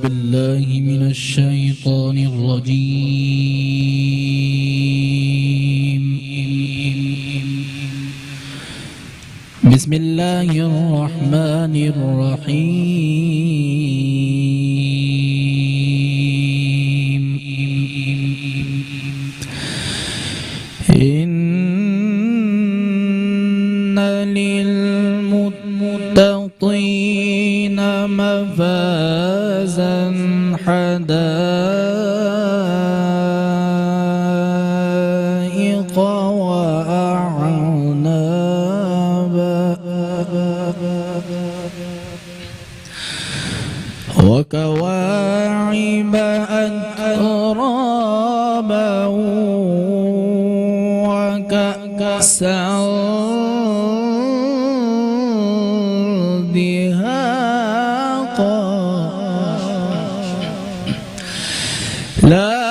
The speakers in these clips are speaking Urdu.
بالله من الشيطان الرجيم. بسم الله الرحمن الرحيم. إن للمتقين مفازا حدائق وأعنابا وكواعب أترابا وكأسا دهاقا لا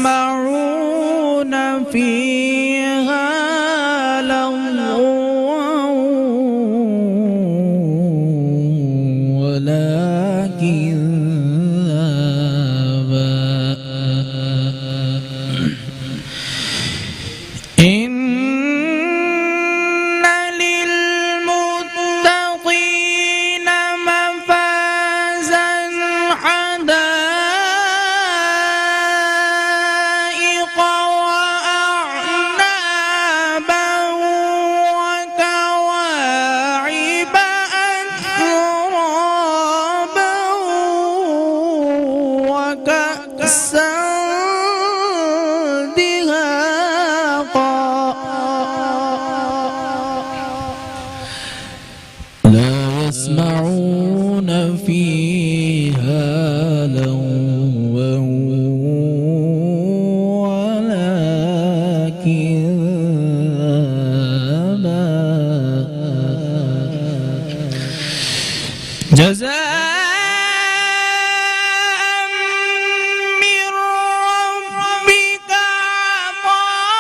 يسمعون فيها لغوا ولا كذابا. إن للمتقين مفازا حدائق وأعنابا وكواعب أترابا وكأسا دهاقا لا يسمعون فيها لغوا ولا كذابا. جزاء من ربك عطاء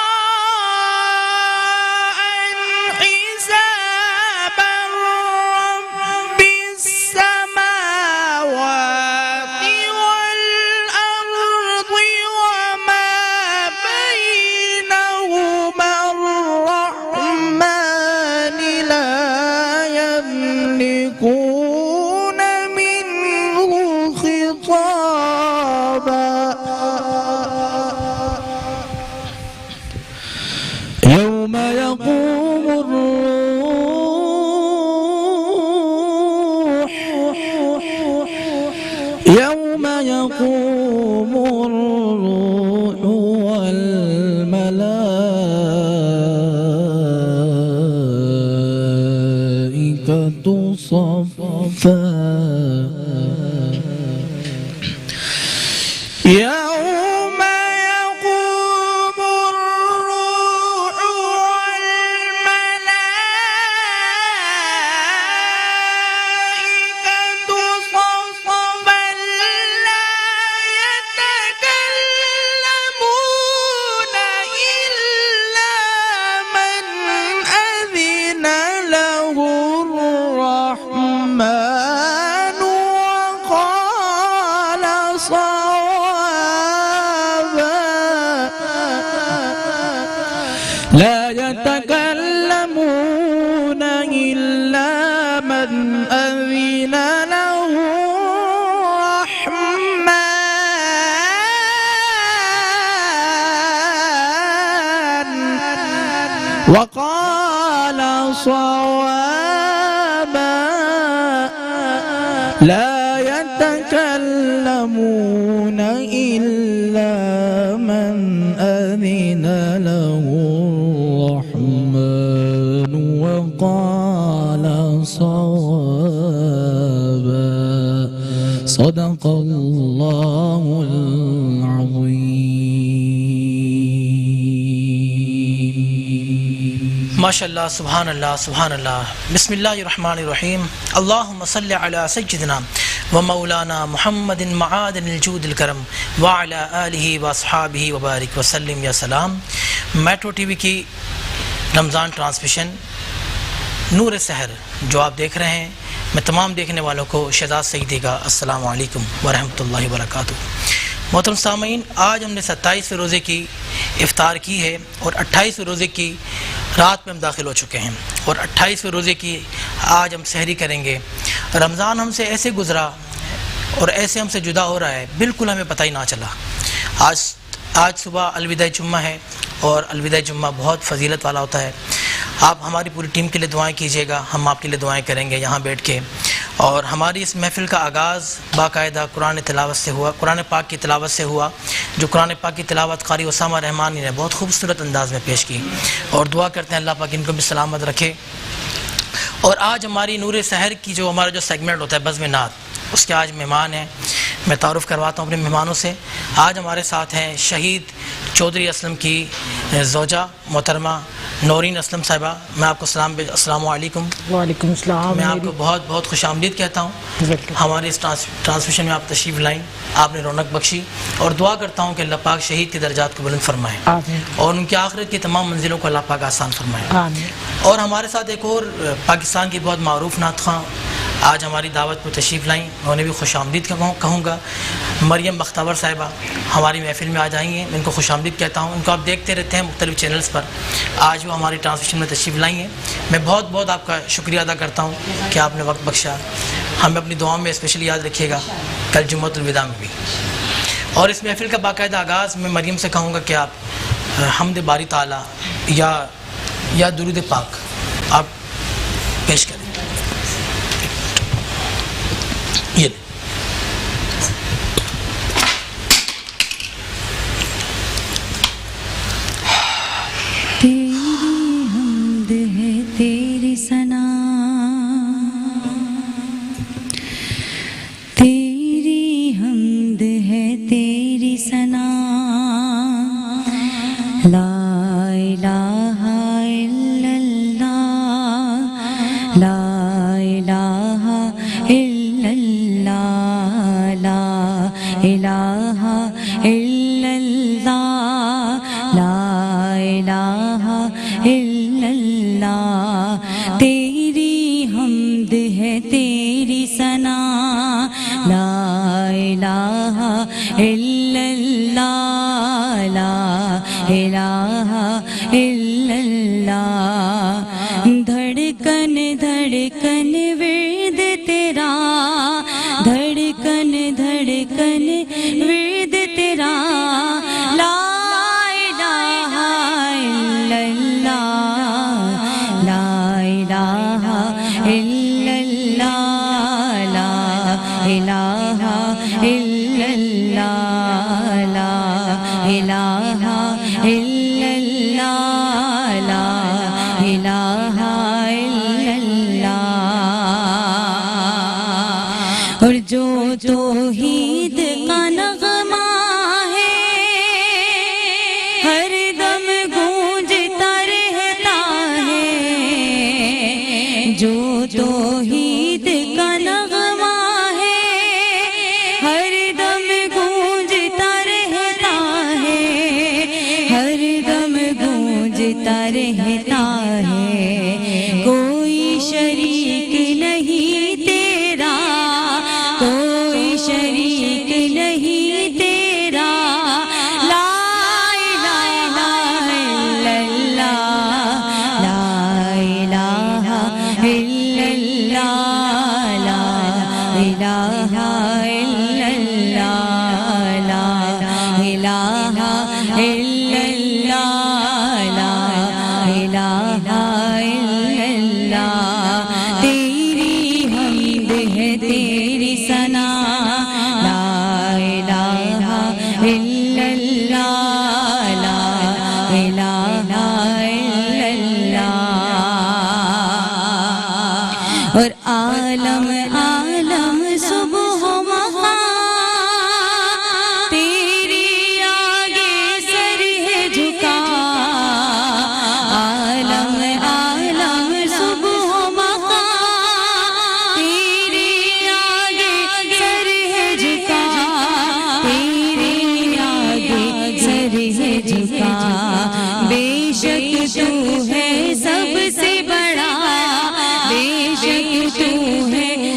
حسابا. رب السماوات والأرض وما بينهما الرحمن لا يملكون منه خطابا. يوم يقوم الروح والملائكة صفا. يوم يقوم الروح والملائكة صفا لا يتكلمون إلا من أذن له الرحمن وقال صوابا. لا يتكلمون إلا من أذن له الرحمن وقال صوابا. لا يتكلمون إلا من أذن له الرحمن وقال صوابا. صدق الله العظيم. ماشاء اللہ، سبحان اللہ، سبحان اللہ. بسم اللہ الرحمن الرحیم. اللہم صلی علی سیدنا و مولانا محمد معادن الجود الکرم وعلی آلہ واصحابہ وبارک وسلم. یا سلام. میٹرو ٹی وی کی رمضان ٹرانسمیشن نور سحر جو آپ دیکھ رہے ہیں، میں تمام دیکھنے والوں کو شہزاد سعیدی کا السلام علیکم ورحمۃ اللہ وبرکاتہ۔ محترم سامعین، آج ہم نے 27ویں روزے کی افطار کی ہے اور 28ویں روزے کی رات میں ہم داخل ہو چکے ہیں، اور 28ویں روزے کی آج ہم سحری کریں گے۔ رمضان ہم سے ایسے گزرا اور ایسے ہم سے جدا ہو رہا ہے، بالکل ہمیں پتہ ہی نہ چلا۔ آج صبح الوداع جمعہ ہے، اور الوداع جمعہ بہت فضیلت والا ہوتا ہے۔ آپ ہماری پوری ٹیم کے لیے دعائیں کیجیے گا، ہم آپ کے لیے دعائیں کریں گے یہاں بیٹھ کے۔ اور ہماری اس محفل کا آغاز باقاعدہ قرآن تلاوت سے ہوا، قرآن پاک کی تلاوت سے ہوا، جو قرآن پاک کی تلاوت قاری اسامہ رحمانی نے بہت خوبصورت انداز میں پیش کی، اور دعا کرتے ہیں اللہ پاک ان کو بھی سلامت رکھے۔ اور آج ہماری نور سحر کی جو ہمارا جو سیگمنٹ ہوتا ہے بزم نعت، اس کے آج مہمان ہیں، میں تعارف کرواتا ہوں اپنے مہمانوں سے۔ آج ہمارے ساتھ ہیں شہید چودھری اسلم کی زوجہ محترمہ نورین اسلم صاحبہ۔ میں آپ کو السلام علیکم۔ وعلیکم السلام۔ میں آپ کو بہت بہت خوش آمدید کہتا ہوں، ہمارے اس ٹرانسمیشن میں آپ تشریف لائیں، آپ نے رونق بخشی، اور دعا کرتا ہوں کہ اللہ پاک شہید کے درجات کو بلند فرمائے، اور ان کی آخرت کی تمام منزلوں کو اللہ پاک آسان فرمائے۔ اور ہمارے ساتھ ایک اور پاکستان کی بہت معروف نعت خواں آج ہماری دعوت پر تشریف لائیں، انہیں بھی خوش آمدید کہوں گا۔ مریم بختاور صاحبہ ہماری محفل میں آ جائیں گے، میں ان کو خوش آمدید کہتا ہوں۔ ان کو آپ دیکھتے رہتے ہیں مختلف چینلز پر، آج وہ ہماری ٹرانسمیشن میں تشریف لائی ہیں۔ میں بہت بہت آپ کا شکریہ ادا کرتا ہوں کہ آپ نے وقت بخشا۔ ہمیں اپنی دعاؤں میں اسپیشلی یاد رکھیے گا، کل جمعۃ الوداع میں بھی۔ اور اس محفل کا باقاعدہ آغاز میں مریم سے کہوں گا کہ آپ حمد باری تعالیٰ یا درود پاک آپ پیش کریں۔ یہ لیں۔ تیری حمد ہے تیری ثنا، تیری حمد ہے تیری ثنا، لا الہ الا اللہ، لا الہ الا اللہ، لا الہ الا اللہ، لا الہ الا اللہ، تیری حمد ہے تیری ثنا، لا الہ الا اللہ، لا الہ الا اللہ، دھڑکن دھڑکن ورد تیرا، دھڑکن دھڑکن ورد تیرا، لا الہ الا اللہ، لا الہ الا اللہ، لا الہ الا اللہ، لا الہ الا اللہ، لا الہ الا اللہ۔ اور جو توحید کا نغمہ ہے ہر دم گونجتا رہتا ہے، جو توحید کا نغمہ ہے ہر دم گونجتا رہتا ہے، ہر دم گونجتا رہتا ہے، کوئی شریک نہیں تیرا، کوئی شریک نہیں تیرا، لا الہ الا اللہ، لا الہ الا اللہ، لا الہ الا اللہ، لا الہ الا اللہ، لا الہ الا اللہ، تیری حمد ہے تیری ثنا، لا الہ الا اللہ، لا الہ الا اللہ۔ اور عالم عالم صبح و مساء تیری آگے سر ہے جھکا، عالم عالم صبح و مساء تیری آگے سر ہے جھکا، تیری آگے سر ہے جھکا، بے شک تو ہے سب سے بڑا، بے شک تو ہے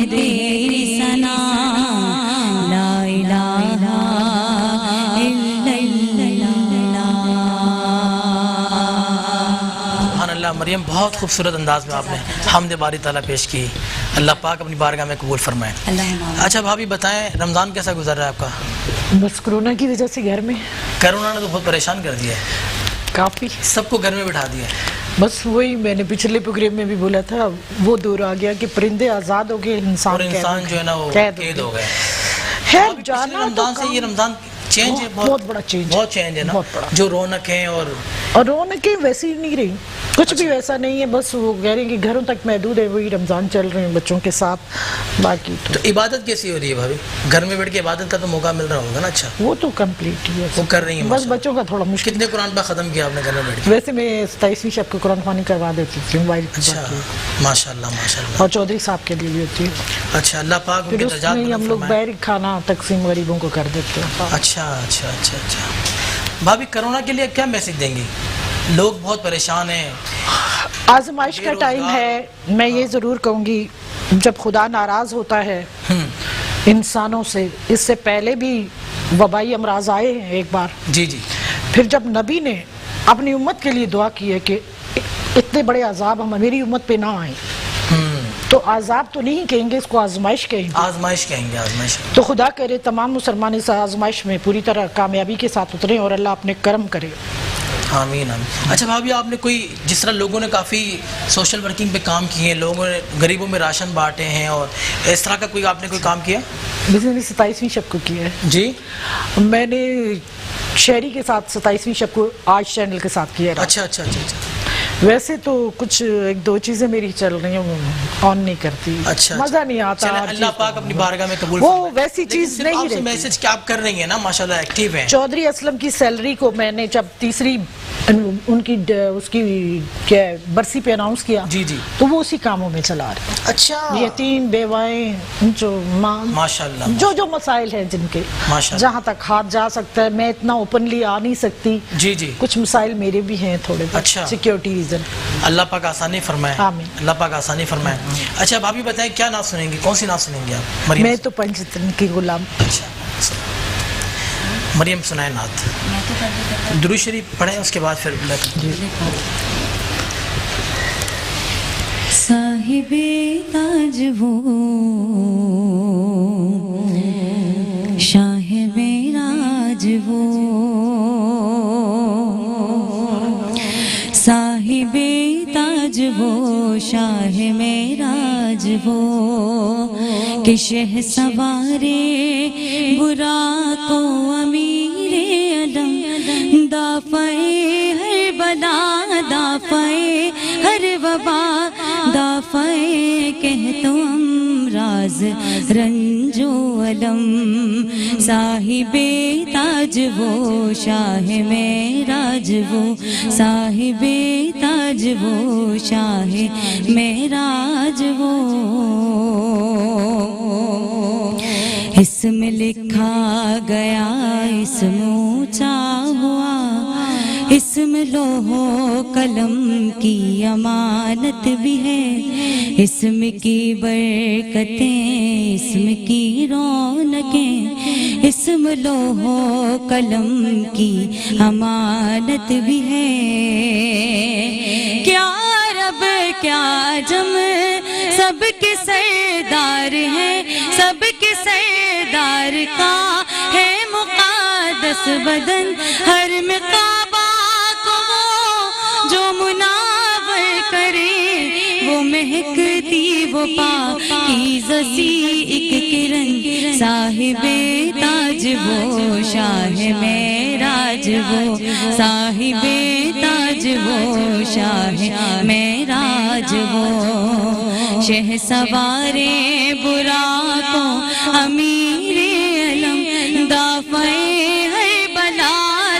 تیری ثنا لا الہ الا اللہ. سبحان اللہ. مریم بہت خوبصورت انداز میں آپ نے حمد باری تعالیٰ پیش کی. اللہ پاک اپنی بارگاہ میں قبول فرمائے. اچھا بھابھی بتائیں رمضان کیسا گزر رہا ہے آپ کا؟ بس کورونا کی وجہ سے گھر میں. کرونا نے تو بہت پریشان کر دیا ہے, کافی سب کو گھر میں بٹھا دیا ہے. بس وہی میں نے پچھلے پروگرام میں بھی بولا تھا, وہ دور آ گیا کہ پرندے آزاد ہو گئے, اور انسان جو ہے نا وہ قید ہو گئے. خیر پچھلے جانا رمضان سے یہ رمضان چینج ہے, بہت بڑا چینج, بہت چینج ہے نا, بہت بڑا. جو رونقیں اور رونقیں ویسی نہیں رہی, کچھ بھی ویسا نہیں ہے. بس وہ کہہ رہے ہیں کہ گھروں تک محدود ہے, وہی رمضان چل رہے ہیں بچوں کے ساتھ. باقی تو عبادت کیسی ہو رہی ہے بھابھی؟ گھر میں بیٹھ کے عبادت کا تو موقع مل رہا ہوگا نا. اچھا وہ تو کمپلیٹ ہی ہے, وہ کر رہی ہیں بس بچوں کا تھوڑا مشکل. کتنے قرآن پاک ختم کیا آپ نے گھر میں بیٹھ کے؟ ویسے میں 27ویں شب کو قرآن خوانی کروا دیتی تھی موبائل پہ. اچھا ماشاء اللہ ماشاء اللہ. اور چودھری صاحب کے لیے بھی ہوتی ہے. اچھا اللہ پاک ان پھر کے اس درجات میں ہم بلند لوگ فرمائے. باہر کھانا تقسیم غریبوں کو کر دیتے ہیں. اچھا اچھا اچھا اچھا. بھابھی کرونا کے لیے کیا میسج دیں گی؟ لوگ بہت پریشان ہیں, آزمائش کا ٹائم ہے. میں یہ ضرور کہوں گی, جب خدا ناراض ہوتا ہے انسانوں سے, اس سے پہلے بھی وبائی امراض آئے ہیں ایک بار. جی جی. پھر جب نبی نے اپنی امت کے لیے دعا کی ہے کہ اتنے بڑے عذاب میری امت پہ نہ آئیں, تو عذاب تو نہیں کہیں گے, اس کو آزمائش کہیں گے. آزمائش کہیں گے, آزمائش. تو خدا کرے تمام مسلمان اس آزمائش میں پوری طرح کامیابی کے ساتھ اتریں اور اللہ اپنے کرم کرے. آمین آمین. اچھا بھابھی آپ نے کوئی, جس طرح لوگوں نے کافی سوشل ورکنگ پہ کام کیے ہیں, لوگوں نے غریبوں میں راشن بانٹے ہیں, اور اس طرح کا کوئی آپ نے کوئی کام کیا؟ میں نے 27ویں شب کو کیا ہے. جی میں نے شہری کے ساتھ 27ویں شب کو آج چینل کے ساتھ کیا ہے. اچھا اچھا اچھا اچھا. ویسے تو کچھ ایک دو چیزیں میری چل رہی ہیں, آن نہیں کرتی, اچھا مزہ نہیں آتا. اللہ پاک اپنی بارگاہ میں قبول وہ فرمائے. ویسی چیز نہیں رہتی. میسج کیا آپ کر رہی ہیں نا, ماشاءاللہ ایکٹیو ہیں. چودھری اسلم کی سیلری کو میں نے جب تیسری ان کی اس کی کیا برسی پہ اناؤنس کیا, جی جی, تو وہ اسی کاموں میں چلا رہے ہیں. اچھا یتیم بیوائیں, جو ماشاءاللہ جو مسائل ہیں جن کے جہاں تک ہاتھ جا سکتا ہے. میں اتنا اوپنلی آ نہیں سکتی. جی جی. کچھ مسائل میرے بھی ہیں تھوڑے, اچھا, سیکیورٹی ریزن. اللہ پاک آسانی فرمائے. آمین. اللہ پاک آسانی فرمائے. اچھا بھابھی بتائیں کیا نعت سنیں گی, کون سی نعت سنیں گے آپ؟ میں تو پنجتن کی غلام. اچھا مریم سنائیں نعت. درود شریف پڑھیں, اس کے بعد پھر صاحب تاج وہ شاہ معراج وہ, صاحب تاج وہ شاہ معراج وہ, کہ شہ سوارے براق و امیر علم, دافعے ہر بلا دافعے ہر وبا, دافعے کہہ تو امراض رنج و علم. صاحب تاج وہ شاہ معراج وہ, صاحب تاج وہ شاہ معراج وہ. اسم لکھا گیا اسم اونچا ہوا, اسم لوح و قلم کی امانت بھی ہے. اسم کی برکتیں اسم کی رونقیں, اسم لوح و قلم کی امانت بھی ہے. کیا رب کیا جم سب کے سردار ہیں, سب کے سردار کا ہے مقدس بدن. ہر مقابہ کو وہ جو منور کرے, وہ مہکتی وہ پاکیزہ سی ایک کرن. صاحب تاج وہ شاہ معراج وہ, صاحب تاج وہ شاہ معراج وہ, شہ سوارے براقوں امیر علم, دافعے ہر بلا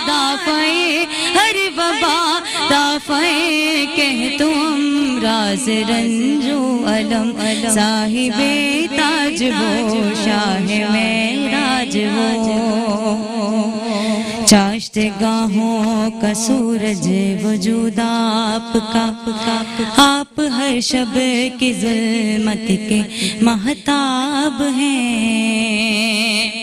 دافعے ہر وبا, دافعے کہہ تو امراض رنج و علم. صاحب تاج وہ شاہ معراج وہ, چاشتگاہوں کا سورج وجود آپ کا، آپ ہر شب کی ظلمت کے مہتاب ہیں۔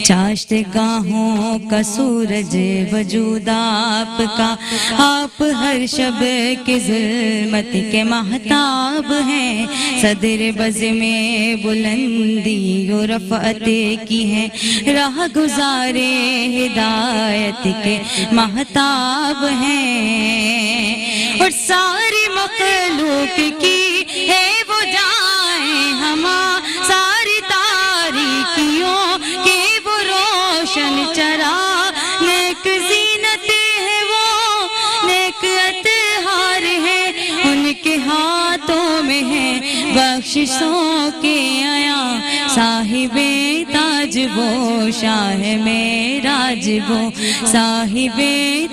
چاشتگاہوں کا سورج وجود آپ کا، آپ ہر شب کی ظلمت کے مہتاب ہیں۔ صدر بز میں بلندی و رفعت کی ہے، راہ گزارے ہدایت کے مہتاب ہیں۔ اور ساری مخلوق کی ہے وہ جائیں ہما، ساری تاریکیوں کی وہ روشن چرا، نیک زینت ہے وہ، نیک اطہار ہے، ان کے ہاتھوں میں ہے بخششوں کے آیا، صاحب تاج وہ شاہ معراج وہ، صاحب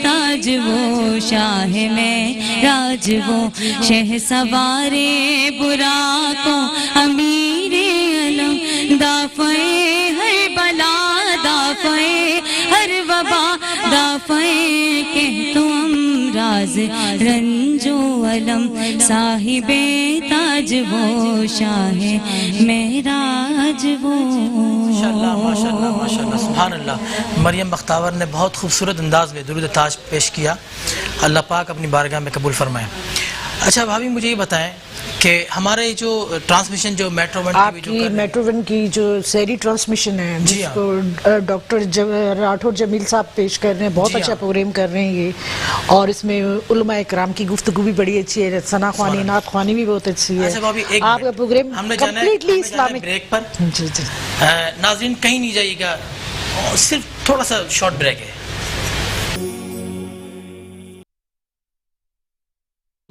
تاج وہ شاہ معراج وہ، شہ سوارے براقوں امیر علم، دافع ہر بلا دافع ہر وبا، دافع کہ تو امراض رنج و علم، صاحب تاج وہ شاہ معراج وہ۔ ماشاءاللہ ماشاءاللہ ماشاءاللہ سبحان اللہ۔ مریم بختاور نے بہت خوبصورت انداز میں درود تاج پیش کیا، اللہ پاک اپنی بارگاہ میں قبول فرمائے۔ اچھا بھابھی مجھے یہ بتائیں کہ ہمارے جو ٹرانسمیشن جو میٹرو ون آپ کی میٹرو ون کی جو سیری ٹرانسمیشن ہے جس کو ڈاکٹر راٹھور جمیل صاحب پیش کر رہے ہیں، بہت اچھا پروگرام کر رہے ہیں یہ، اور اس میں علماء اکرام کی گفتگو بھی بڑی اچھی ہے، ثنا خوانی نعت خوانی بھی بہت اچھی ہے۔ آپ کا پروگرام کمپلیٹلی اسلامک۔ بریک پر جی جی ناظرین کہیں نہیں جائیے گا، صرف تھوڑا سا شارٹ بریک ہے۔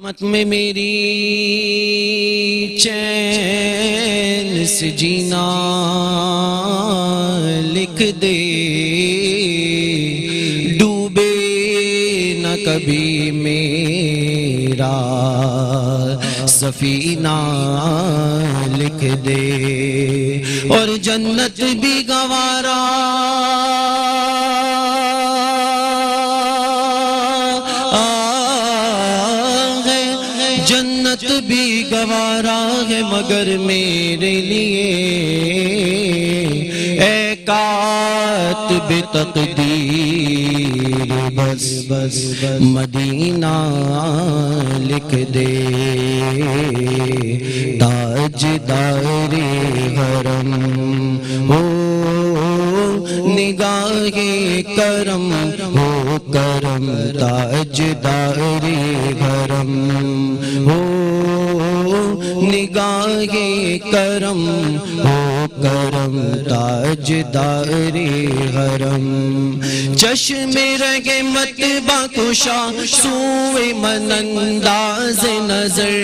مت میں میری چین سے جینا لکھ دے، ڈوبے نہ کبھی میرا سفینہ لکھ دے، اور جنت بھی گوارا جنت بھی گوارا ہے مگر میرے لیے، اے کاتب تقدیر بس بس مدینہ لکھ دے، تاجدار حرم ہو نگاہ کرم ہو کرم، تاجدار حرم ہو نگاہ کرم ہو کرم، تاجدار حرم، چشم رگے متبہ کشا سوئے من انداز نظر،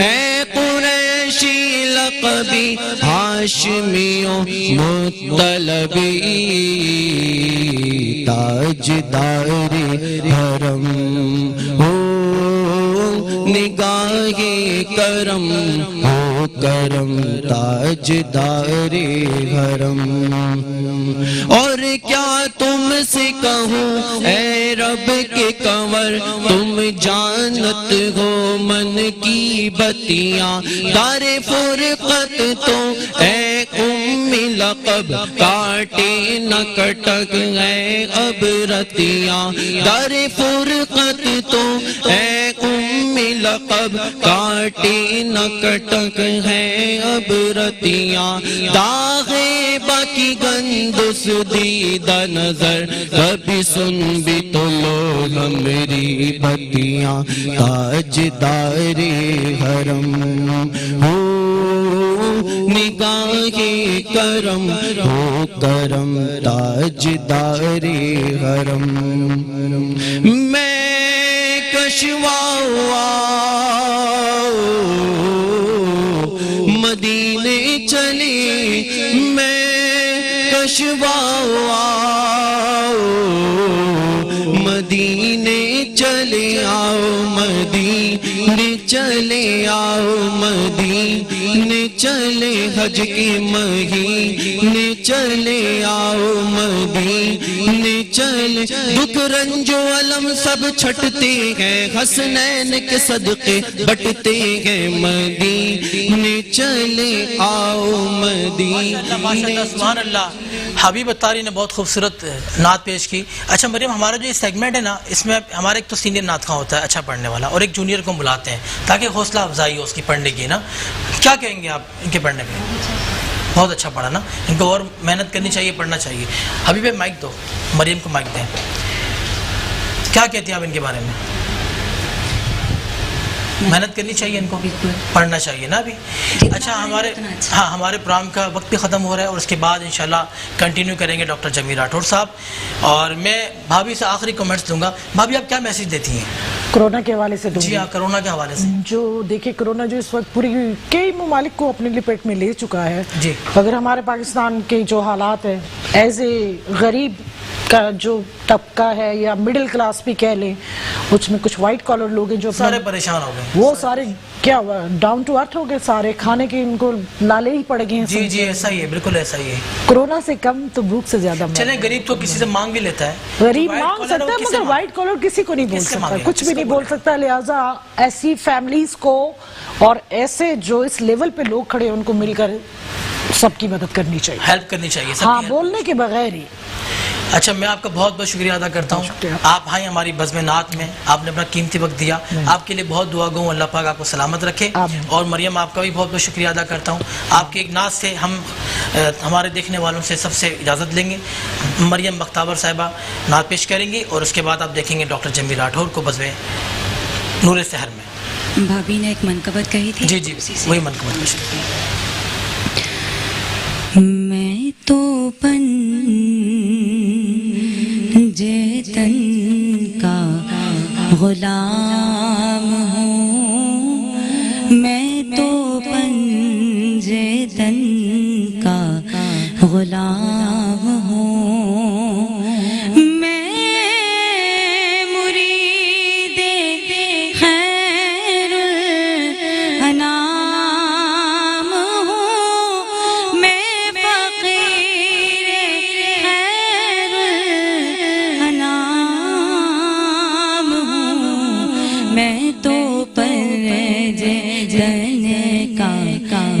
اے قریشی لقبی ہاشمیوں مطلبی، تاجدار حرم ہو نگاہ کرم ہو کرم، تاجدار حرم۔ اور کیا تم سے کہوں اے رب کے کنور، تم جانت ہو من کی بتیاں، دار فرقت تو اے لقب کاٹے نہ کٹک ہے اب رتیاں، دار فرقت تو اے لقب کاٹے نہ کٹک ہے اب رتیاں، داغ باقی گندس دیدہ نظر، کبھی سن بھی تو لو ہمری بتیاں، تاجدار حرم ہو نگاہ کرم ہو کرم، تاجدار حرم۔ میں کشوا مدینے چلی، میں کشوا مدینے چلے آؤ، مدینے چلے آؤ، مدینے مہینے چلے حج کی مہینے چلے آؤ مدینے چلے دکھ رنج و علم سب چھٹتے ہیں حسنین کے صدقے بٹتے ہیں مدینے چلے آؤ مدینے سبحان اللہ. حبیب اتاری نے بہت خوبصورت نعت پیش کی. اچھا مریم ہمارا جو یہ سیگمنٹ ہے نا اس میں ہمارا ایک تو سینئر نعت خواں ہوتا ہے اچھا پڑھنے والا اور ایک جونیئر کو بلاتے ہیں تاکہ حوصلہ افزائی ہو اس کی پڑھنے کی نا. کیا کہیں گے آپ ان کے پڑھنے پہ؟ بہت اچھا پڑھا نا. ان کو اور محنت کرنی چاہیے پڑھنا چاہیے. حبیب مائک دو مریم کو مائک دیں. کیا کہتے ہیں آپ ان کے بارے میں؟ محنت کرنی چاہیے ان کو پڑھنا چاہیے نا ابھی. اچھا ہمارے پروگرام کا وقت بھی ختم ہو رہا ہے اور اس کے بعد انشاءاللہ کنٹینیو کریں گے ڈاکٹر جمیل راٹھور صاحب. اور میں بھابھی سے آخری کمنٹس دوں گا. بھابھی آپ کیا میسج دیتی ہیں کرونا کے حوالے سے؟ جی ہاں کرونا کے حوالے سے. جو دیکھیں کرونا جو اس وقت پوری کئی ممالک کو اپنے لپیٹ میں لے چکا ہے جی. اگر ہمارے پاکستان کے جو حالات ہیں ایز اے غریب کا جو طبقہ ہے یا مڈل کلاس بھی کہہ لیں اس میں کچھ وائٹ کالر لوگ ہیں جو سارے پریشان ہو گئے. وہ سارے کیا ڈاؤن ٹو ارتھ ہو گئے سارے. کھانے کے ان کو لالے ہی پڑ گئے ہیں. جی جی ایسا ہی ہے بالکل ایسا ہی ہے. کرونا سے کم تو بھوک سے زیادہ. چلیں غریب تو کسی سے مانگ بھی لیتا ہے. غریب مانگ سکتا ہے مگر وائٹ کالر کسی کو نہیں بول سکتا کچھ بھی نہیں بول سکتا. لہٰذا ایسی فیملیز کو اور ایسے جو اس لیول پہ لوگ کھڑے ہیں ان کو مل کر سب کی مدد کرنی چاہیے. ہیلپ کرنی چاہیے ہاں بولنے کے بغیر ہی. اچھا میں آپ کا بہت بہت شکریہ ادا کرتا ہوں. آپ آئیں ہماری بزم نعت میں آپ نے اپنا قیمتی وقت دیا. آپ کے لیے بہت دعا گو اللہ پاک آپ کو سلامت رکھے. اور مریم آپ کا بھی بہت بہت شکریہ ادا کرتا ہوں. آپ کے ایک نعت سے ہم ہمارے دیکھنے والوں سے سب سے اجازت لیں گے. مریم بختاور صاحبہ نعت پیش کریں گی اور اس کے بعد آپ دیکھیں گے ڈاکٹر جمیل راٹھور کو بزم نور سحر میں. بھابھی نے ایک منقبت کہی تھی. جی جی وہی منقبت پیش کریں. میں تو جیتن کا غلام ہوں. میں تو جیتن کا غلام ہوں. میں مرید خیر الانام ہوں. میں فقیر خیر الانام ہوں. میں تو جن کا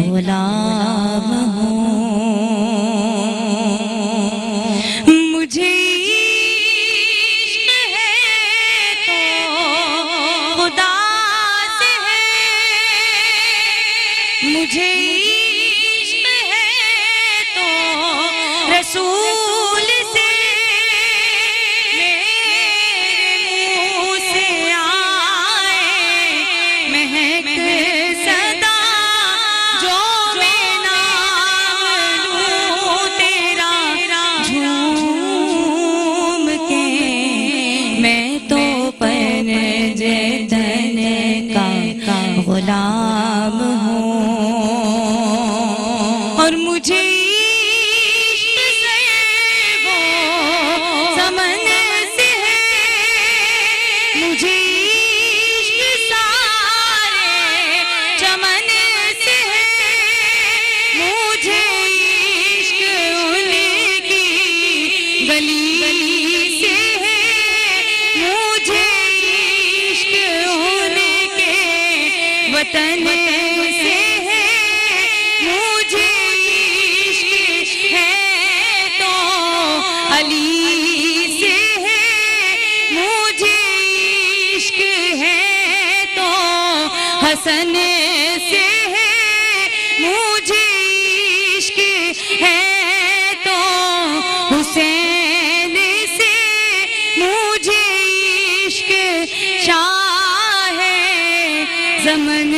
غلام ہوں. مجھے عشق ہے تو خدا سے ہے. مجھے عشق ہے تو رسول سے. میرے منہ سے آئے مہک صدا جو میں نام لوں تیرا جھوم کے. میں تو جن کا غلام ہوں. اور مجھے عشق سے وہ سمن سے ہے. مجھے عشق سارے چمن سے ہے. مجھے عشق ان کی گلی سے ہے. مجھے عشق ان کے وطن سے ہے. مجھے عشق ہے تو علی سے ہے. مجھے عشق ہے تو حسن سے ہے. مجھے عشق ہے تو حسین سے. مجھے عشق شاہ زمن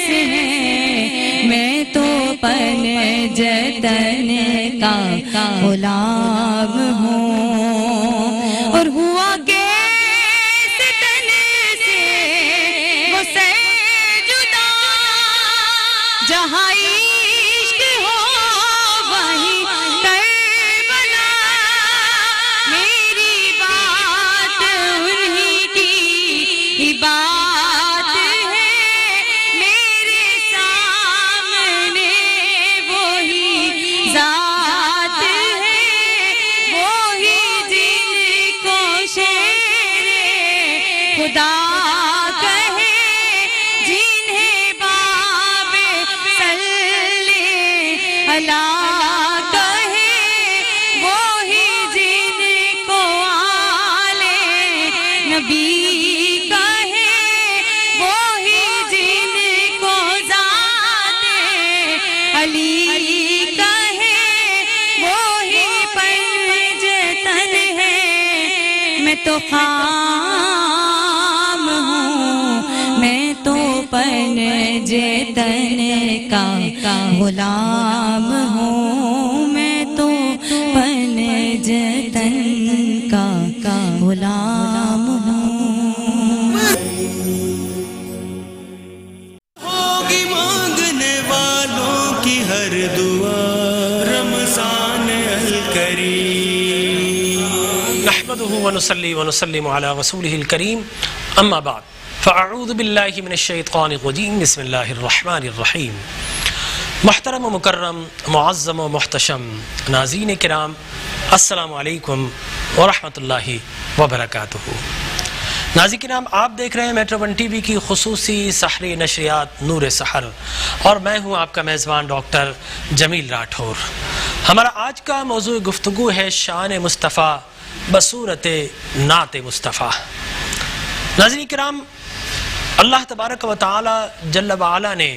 سے ہے. میں تو جتن کا غلام ہوں. اور ہوا کیسے تن سے وہ سے جدا. جہاں عشق ہو وہیں کربلا. میری بات انہی کی بات ہے. میرے ساتھ الا کہے وہی جن کو آلے نبی کہے وہی جن کو ذات علی کہے وہی پنجتن ہے میں تو خام ہوں میں تو پنجتن کا غلام ہوں میں تو پنجتن کا غلام ہوں ہوگی مانگنے والوں کی ہر دعا رمضان الکریم نحمده ونصلي ونسلم على رسوله الكريم اما بعد فاعوذ باللہ من الشیطان الرجیم بسم اللہ الرحمن الرحیم محترم و مکرم معظم و محتشم ناظرین کرام السلام علیکم ورحمۃ اللہ وبرکاتہ۔ ناظرین کرام آپ دیکھ رہے ہیں میٹرو ون ٹی وی کی خصوصی سحری نشریات نور سحر اور میں ہوں آپ کا میزبان ڈاکٹر جمیل راٹھور۔ ہمارا آج کا موضوع گفتگو ہے شان مصطفیٰ بصورت نعت مصطفیٰ۔ ناظرین کرام اللہ تبارک و تعالی جل وعلا نے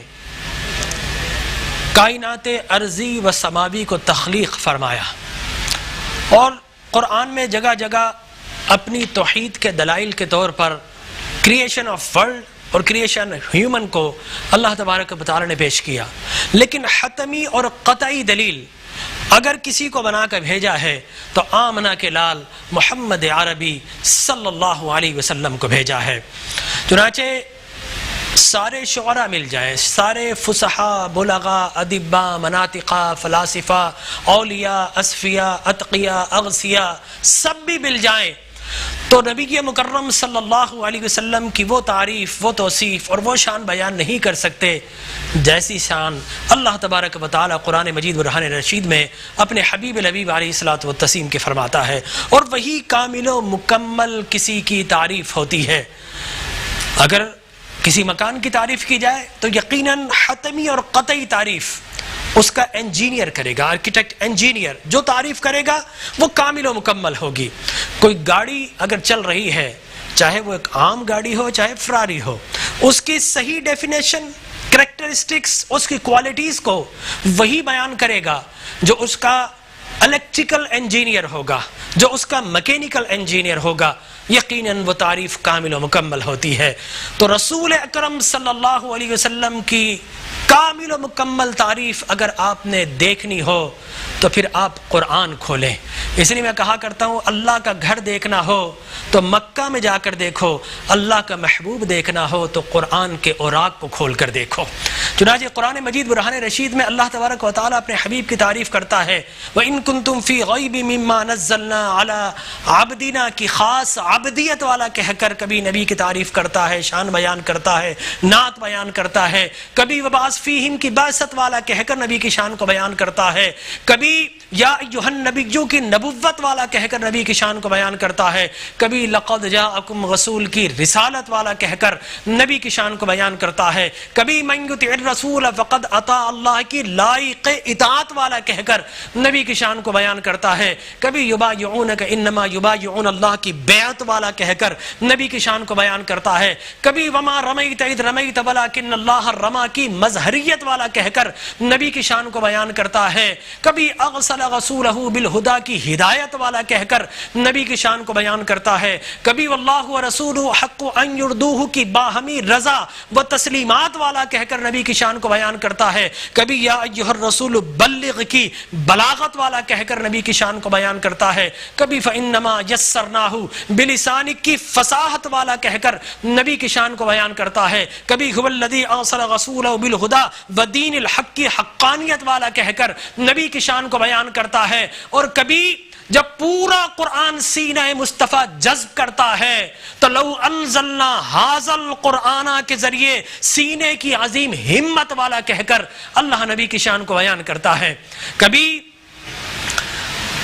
کائنات ارضی و سماوی کو تخلیق فرمایا اور قرآن میں جگہ جگہ اپنی توحید کے دلائل کے طور پر کریشن آف ورلڈ اور کریشن ہیومن کو اللہ تبارک و تعالی نے پیش کیا، لیکن حتمی اور قطعی دلیل اگر کسی کو بنا کر بھیجا ہے تو آمنہ کے لال محمد عربی صلی اللہ علیہ وسلم کو بھیجا ہے۔ چنانچہ سارے شعراء مل جائیں، سارے فصحاء، بلغاء، ادباء، مناطقاء، فلاسفہ، اولیاء، اصفیاء، اتقیاء، اغثیاء سب بھی مل جائیں تو نبی مکرم صلی اللہ علیہ وسلم کی وہ تعریف، وہ توصیف اور وہ شان بیان نہیں کر سکتے جیسی شان اللہ تبارک و تعالی قرآن مجید و برہان رشید میں اپنے حبیب الحبیب علیہ الصلوۃ والتسلیم کے فرماتا ہے، اور وہی کامل و مکمل کسی کی تعریف ہوتی ہے۔ اگر کسی مکان کی تعریف کی جائے تو یقیناً حتمی اور قطعی تعریف اس کا انجینئر کرے گا، آرکیٹیکٹ انجینئر جو تعریف کرے گا وہ کامل و مکمل ہوگی۔ کوئی گاڑی اگر چل رہی ہے، چاہے وہ ایک عام گاڑی ہو چاہے فراری ہو، اس کی صحیح ڈیفینیشن، کریکٹرسٹکس، اس کی کوالٹیز کو وہی بیان کرے گا جو اس کا الیکٹریکل انجینئر ہوگا، جو اس کا میکینیکل انجینئر ہوگا۔ یقیناً وہ تعریف کامل و مکمل ہوتی ہے۔ تو رسول اکرم صلی اللہ علیہ وسلم کی کامل و مکمل تعریف اگر آپ نے دیکھنی ہو تو پھر آپ قرآن کھولیں۔ اس لیے میں کہا کرتا ہوں اللہ کا گھر دیکھنا ہو تو مکہ میں جا کر دیکھو، اللہ کا محبوب دیکھنا ہو تو قرآن کے اوراق کو کھول کر دیکھو۔ چنانچہ قرآن مجید برہان رشید میں اللہ تبارک و تعالی اپنے حبیب کی تعریف کرتا ہے، وَإِن كُنتُمْ فِي غَيْبٍ مِّمَّا نَزَّلْنَا عَلَىٰ عَبْدِنَا کی خاص عبدیت والا کہہ کر کبھی نبی کی تعریف کرتا ہے، شان بیان کرتا ہے، نعت بیان کرتا ہے، کبھی وبعث فیہم کی بعثت والا کہہ کر نبی کی شان کو بیان کرتا ہے، کبھی یا ایھا النبیوں کی نبوت والا کہہ کر نبی کی شان کو بیان کرتا ہے، کبھی لقد جاءکم رسول کی رسالت والا کہہ کر نبی کی شان کو بیان کرتا ہے، کبھی من یطع الرسول فقد اطاع اللہ کی لائق اطاعت والا کہہ کر نبی کی شان کو بیان کرتا ہے، کبھی یبایعونک انما یبایعون اللہ کی بیعت والا کہہ کر نبی کی شان کو بیان کرتا ہے، کبھی وما رمیت اذ رمیت ولکن اللہ رما کی مظہریت والا کہہ کر نبی کی شان کو بیان کرتا ہے، کبھی اغسل رسولہ بالہدی کی ہدایت والا کہہ کر نبی کی شان کو بیان کرتا ہے، کبھی واللہ ورسولہ حق ان یرضوہ کی باہمی رضا و تسلیمات والا کہہ کر نبی کی شان کو بیان کرتا ہے، کبھی یا ایھا الرسول بلغ کی بلاغت والا کہہ کر نبی کی شان کو بیان کرتا ہے، کبھی فانما یسرناہ بلسانک کی فصاحت والا کہہ کر نبی کی شان کو بیان کرتا ہے، کبھی هو الذی ارسل رسولہ بالہدی ودین الحق کی حقانیت والا کہہ کر نبی کی شان کو بیان کرتا ہے، اور کبھی جب پورا قرآن سینہ مصطفیٰ جذب کرتا ہے تو لو انزلنا ھذا القرآن کے ذریعے سینے کی عظیم ہمت والا کہہ کر اللہ نبی کی شان کو بیان کرتا ہے، کبھی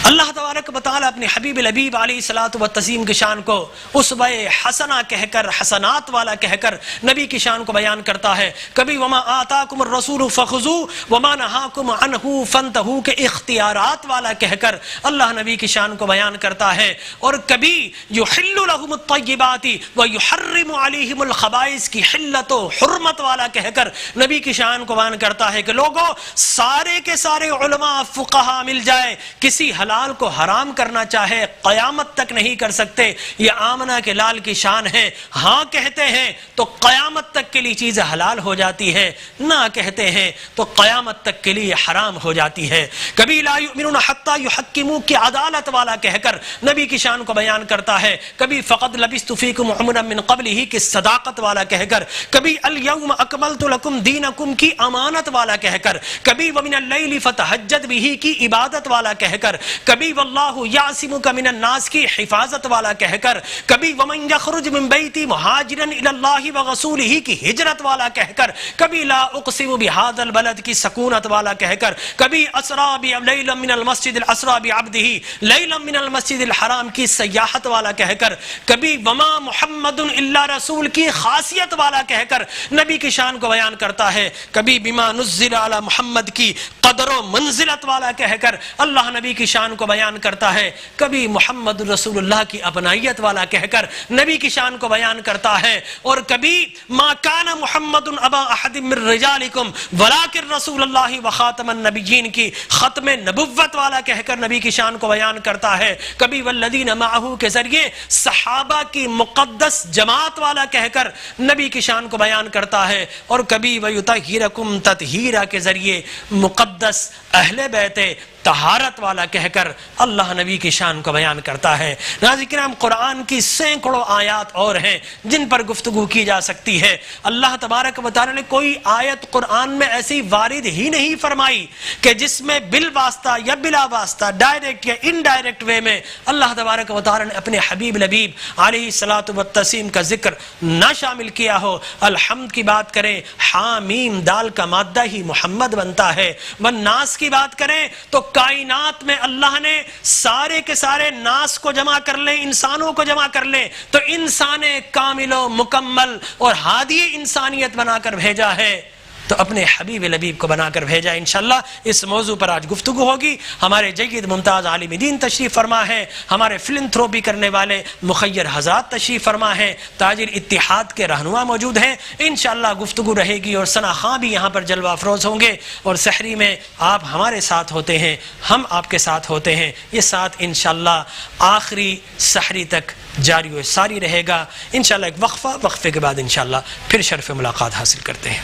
اللہ تبارک و تعالی اپنے حبیب الحبیب علیہ الصلوۃ والتسلیم کی شان کو اسوہ حسنہ کہہ کر، حسنات والا کہہ کر نبی کی شان کو بیان کرتا ہے. کبھی وما آتاکم الرسول فخذوہ وما نہاکم عنہ فانتہوا کے اختیارات والا کہہ کر اللہ نبی کی شان کو بیان کرتا ہے. اور کبھی یحل لہم الطیبات ویحرم علیہم الخبائث کی حلت و حرمت والا کہہ کر نبی کی شان کو بیان کرتا ہے کہ لوگوں سارے کے سارے علماء فقہا مل جائے کسی حلال کو حرام کرنا چاہے قیامت تک نہیں کر سکتے. یہ آمنہ کے لال کی شان ہے، ہاں کہتے ہیں تو قیامت تک کے لیے چیز حلال ہو جاتی ہے، نہ کہتے ہیں تو قیامت تک کے لیے حرام ہو جاتی ہے. کبھی لا یؤمنون حتی یحکموک کی عدالت والا کہہ کر نبی کی شان کو بیان کرتا ہے. کبھی فقد لبثت فیکم عمرا من قبلہ کی صداقت والا کہہ کر، کبھی الیوم اکملت لکم دینکم کی امانت والا کہہ کر، کبھی ومن اللیل فتہجد بہ کی عبادت والا کہہ کر، کبھی واللہ یعصمک من الناس کی حفاظت والا کہہ کر، کبھی ومن یخرج من بیتی مہاجرا الی اللہ ورسولہ کی ہجرت والا کہہ کر، کبھی لا اقسم بہذا البلد کی سکونت والا کہہ کر، کبھی اسری لیلا من المسجد الاسری بعبدہ لیلا من المسجد الحرام کی سیاحت والا کہہ کر، کبھی وما محمد الا رسول کی خاصیت والا کہہ کر نبی کی شان کو بیان کرتا ہے. کبھی بما نزل علی محمد کی قدر و منزلت والا کہہ کر اللہ نبی کی شان کو بیان کرتا ہے. کبھی محمد رسول اللہ کی اپنائیت والا کہہ کر نبی کی شان کو بیان کرتا ہے. اور کبھی ما کان محمد ابا احد من رجالکم ولکن رسول اللہ وخاتم النبیین کی ختم نبوت والا کہہ کر نبی کی شان کو بیان کرتا ہے. کبھی والذین معہ کے ذریعے صحابہ کی مقدس جماعت والا کہہ کر نبی کی شان کو بیان کرتا ہے. اور کبھی ویطہرکم تطہیرا کے ذریعے مقدس اہل بیت طہارت والا کہہ کر اللہ نبی کی شان کو بیان کرتا ہے. ناظرین کرام، قرآن کی سینکڑوں آیات اور ہیں جن پر گفتگو کی جا سکتی ہے. اللہ تبارک و تعالی نے کوئی آیت قرآن میں ایسی وارد ہی نہیں فرمائی کہ جس میں بالواسطہ یا بلا واسطہ ڈائریکٹ یا انڈائریکٹ وے میں اللہ تبارک و تعالی نے اپنے حبیب الحبیب علیہ الصلوۃ والتسلیم کا ذکر نہ شامل کیا ہو. الحمد کی بات کریں، حامیم دال کا مادہ ہی محمد بنتا ہے. والناس کی بات کریں تو کائنات میں اللہ نے سارے کے سارے ناس کو جمع کر لیں، انسانوں کو جمع کر لیں تو انسان کامل و مکمل اور ہادی انسانیت بنا کر بھیجا ہے، تو اپنے حبیب الحبیب کو بنا کر بھیجا. انشاءاللہ اس موضوع پر آج گفتگو ہوگی. ہمارے جید ممتاز عالم دین تشریف فرما ہیں، ہمارے فلنتھروپی کرنے والے مخیر حضرات تشریف فرما ہیں، تاجر اتحاد کے رہنما موجود ہیں. انشاءاللہ گفتگو رہے گی اور ثنا خاں بھی یہاں پر جلوہ افروز ہوں گے. اور سحری میں آپ ہمارے ساتھ ہوتے ہیں، ہم آپ کے ساتھ ہوتے ہیں. یہ ساتھ انشاءاللہ آخری سحری تک جاری و ساری رہے گا. انشاءاللہ ایک وقفے کے بعد انشاءاللہ پھر شرف ملاقات حاصل کرتے ہیں.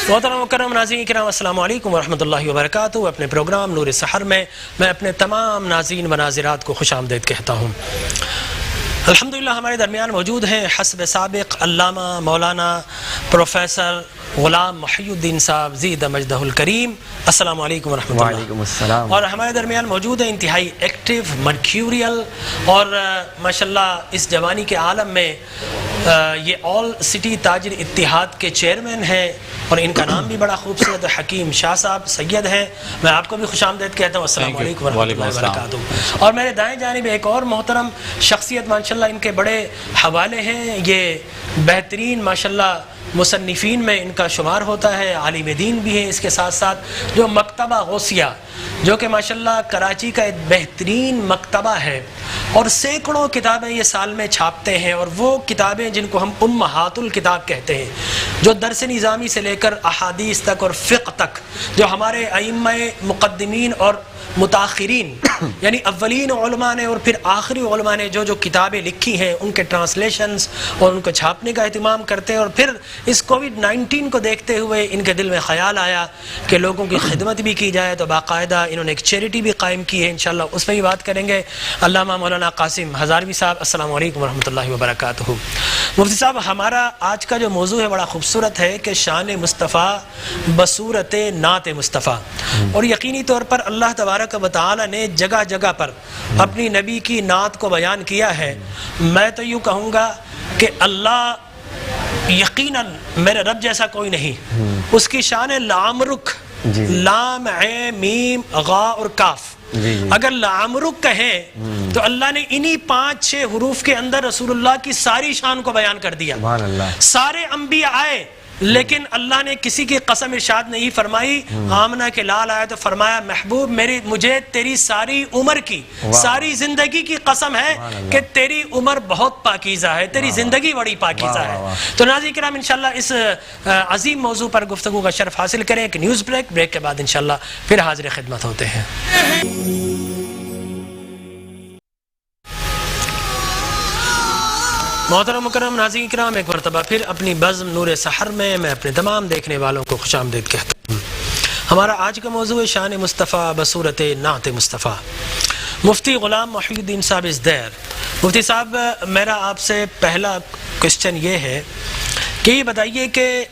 محترم مکرم ناظرین کرام، السلام علیکم ورحمۃ اللہ وبرکاتہ. اپنے پروگرام نور سحر میں اپنے تمام ناظرین و ناظرات کو خوش آمدید کہتا ہوں. الحمدللہ ہمارے درمیان موجود ہیں حسب سابق علامہ مولانا پروفیسر غلام محی الدین صاحب زید مجدہ الکریم. السلام علیکم ورحمۃ اللہ. وعلیکم السلام. اور ہمارے درمیان موجود ہیں انتہائی ایکٹیو، مرکیوریل اور ماشاءاللہ اس جوانی کے عالم میں یہ آل سٹی تاجر اتحاد کے چیئرمین ہیں اور ان کا نام بھی بڑا خوبصورت ہے، حکیم شاہ صاحب سید ہیں. میں آپ کو بھی خوش آمدید کہتا ہوں. السلام علیکم ورحمۃ اللہ وبرکاتہ. اور میرے دائیں جانب ایک اور محترم شخصیت ماشاءاللہ ان کے بڑے حوالے ہیں، یہ بہترین ماشاءاللہ مصنفین میں ان کا شمار ہوتا ہے، عالم دین بھی ہے. اس کے ساتھ ساتھ جو مکتبہ غوثیہ جو کہ ماشاءاللہ کراچی کا ایک بہترین مکتبہ ہے اور سینکڑوں کتابیں یہ سال میں چھاپتے ہیں، اور وہ کتابیں جن کو ہم امہات الکتاب کہتے ہیں، جو درس نظامی سے لے کر احادیث تک اور فقہ تک، جو ہمارے ائمہ مقدمین اور متاخرین یعنی اولین علماء نے اور پھر آخری علماء نے جو کتابیں لکھی ہیں ان کے ٹرانسلیشنز اور ان کو چھاپنے کا اہتمام کرتے ہیں. اور پھر اس کووڈ-19 کو دیکھتے ہوئے ان کے دل میں خیال آیا کہ لوگوں کی خدمت بھی کی جائے، تو باقاعدہ انہوں نے ایک چیریٹی بھی قائم کی ہے. انشاءاللہ اس پہ بھی بات کریں گے. علامہ مولانا قاسم ہزاروی صاحب، السلام علیکم ورحمۃ اللہ وبرکاتہ. مفتی صاحب، ہمارا آج کا جو موضوع ہے بڑا خوبصورت ہے کہ شان مصطفیٰ بصورت نعت مصطفیٰ. اور یقینی طور پر اللہ تبارک و تعالی نے جگہ جگہ پر اپنی نبی کی نعت کو بیان کیا ہے. میں تو یوں کہوں گا کہ اللہ یقیناً میرے رب جیسا کوئی نہیں. اس کی شان ہے لعمرک، لام عین میم غا اور کاف. اگر لعمرک کہیں تو اللہ نے انہی 5-6 حروف کے اندر رسول اللہ کی ساری شان کو بیان کر دیا. سارے انبیاء آئے لیکن اللہ نے کسی کی قسم ارشاد نہیں فرمائی. آمنہ کے لال آیا تو فرمایا محبوب مجھے تیری ساری عمر کی، ساری زندگی کی قسم ہے کہ تیری عمر بہت پاکیزہ ہے، تیری زندگی بڑی پاکیزہ ہے. تو ناظرین کرام انشاءاللہ اس عظیم موضوع پر گفتگو کا شرف حاصل کریں. ایک نیوز بریک کے بعد انشاءاللہ پھر حاضر خدمت ہوتے ہیں. محترم مکرم ناظرین کرام، ایک مرتبہ پھر اپنی بزم نور سحر میں اپنے تمام دیکھنے والوں کو خوش آمدید کہتا ہوں. ہمارا آج کا موضوع ہے شان مصطفیٰ بصورت نعت مصطفیٰ. مفتی غلام محی الدین صاحب از دیر. مفتی صاحب، میرا آپ سے پہلا کوشچن یہ ہے کہ یہ بتائیے کہ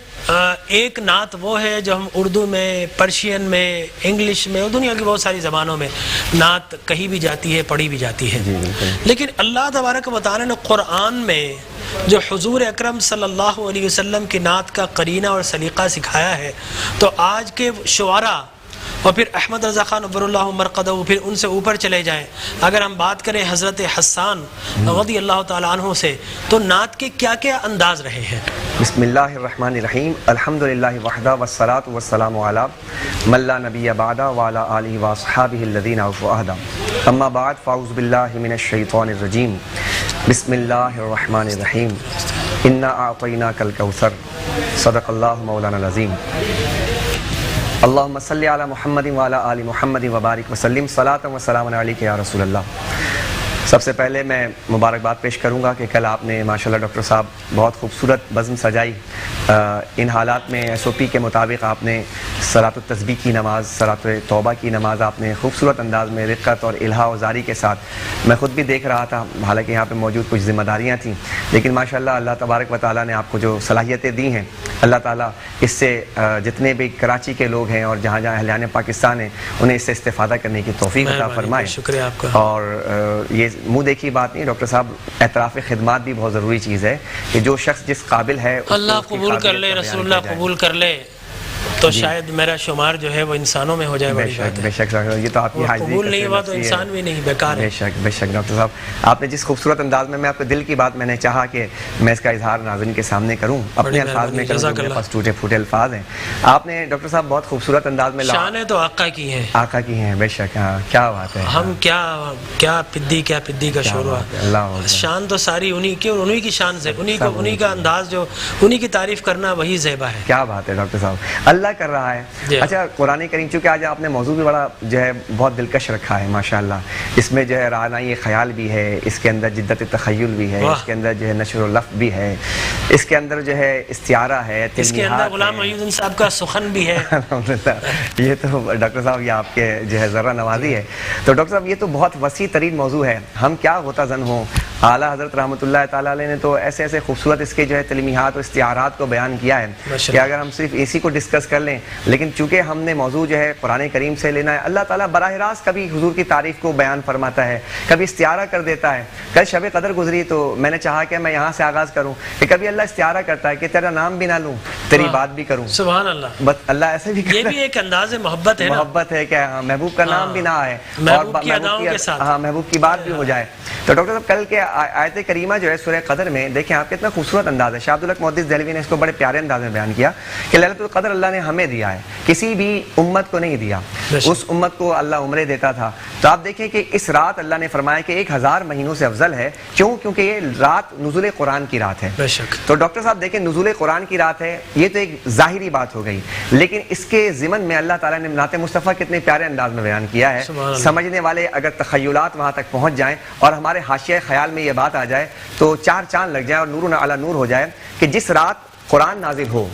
ایک نعت وہ ہے جو ہم اردو میں، پرشین میں، انگلش میں اور دنیا کی بہت ساری زبانوں میں نعت کہی بھی جاتی ہے، پڑھی بھی جاتی ہے. لیکن اللہ تبارک و تعالی نے قرآن میں جو حضور اکرم صلی اللہ علیہ وسلم کی نعت کا قرینہ اور سلیقہ سکھایا ہے، تو آج کے شعراء اور پھر احمد رضا خان عبر اللہ مرقدہ، پھر ان سے اوپر چلے جائیں، اگر ہم بات کریں حضرت حسان رضی اللہ تعالیٰ عنہ سے، تو نعت کے کیا کیا انداز رہے ہیں؟ بسم اللہ الرحمن الرحیم. الحمدللہ وحدہ والصلاة والسلام علی من لا نبی بعدہ وعلی آلہ واصحابہ الذین اوفوا عہدہ. اما بعد فاعوذ باللہ من الشیطان الرجیم. بسم اللہ الرحمن الرحیم. انا اعطیناک الکوثر. صدق اللہ مولانا العظیم. اللہم صلی علی محمد وعلی آل محمد وبارک وسلم. صلاۃ و سلام علیک یا رسول اللہ. سب سے پہلے میں مبارکباد پیش کروں گا کہ کل آپ نے ماشاءاللہ ڈاکٹر صاحب بہت خوبصورت بزم سجائی. ان حالات میں SOP کے مطابق آپ نے صلاۃ التسبیح کی نماز، صلاۃ توبہ کی نماز آپ نے خوبصورت انداز میں رقت اور الہا و زاری کے ساتھ، میں خود بھی دیکھ رہا تھا، حالانکہ یہاں پہ موجود کچھ ذمہ داریاں تھیں، لیکن ماشاءاللہ اللہ تبارک و تعالیٰ نے آپ کو جو صلاحیتیں دی ہیں، اللہ تعالیٰ اس سے جتنے بھی کراچی کے لوگ ہیں اور جہاں جہاں اہلیان پاکستان ہیں انہیں اس سے استفادہ کرنے کی توفیق عطا فرمائے. شکریہ آپ کا. اور یہ منہ دیکھی بات نہیں ڈاکٹر صاحب، اعتراف خدمات بھی بہت ضروری چیز ہے کہ جو شخص جس قابل ہے اللہ قبول کر لے، رسول اللہ قبول کر لے تو شاید میرا شمار جو ہے وہ انسانوں میں ہو جائے. بے شک بے شک. یہ تو آپ کی حاضری قبول نہیں ہوا تو انسان بھی نہیں، بیکار ہے. بے شک بے شک. ڈاکٹر صاحب آپ نے جس خوبصورت انداز میں آپ کے دل کی بات میں نے چاہا کہ میں اس کا اظہار ناظرین کے سامنے کروں، اپنے الفاظ میں کروں، میرے پاس ٹوٹے پھوٹے الفاظ ہیں. آپ نے ڈاکٹر صاحب بہت خوبصورت انداز میں شانیں تو آقا کی ہیں، آقا کی ہیں. بے شک. ہاں کیا بات ہے. ہم کیا پدی کا شور. شان تو ساری انہی کی اور انہی کی شان سے، انہی کا انداز، جو انہی کی تعریف کرنا وہی زیبا ہے. کیا بات ہے ڈاکٹر صاحب، اللہ کر رہا ہے. اچھا قرآن کریم، چونکہ آج آپ نے موضوع بھی بڑا جو ہے بہت دلکش رکھا ہے ماشاءاللہ. اس میں جو ہے رعنائی خیال بھی ہے، اس کے اندر جدت تخیل بھی ہے، اس کے اندر جو ہے نشر و لفظ بھی ہے، اس کے اندر جو ہے استعارہ ہے، اس کے اندر غلام محی الدین صاحب کا سخن بھی ہے. یہ تو ڈاکٹر صاحب یہ آپ کے جو ہے ذرہ نوازی ہے. تو ڈاکٹر صاحب یہ تو بہت وسیع ترین موضوع ہے. ہم کیا غوطہ زن ہوں. اعلیٰ حضرت رحمۃ اللہ تعالیٰ علیہ نے تو ایسے ایسے خوبصورت اس کے جو ہے تلمیحات اور استعارات کو بیان کیا ہے کہ اگر ہم صرف اسی کو ڈسکس کر لیں، لیکن چونکہ ہم نے موضوع جو ہے قرآن کریم سے لینا ہے، اللہ تعالیٰ براہ راست کبھی حضور کی تعریف کو بیان فرماتا ہے، کبھی استعارہ کر دیتا ہے. کل شب قدر گزری تو میں نے چاہا کہ میں یہاں سے آغاز کروں کہ کبھی اللہ استعارہ کرتا ہے کہ تیرا نام بھی نہ لوں، تیری بات بھی کروں. سبحان اللہ. بس اللہ ایسے بھی کرتا ہے. یہ بھی ایک انداز محبت ہے، محبت ہے کہ محبوب کا نام بھی نہ آئے اور محبوب کی بات بھی ہو جائے. تو ڈاکٹر صاحب کل کے آیت کریمہ جو ہے سورہ قدر میں دیکھیں آپ کتنا خوبصورت انداز ہے. شاہ عبدالحق محدث دہلوی نے اس کو بڑے پیارے انداز میں بیان کیا کہ لیلۃ القدر اللہ نے ہمیں دیا ہے، کسی بھی امت کو نہیں دیا. اس امت کو اللہ عمرے دیتا تھا. تو آپ دیکھیں کہ اس رات اللہ نے فرمایا کہ 1000 مہینوں سے افضل ہے. کیوں؟ کیونکہ یہ رات نزول قرآن کی رات ہے. تو ڈاکٹر صاحب دیکھیں نزول قرآن کی رات ہے، یہ تو ایک ظاہری بات ہو گئی، لیکن اس کے ضمن میں اللہ تعالیٰ نے نعت مصطفیٰ کتنے پیارے انداز میں بیان کیا ہے. سمجھنے والے اگر تخیلات وہاں تک پہنچ جائیں اور ہمارے حاشیہ خیال میں یہ بات آ جائے تو 4 چاند لگ جائیں اور نور علی نور ہو جائے کہ جس رات قرآن نازل ہو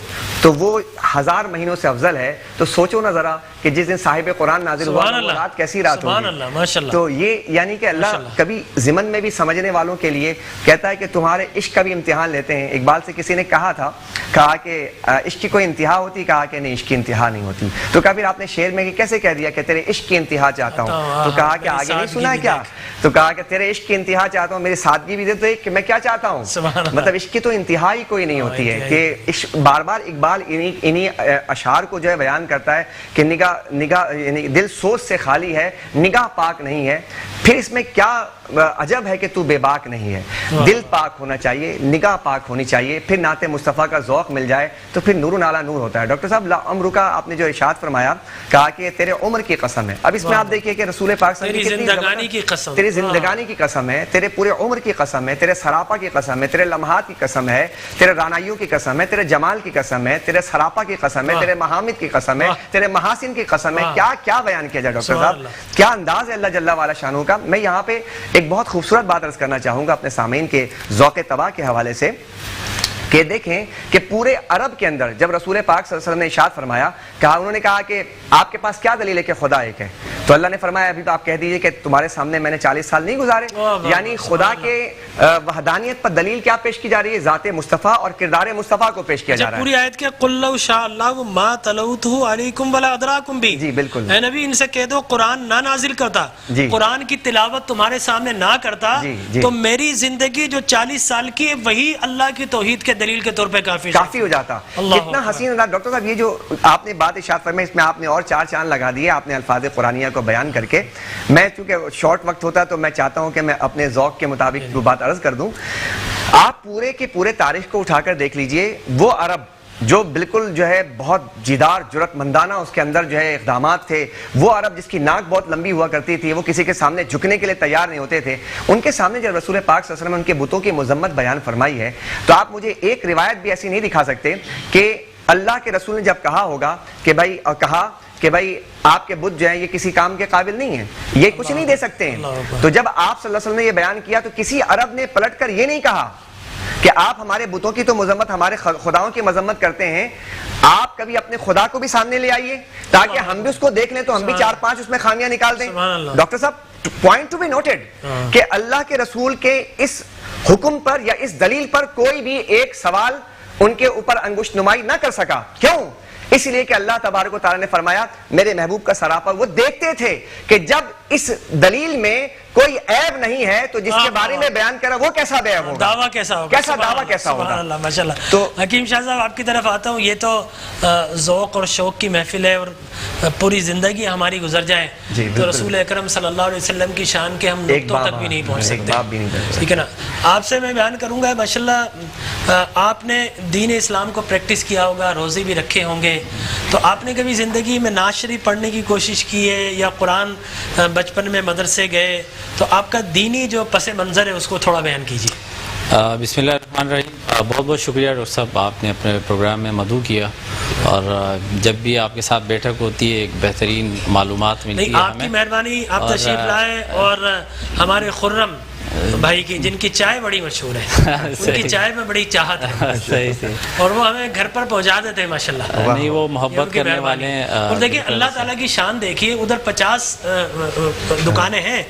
تو وہ 1000 مہینوں سے افضل ہے. تو سوچو نا ذرا کہ جس دن صاحب قرآن نازل ہوا وہ رات کیسی رات ہوگی. تو یہ یعنی کہ اللہ کبھی ضمن میں بھی سمجھنے والوں کے لیے کہتا ہے کہ تمہارے عشق کا بھی امتحان لیتے ہیں. اقبال سے کسی نے کہا کہ عشق کی کوئی انتہا ہوتی, کہا کہ نہیں, عشق کی انتہا نہیں ہوتی. تو کہا پھر آپ نے شعر میں کیسے کہہ دیا کہ تیرے عشق کی انتہا چاہتا ہوں؟ تو کہا کہ آگے نہیں سنا ہے کیا؟ تو کہا کہ تیرے عشق کی انتہا چاہتا ہوں, میری سادگی بھی دے تو کہ میں کیا چاہتا ہوں. مطلب عشق کی تو انتہا ہی کوئی نہیں ہوتی ہے. کہ بار بار اقبال انہی اشعار کو جو ہے بیان کرتا ہے کہ نگاہ یعنی دل سوچ سے خالی ہے, نگاہ پاک نہیں ہے. پھر اس میں کیا عجب ہے کہ تو بے باک نہیں ہے. دل پاک ہونا چاہیے, نگاہ پاک ہونی چاہیے, پھر نعت مصطفیٰ کا ذوق مل جائے تو پھر نور نالا نور ہوتا ہے. ڈاکٹر صاحب عمر کا آپ نے جو ارشاد فرمایا, کہا کہ تیرے عمر کی قسم ہے. اب اس میں آپ دیکھیے کہ رسول پاک صلی اللہ علیہ وسلم تیری زندگانی کی قسم ہے, تیرے پورے عمر کی قسم ہے, تیرے سراپا کی قسم ہے, تیرے لمحات کی قسم ہے, تیرے رانائیوں کی قسم ہے, تیرے جمال کی قسم ہے, تیرے سراپا کی قسم ہے, تیرے محامد کی قسم ہے, تیرے محاسن کی قسم ہے. کیا کیا بیان کیا جائے ڈاکٹر صاحب, کیا انداز ہے اللہ جل وعلا شانہ کا. میں یہاں پہ ایک بہت خوبصورت بات عرض کرنا چاہوں گا اپنے سامعین کے ذوق طبع کے حوالے سے, کہ دیکھیں کہ پورے عرب کے اندر جب رسول پاک صلی اللہ علیہ وسلم نے ارشاد فرمایا, انہوں نے کہا کہ آپ کے پاس کیا دلیل ہے کہ خدا ایک ہے؟ تو اللہ نے فرمایا ابھی تو آپ کہہ دیجئے کہ تمہارے سامنے میں نے 40 سال نہیں گزارے. یعنی خدا کے وحدانیت پر دلیل کیا پیش کی جا رہی ہے؟ ذات مصطفیٰ اور کردار مصطفیٰ کو پیش کیا جا رہا ہے. پوری آیت کے قل لو شاء اللہ ما تلوتہ علیکم ولا ادراکم بھی. جی بالکل. اے نبی ان سے کہہ دو قرآن نہ نازل کرتا, قرآن کی تلاوت تمہارے سامنے نہ کرتا تو میری زندگی جو 40 سال کی ہے وہی اللہ کی توحید کے دلیل کے طور پہ کافی ہو جاتا. کتنا حسین انداز. ڈاکٹر صاحب یہ جو آپ نے بات ارشاد فرمائی اس میں آپ نے اور 4 چاند لگا دیے آپ نے الفاظ قرآنیہ کو بیان کر کے. میں چونکہ شارٹ وقت ہوتا ہے تو میں چاہتا ہوں کہ میں اپنے ذوق کے مطابق وہ بات عرض کر دوں. آپ پورے کے پورے تاریخ کو اٹھا کر دیکھ لیجئے, وہ عرب جو بالکل جو ہے بہت جدار جرأت مندانہ اس کے اندر جو ہے اقدامات تھے, وہ عرب جس کی ناک بہت لمبی ہوا کرتی تھی, وہ کسی کے سامنے جھکنے کے لیے تیار نہیں ہوتے تھے, ان کے سامنے جب رسول پاک صلی اللہ علیہ وسلم نے ان کے بتوں کی مذمت بیان فرمائی ہے تو آپ مجھے ایک روایت بھی ایسی نہیں دکھا سکتے کہ اللہ کے رسول نے جب کہا ہوگا کہ بھائی آپ کے بت جو ہیں یہ کسی کام کے قابل نہیں ہیں, یہ کچھ نہیں دے سکتے ہیں. تو جب آپ صلی اللہ علیہ وسلم نے یہ بیان کیا تو کسی عرب نے پلٹ کر یہ نہیں کہا کہ آپ ہمارے بتوں کی تو مذمت, ہمارے خداؤں کی مذمت کرتے ہیں, آپ کبھی اپنے خدا کو بھی سامنے لے آئیے تاکہ ہم بھی اس کو دیکھ لیں تو ہم بھی 4-5 اس میں خامیاں نکال دیں. ڈاکٹر صاحب پوائنٹ ٹو بی نوٹڈ کہ اللہ کے رسول کے اس حکم پر یا اس دلیل پر کوئی بھی ایک سوال ان کے اوپر انگشت نمائی نہ کر سکا. کیوں؟ اس لیے کہ اللہ تبارک و تعالیٰ نے فرمایا میرے محبوب کا سراپا وہ دیکھتے تھے کہ جب اس دلیل میں کوئی عیب نہیں ہے تو جس کے بارے میں بیان کرا وہ کیسا عیب ہوگا, دعویٰ کیسا ہوگا, دعویٰ کیسا ہوگا. سبحان اللہ, ماشاءاللہ. تو حکیم شاہ صاحب آپ کی طرف آتا ہوں. یہ تو ذوق اور شوق کی محفل ہے اور پوری زندگی ہماری گزر جائے تو رسول اکرم صلی اللہ علیہ وسلم کی شان کے ہم نقطوں تک بھی نہیں پہنچ سکتے. ٹھیک ہے نا. آپ سے میں بیان کروں گا, ماشاءاللہ آپ نے دین اسلام کو پریکٹس کیا ہوگا, روزے بھی رکھے ہوں گے, تو آپ نے کبھی زندگی میں نعت شریف پڑھنے کی کوشش کی ہے یا قرآن بچپن میں مدرسے گئے, تو آپ کا دینی جو پس منظر ہے اس کو تھوڑا بیان کیجیے. بسم اللہ الرحمن الرحیم. بہت بہت شکریہ ڈاکٹر صاحب, آپ نے اپنے پروگرام میں مدعو کیا اور جب بھی آپ کے ساتھ بیٹھک ہوتی ہے ایک بہترین معلومات ملتی ہے ہمیں. آپ کی مہربانی, آپ تشریف لائے اور ہمارے خرم بھائی کی جن کی چائے بڑی مشہور ہے, ان کی چائے میں بڑی چاہت ہے اور وہ ہمیں گھر پر پہنچا دیتے ہیں ماشاءاللہ. نہیں وہ محبت کرنے والے ہیں. اور دیکھیں اللہ تعالیٰ کی شان دیکھیے, ادھر 50 دکانیں ہیں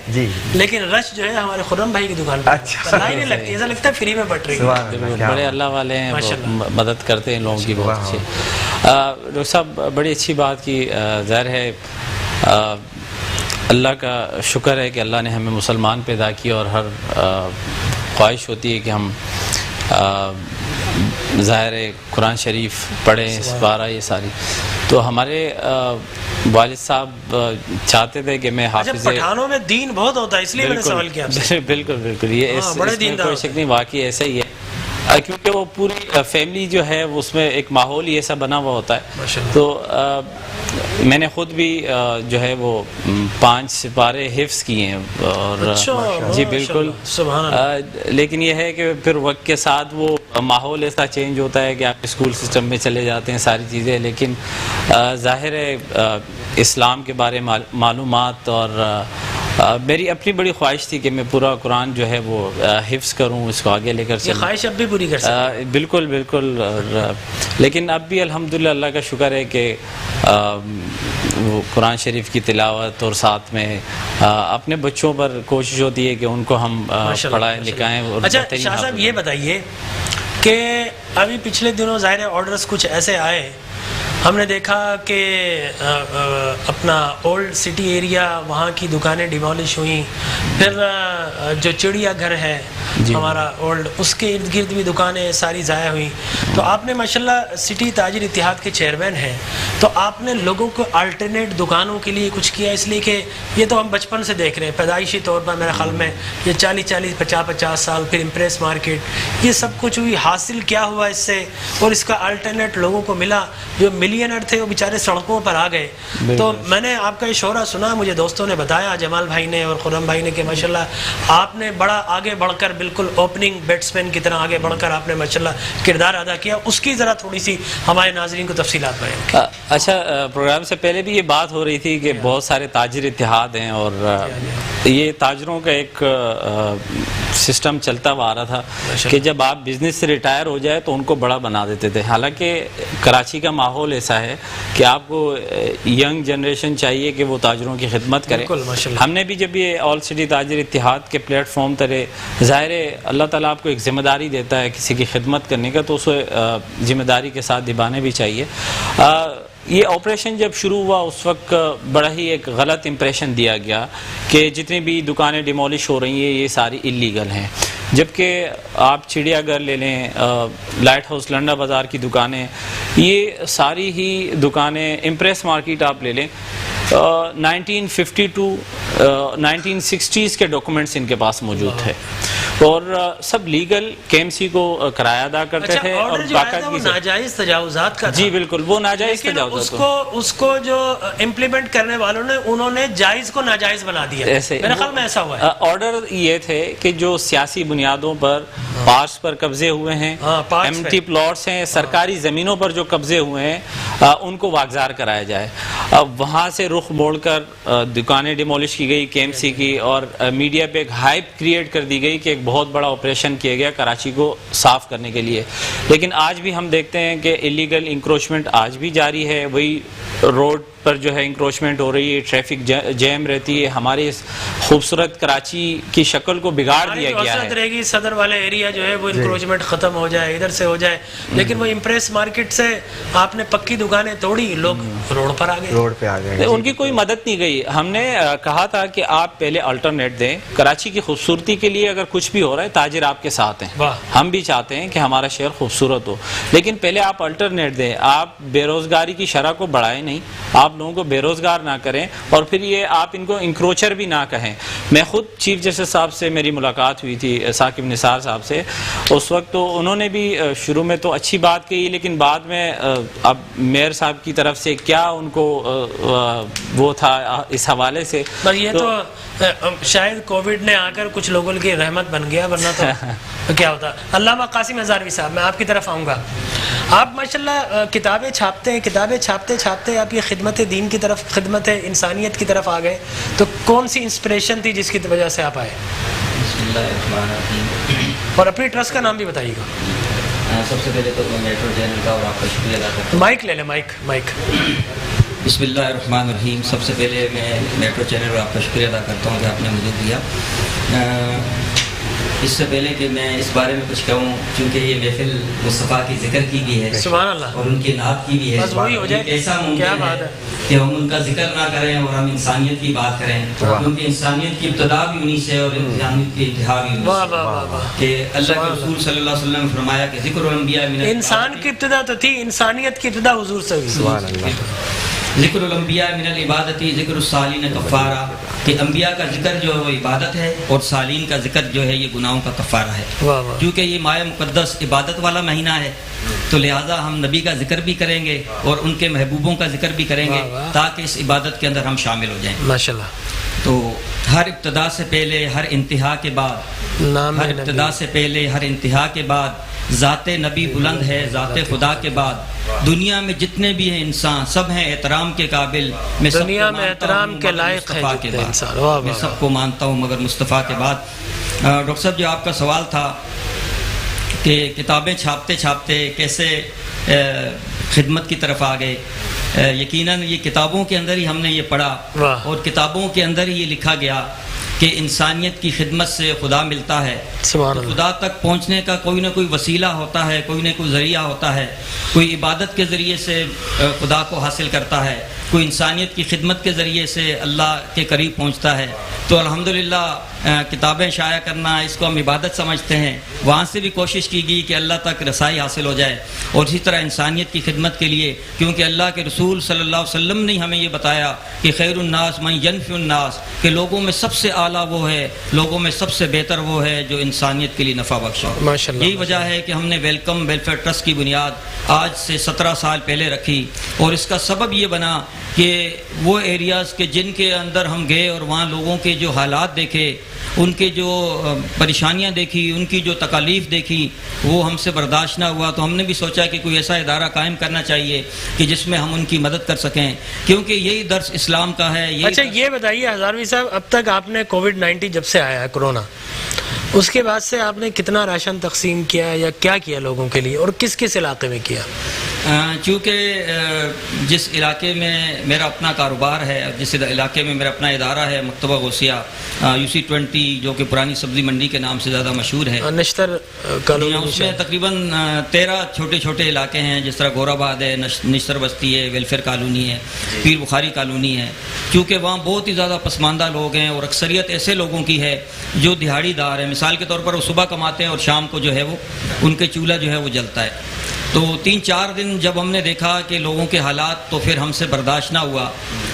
لیکن رش جو ہے ہمارے خرم بھائی کی دکان پر نہیں لگتی, ایسا لگتا ہے فری میں بٹ رہی ہے. بڑے اللہ والے ہیں, مدد کرتے ہیں لوگوں کی بہت اچھی. ڈاکٹر صاحب بڑی اچھی بات کی. ظاہر ہے اللہ کا شکر ہے کہ اللہ نے ہمیں مسلمان پیدا کیا اور ہر خواہش ہوتی ہے کہ ہم ظاہر قرآن شریف پڑھیں, پارہ یہ ساری. تو ہمارے والد صاحب چاہتے تھے کہ میں حافظ. پٹھانوں میں دین بہت ہوتا ہے اس لیے میں نے سوال کیا. بالکل بالکل, یہ اس میں کوئی شک نہیں, واقعی ایسا ہی ہے کیونکہ وہ پوری فیملی جو ہے اس میں ایک ماحول ہی ایسا بنا ہوا ہوتا ہے. تو میں نے خود بھی جو ہے وہ 5 سپارے حفظ کیے ہیں اور جی بالکل. لیکن یہ ہے کہ پھر وقت کے ساتھ وہ ماحول ایسا چینج ہوتا ہے کہ آپ اسکول سسٹم میں چلے جاتے ہیں ساری چیزیں, لیکن ظاہر ہے اسلام کے بارے معلومات اور میری اپنی بڑی خواہش تھی کہ میں پورا قرآن جو ہے وہ حفظ کروں، اس کو آگے لے کر یہ خواہش اب بھی پوری کر سکتے؟ بالکل بالکل، لیکن اب بھی الحمدللہ اللہ کا شکر ہے کہ وہ قرآن شریف کی تلاوت اور ساتھ میں اپنے بچوں پر کوشش ہوتی ہے کہ ان کو ہم پڑھائیں لکھائیں. اچھا شاہ صاحب یہ بتائیے کہ ابھی پچھلے دنوں ظاہر آرڈرز کچھ ایسے آئے، ہم نے دیکھا کہ اپنا اولڈ سٹی ایریا وہاں کی دکانیں ڈیمالش ہوئیں، پھر جو چڑیا گھر ہے ہمارا اولڈ، اس کے ارد گرد بھی دکانیں ساری ضائع ہوئیں. تو آپ نے ماشاءاللہ سٹی تاجر اتحاد کے چیئرمین ہیں، تو آپ نے لوگوں کو الٹرنیٹ دکانوں کے لیے کچھ کیا؟ اس لیے کہ یہ تو ہم بچپن سے دیکھ رہے ہیں، پیدائشی طور پر میرے خیال میں یہ 40 50 سال، پھر امپریس مارکیٹ، یہ سب کچھ ہوئی. حاصل کیا ہوا اس سے؟ اور اس کا الٹرنیٹ لوگوں کو ملا، جو ملینر تھے وہ بیچارے سڑکوں پر آ گئے. تو میں نے آپ کا یہ شعرہ سنا، مجھے دوستوں نے بتایا، جمال بھائی نے اور خرم بھائی نے، کہ ماشاءاللہ آپ نے بڑا آگے بڑھ کر بالکل اوپننگ بیٹسمین کی طرح آگے بڑھ کر آپ نے ماشاءاللہ کردار ادا کیا. اس کی ذرا تھوڑی سی ہمارے ناظرین کو تفصیلات بیان. اچھا، پروگرام سے پہلے بھی یہ بات ہو رہی تھی کہ بہت سارے تاجر اتحاد ہیں اور یہ تاجروں کا ایک سسٹم چلتا ہوا آ رہا تھا کہ جب آپ بزنس سے ریٹائر ہو جائے تو ان کو بڑا بنا دیتے تھے. حالانکہ کراچی کا ماحول ایسا ہے کہ آپ کو ینگ جنریشن چاہیے کہ وہ تاجروں کی خدمت کرے. ہم نے بھی جب یہ آل سٹی تاجر اتحاد کے پلیٹ فارم طرح، ظاہر ہے اللہ تعالیٰ آپ کو ایک ذمہ داری دیتا ہے کسی کی خدمت کرنے کا، تو اسے ذمہ داری کے ساتھ نبھانے بھی چاہیے. یہ آپریشن جب شروع ہوا اس وقت بڑا ہی ایک غلط امپریشن دیا گیا کہ جتنی بھی دکانیں ڈیمولش ہو رہی ہیں یہ ساری اللیگل ہیں، جبکہ آپ چڑیا گھر لے لیں، لائٹ ہاؤس لنڈا بازار کی دکانیں، یہ ساری ہی دکانیں، امپریس مارکیٹ آپ لے لیں، 1952 1960s کے ڈاکومنٹس ان کے پاس موجود تھے اور سب لیگل KMC کو کرایہ ادا کرتے تھے اور باقاعدگی سے ناجائز تجاوزات کا. جی بالکل، وہ ناجائز تجاوزات اس کو جو امپلیمنٹ کرنے والوں نے، انہوں نے جائز کو ناجائز بنا دیا. میرے خیال میں ایسا ہوا ہے. آرڈر یہ تھے کہ جو سیاسی بنیادوں پر پارٹس پر قبضے ہوئے ہیں، ایمٹی پلاٹس ہیں، سرکاری زمینوں پر جو قبضے ہوئے ہیں، ان کو واگزار کرایا جائے. وہاں سے رخ موڑ کر دکانیں ڈیمولش کی گئی KMC کی، اور میڈیا پہ ایک ہائپ کریٹ کر دی گئی کہ ایک بہت بڑا آپریشن کیا گیا کراچی کو صاف کرنے کے لیے. لیکن آج بھی ہم دیکھتے ہیں کہ الیگل انکروچمنٹ آج بھی جاری ہے. وہی روڈ پر جو ہے انکروچمنٹ ہو رہی ہے، ٹریفک جیم رہتی ہے، ہماری اس خوبصورت کراچی کی شکل کو بگاڑ دیا گیا ہے. رہے گی صدر والے ایریا جو ہے وہ انکروچمنٹ ختم ہو جائے، ادھر سے ہو جائے، لیکن وہ امپریس مارکیٹ سے آپ نے پکی دکانیں توڑی، لوگ روڈ پر آ گئے، روڈ پہ آ گئے. ان کی کوئی مدد نہیں گئی. ہم نے کہا تھا کہ آپ پہلے الٹرنیٹ دیں. کراچی کی خوبصورتی کے لیے اگر کچھ بھی ہو رہا ہے تاجر آپ کے ساتھ ہیں، ہم بھی چاہتے ہیں کہ ہمارا شہر خوبصورت ہو، لیکن پہلے آپ الٹرنیٹ دیں. آپ بے روزگاری کی شرح کو بڑھائیں نہیں، آپ لوگوں کو بے روزگار نہ کریں، اور پھر یہ آپ ان کو انکروچر بھی نہ کہیں. میں خود چیف جسٹس صاحب سے میری ملاقات ہوئی تھی، ثاقب نثار صاحب سے. اس وقت تو انہوں نے بھی شروع میں تو اچھی بات کہی، لیکن بعد میں اب میئر صاحب کی طرف سے کیا ان کو وہ تھا اس حوالے سے، یہ تو شاید کووڈ نے آ کر کچھ لوگوں کی رحمت بن گیا، ورنہ تو کیا ہوتا. علامہ قاسم ہزاروی صاحب، میں آپ کی طرف آؤں گا. آپ ماشاءاللہ کتابیں چھاپتے ہیں، کتابیں چھاپتے چھاپتے آپ یہ خدمت دین کی طرف، خدمت انسانیت کی طرف آ گئے. تو کون سی انسپریشن تھی جس کی وجہ سے آپ آئے؟ بسم اللہ الرحمن الرحیم. اور اپنی ٹرسٹ کا نام بھی بتائیے گا. سب سے پہلے تو میں میٹرو چینل کا اور آپ کا شکریہ ادا کرتا ہوں. مائک لے لیں، مائک. بسم اللہ الرحمن الرحیم. سب سے پہلے میں میٹرو چینل اور آپ کا شکریہ ادا کرتا ہوں کہ آپ نے مجھے دیا. اس سے پہلے کہ میں اس بارے میں کچھ کہوں، چونکہ یہ محفل مصطفیٰ کی ذکر کی بھی ہے، سبحان اللہ، اور ان کی نعت کی بھی ہے. ایسا ممکن ہے کہ ہم ان کا ذکر نہ کریں اور ہم انسانیت کی بات کریں، کیونکہ انسانیت کی ابتدا بھی انہی سے اور انسانیت کی انتہا بھی انہی سے. کہ اللہ کے رسول صلی اللہ علیہ وسلم نے فرمایا کہ ذکر الانبیاء من انسان کی ابتدا تو تھی، انسانیت کی ابتدا حضور سے ہوئی. ذکر الانبیاء من العبادتی ذکر الصالحین کفارہ، کہ انبیاء کا ذکر جو ہے وہ عبادت ہے اور صالحین کا ذکر جو ہے یہ گناہوں کا کفارہ ہے. کیونکہ یہ ماہ مقدس عبادت والا مہینہ ہے، تو لہٰذا ہم نبی کا ذکر بھی کریں گے اور ان کے محبوبوں کا ذکر بھی کریں گے تاکہ اس عبادت کے اندر ہم شامل ہو جائیں. ماشاءاللہ. تو ہر ابتدا سے پہلے، ہر انتہا کے بعد ہر ابتدا سے پہلے ہر انتہا کے بعد ذات نبی بلند ہے ذات خدا کے بعد دنیا میں جتنے بھی ہیں انسان سب ہیں احترام کے قابل میں دنیا میں احترام کے لائق ہے میں سب کو مانتا ہوں مگر مصطفیٰ کے بعد ڈاکٹر صاحب جو آپ کا سوال تھا کہ کتابیں چھاپتے چھاپتے کیسے خدمت کی طرف آ گئے یقیناً یہ کتابوں کے اندر ہی ہم نے یہ پڑھا اور کتابوں کے اندر ہی یہ لکھا گیا کہ انسانیت کی خدمت سے خدا ملتا ہے خدا تک پہنچنے کا کوئی نہ کوئی وسیلہ ہوتا ہے کوئی نہ کوئی ذریعہ ہوتا ہے کوئی عبادت کے ذریعے سے خدا کو حاصل کرتا ہے کوئی انسانیت کی خدمت کے ذریعے سے اللہ کے قریب پہنچتا ہے تو الحمدللہ کتابیں شائع کرنا اس کو ہم عبادت سمجھتے ہیں وہاں سے بھی کوشش کی گئی کہ اللہ تک رسائی حاصل ہو جائے اور اسی طرح انسانیت کی خدمت کے لیے کیونکہ اللہ کے رسول صلی اللہ علیہ وسلم نے ہمیں یہ بتایا کہ خیر الناس من ینفع الناس کہ لوگوں میں سب سے اعلیٰ وہ ہے لوگوں میں سب سے بہتر وہ ہے جو انسانیت کے لیے نفع بخش ہو یہی وجہ ہے کہ ہم نے ویلکم ویلفیئر ٹرسٹ کی بنیاد آج سے 17 سال پہلے رکھی اور اس کا سبب یہ بنا کہ وہ ایریاز کے جن کے اندر ہم گئے اور وہاں لوگوں کے جو حالات دیکھے ان کے جو پریشانیاں دیکھی ان کی جو تکالیف دیکھی وہ ہم سے برداشت نہ ہوا تو ہم نے بھی سوچا کہ کوئی ایسا ادارہ قائم کرنا چاہیے کہ جس میں ہم ان کی مدد کر سکیں کیونکہ یہی درس اسلام کا ہے اچھا یہ بتائیے ہزاروی صاحب اب تک آپ نے کووڈ-19 جب سے آیا ہے کرونا اس کے بعد سے آپ نے کتنا راشن تقسیم کیا یا کیا کیا لوگوں کے لیے اور کس کس علاقے میں کیا چونکہ جس علاقے میں میرا اپنا کاروبار ہے جس علاقے میں میرا اپنا ادارہ ہے مکتبہ غوثیہ UC20 جو کہ پرانی سبزی منڈی کے نام سے زیادہ مشہور ہے نشتر کالونی اس میں تقریباً 13 چھوٹے چھوٹے علاقے ہیں جس طرح گور آباد ہے نشتر بستی ہے ویلفیئر کالونی ہے پیر بخاری کالونی ہے کیونکہ وہاں بہت ہی زیادہ پسماندہ لوگ ہیں اور اکثریت ایسے لوگوں کی ہے جو دہاڑی دار ہیں مثال کے طور پر وہ صبح کماتے ہیں اور شام کو جو ہے وہ ان کے چولہا جو ہے وہ جلتا ہے تو 3-4 دن جب ہم نے دیکھا کہ لوگوں کے حالات تو پھر ہم سے برداشت نہ ہوا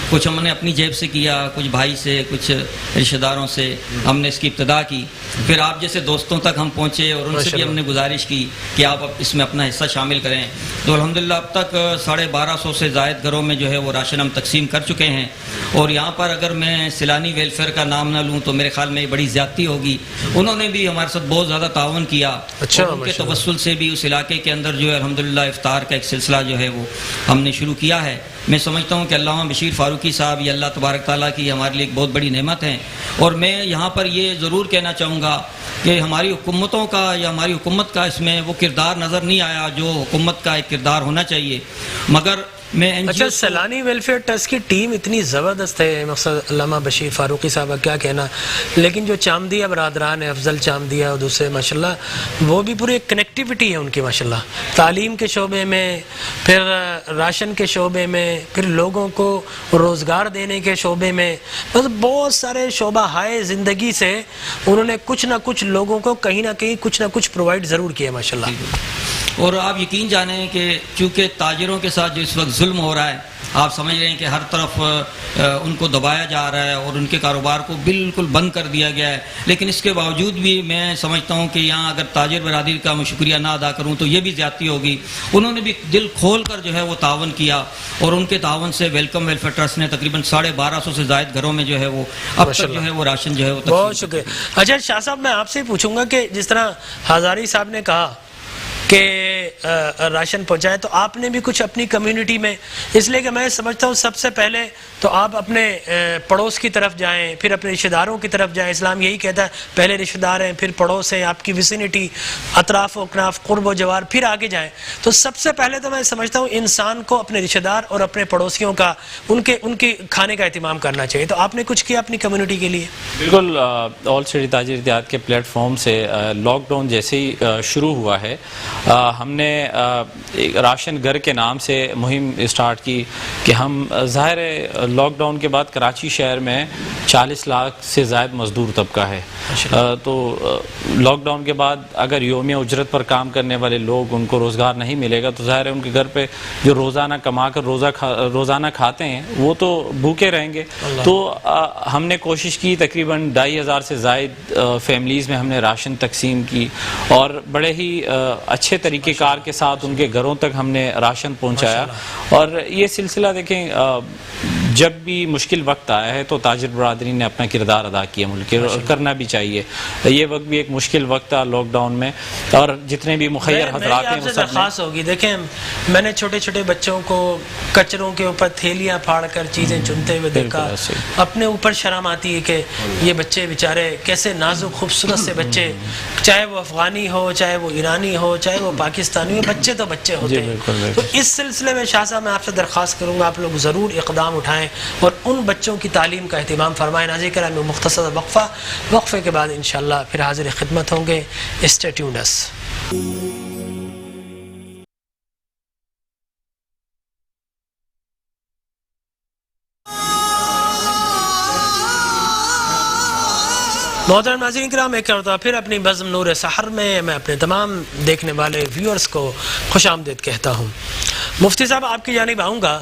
کچھ ہم نے اپنی جیب سے کیا کچھ بھائی سے کچھ رشتہ داروں سے ہم نے اس کی ابتدا کی پھر آپ جیسے دوستوں تک ہم پہنچے اور ان سے بھی ہم نے گزارش کی کہ آپ اس میں اپنا حصہ شامل کریں تو الحمدللہ اب تک 1250 سے زائد گھروں میں جو ہے وہ راشن ہم تقسیم کر چکے ہیں اور یہاں پر اگر میں سیلانی ویلفیئر کا نام نہ لوں تو میرے خیال میں بڑی زیادتی ہوگی انہوں نے بھی ہمارے ساتھ بہت زیادہ تعاون کیا ان کے توسل سے بھی اس علاقے کے اندر جو ہے الحمدللہ افطار کا ایک سلسلہ جو ہے وہ ہم نے شروع کیا ہے میں سمجھتا ہوں کہ علامہ بشیر فاروقی صاحب یہ اللہ تبارک تعالیٰ کی ہمارے لیے ایک بہت بڑی نعمت ہے اور میں یہاں پر یہ ضرور کہنا چاہوں گا کہ ہماری حکومتوں کا یا ہماری حکومت کا اس میں وہ کردار نظر نہیں آیا جو حکومت کا ایک کردار ہونا چاہیے مگر میں اچھا سیلانی ویلفیئر ٹرسٹ کی ٹیم اتنی زبردست ہے مقصد علامہ بشیر فاروقی صاحب کا کیا کہنا لیکن جو چامدیہ برادران ہیں افضل چامدیہ اور دوسرے ماشاءاللہ وہ بھی پوری کنیکٹیوٹی ہے ان کی ماشاءاللہ تعلیم کے شعبے میں پھر راشن کے شعبے میں پھر لوگوں کو روزگار دینے کے شعبے میں بس بہت سارے شعبہ ہائے زندگی سے انہوں نے کچھ نہ کچھ لوگوں کو کہیں نہ کہیں کچھ نہ کچھ پرووائڈ ضرور کیا ماشاءاللہ اور آپ یقین جانیں کہ چونکہ تاجروں کے ساتھ جو اس وقت ظلم ہو رہا ہے آپ سمجھ رہے ہیں کہ ہر طرف ان کو دبایا جا رہا ہے اور ان کے کاروبار کو بالکل بند کر دیا گیا ہے لیکن اس کے باوجود بھی میں سمجھتا ہوں کہ یہاں اگر تاجر برادری کا میں شکریہ نہ ادا کروں تو یہ بھی زیادتی ہوگی انہوں نے بھی دل کھول کر جو ہے وہ تعاون کیا اور ان کے تعاون سے ویلکم ویلفیئر ٹرسٹ نے تقریباً 1250 سے زائد گھروں میں جو ہے وہ اب تک جو ہے وہ راشن جو ہے وہ بہت شکریہ اچھا شاہ صاحب میں آپ سے پوچھوں گا کہ جس طرح ہزاری صاحب نے کہا کہ راشن پہنچائے تو آپ نے بھی کچھ اپنی کمیونٹی میں اس لیے کہ میں سمجھتا ہوں سب سے پہلے تو آپ اپنے پڑوس کی طرف جائیں پھر اپنے رشتہ داروں کی طرف جائیں اسلام یہی کہتا ہے پہلے رشتہ دار ہیں پھر پڑوس ہیں آپ کی ویسینٹی اطراف و اکناف قرب و جوار پھر آگے جائیں تو سب سے پہلے تو میں سمجھتا ہوں انسان کو اپنے رشتہ دار اور اپنے پڑوسیوں کا ان کے کھانے کا اہتمام کرنا چاہیے تو آپ نے کچھ کیا اپنی کمیونٹی کے لیے بالکل آل سٹی تاجر اتحاد کے پلیٹ فارم سے لاک ڈاؤن جیسے ہی شروع ہوا ہے ہم نے راشن گھر کے نام سے مہم اسٹارٹ کی کہ ہم ظاہر لاک ڈاؤن کے بعد کراچی شہر میں 40 لاکھ سے زائد مزدور طبقہ ہے تو لاک ڈاؤن کے بعد اگر یومیہ اجرت پر کام کرنے والے لوگ ان کو روزگار نہیں ملے گا تو ظاہر ہے ان کے گھر پہ جو روزانہ کما کر روزانہ کھاتے ہیں وہ تو بھوکے رہیں گے تو ہم نے کوشش کی تقریباً 2500 سے زائد فیملیز میں ہم نے راشن تقسیم کی اور بڑے ہی اچھے طریقے کار کے ساتھ ان کے گھروں تک ہم نے راشن پہنچایا اور یہ سلسلہ دیکھیں جب بھی مشکل وقت آیا ہے تو تاجر برادری نے اپنا کردار ادا کیا ملک کے، اور کرنا بھی چاہیے. یہ وقت بھی ایک مشکل وقت تھا لاک ڈاؤن میں، اور جتنے بھی مخیر حضرات ہیں وہ سب خاص ہوگی. دیکھیں میں نے چھوٹے چھوٹے بچوں کو کچروں کے اوپر تھیلیاں پھاڑ کر چیزیں چنتے ہوئے دیکھا. اپنے اوپر شرم آتی ہے کہ یہ بچے بیچارے کیسے نازک خوبصورت سے بچے، چاہے وہ افغانی ہو، چاہے وہ ایرانی ہو، چاہے وہ پاکستانی ہو، بچے تو بچے ہوتے ہیں. تو اس سلسلے میں شاہ صاحب میں آپ سے درخواست کروں گا آپ لوگ ضرور اقدام اٹھائیں اور ان بچوں کی تعلیم کا اہتمام فرمائیں. ناظرین کرام میں مختصر وقفے کے بعد انشاءاللہ پھر حاضر خدمت ہوں گے. اسٹے ٹیونڈ اس. محترم ناظرین کرام، ایک مرتبہ پھر اپنی بزم نور سحر میں میں اپنے تمام دیکھنے والے ویورز کو خوش آمدید کہتا ہوں. مفتی صاحب آپ کی جانب آؤں گا.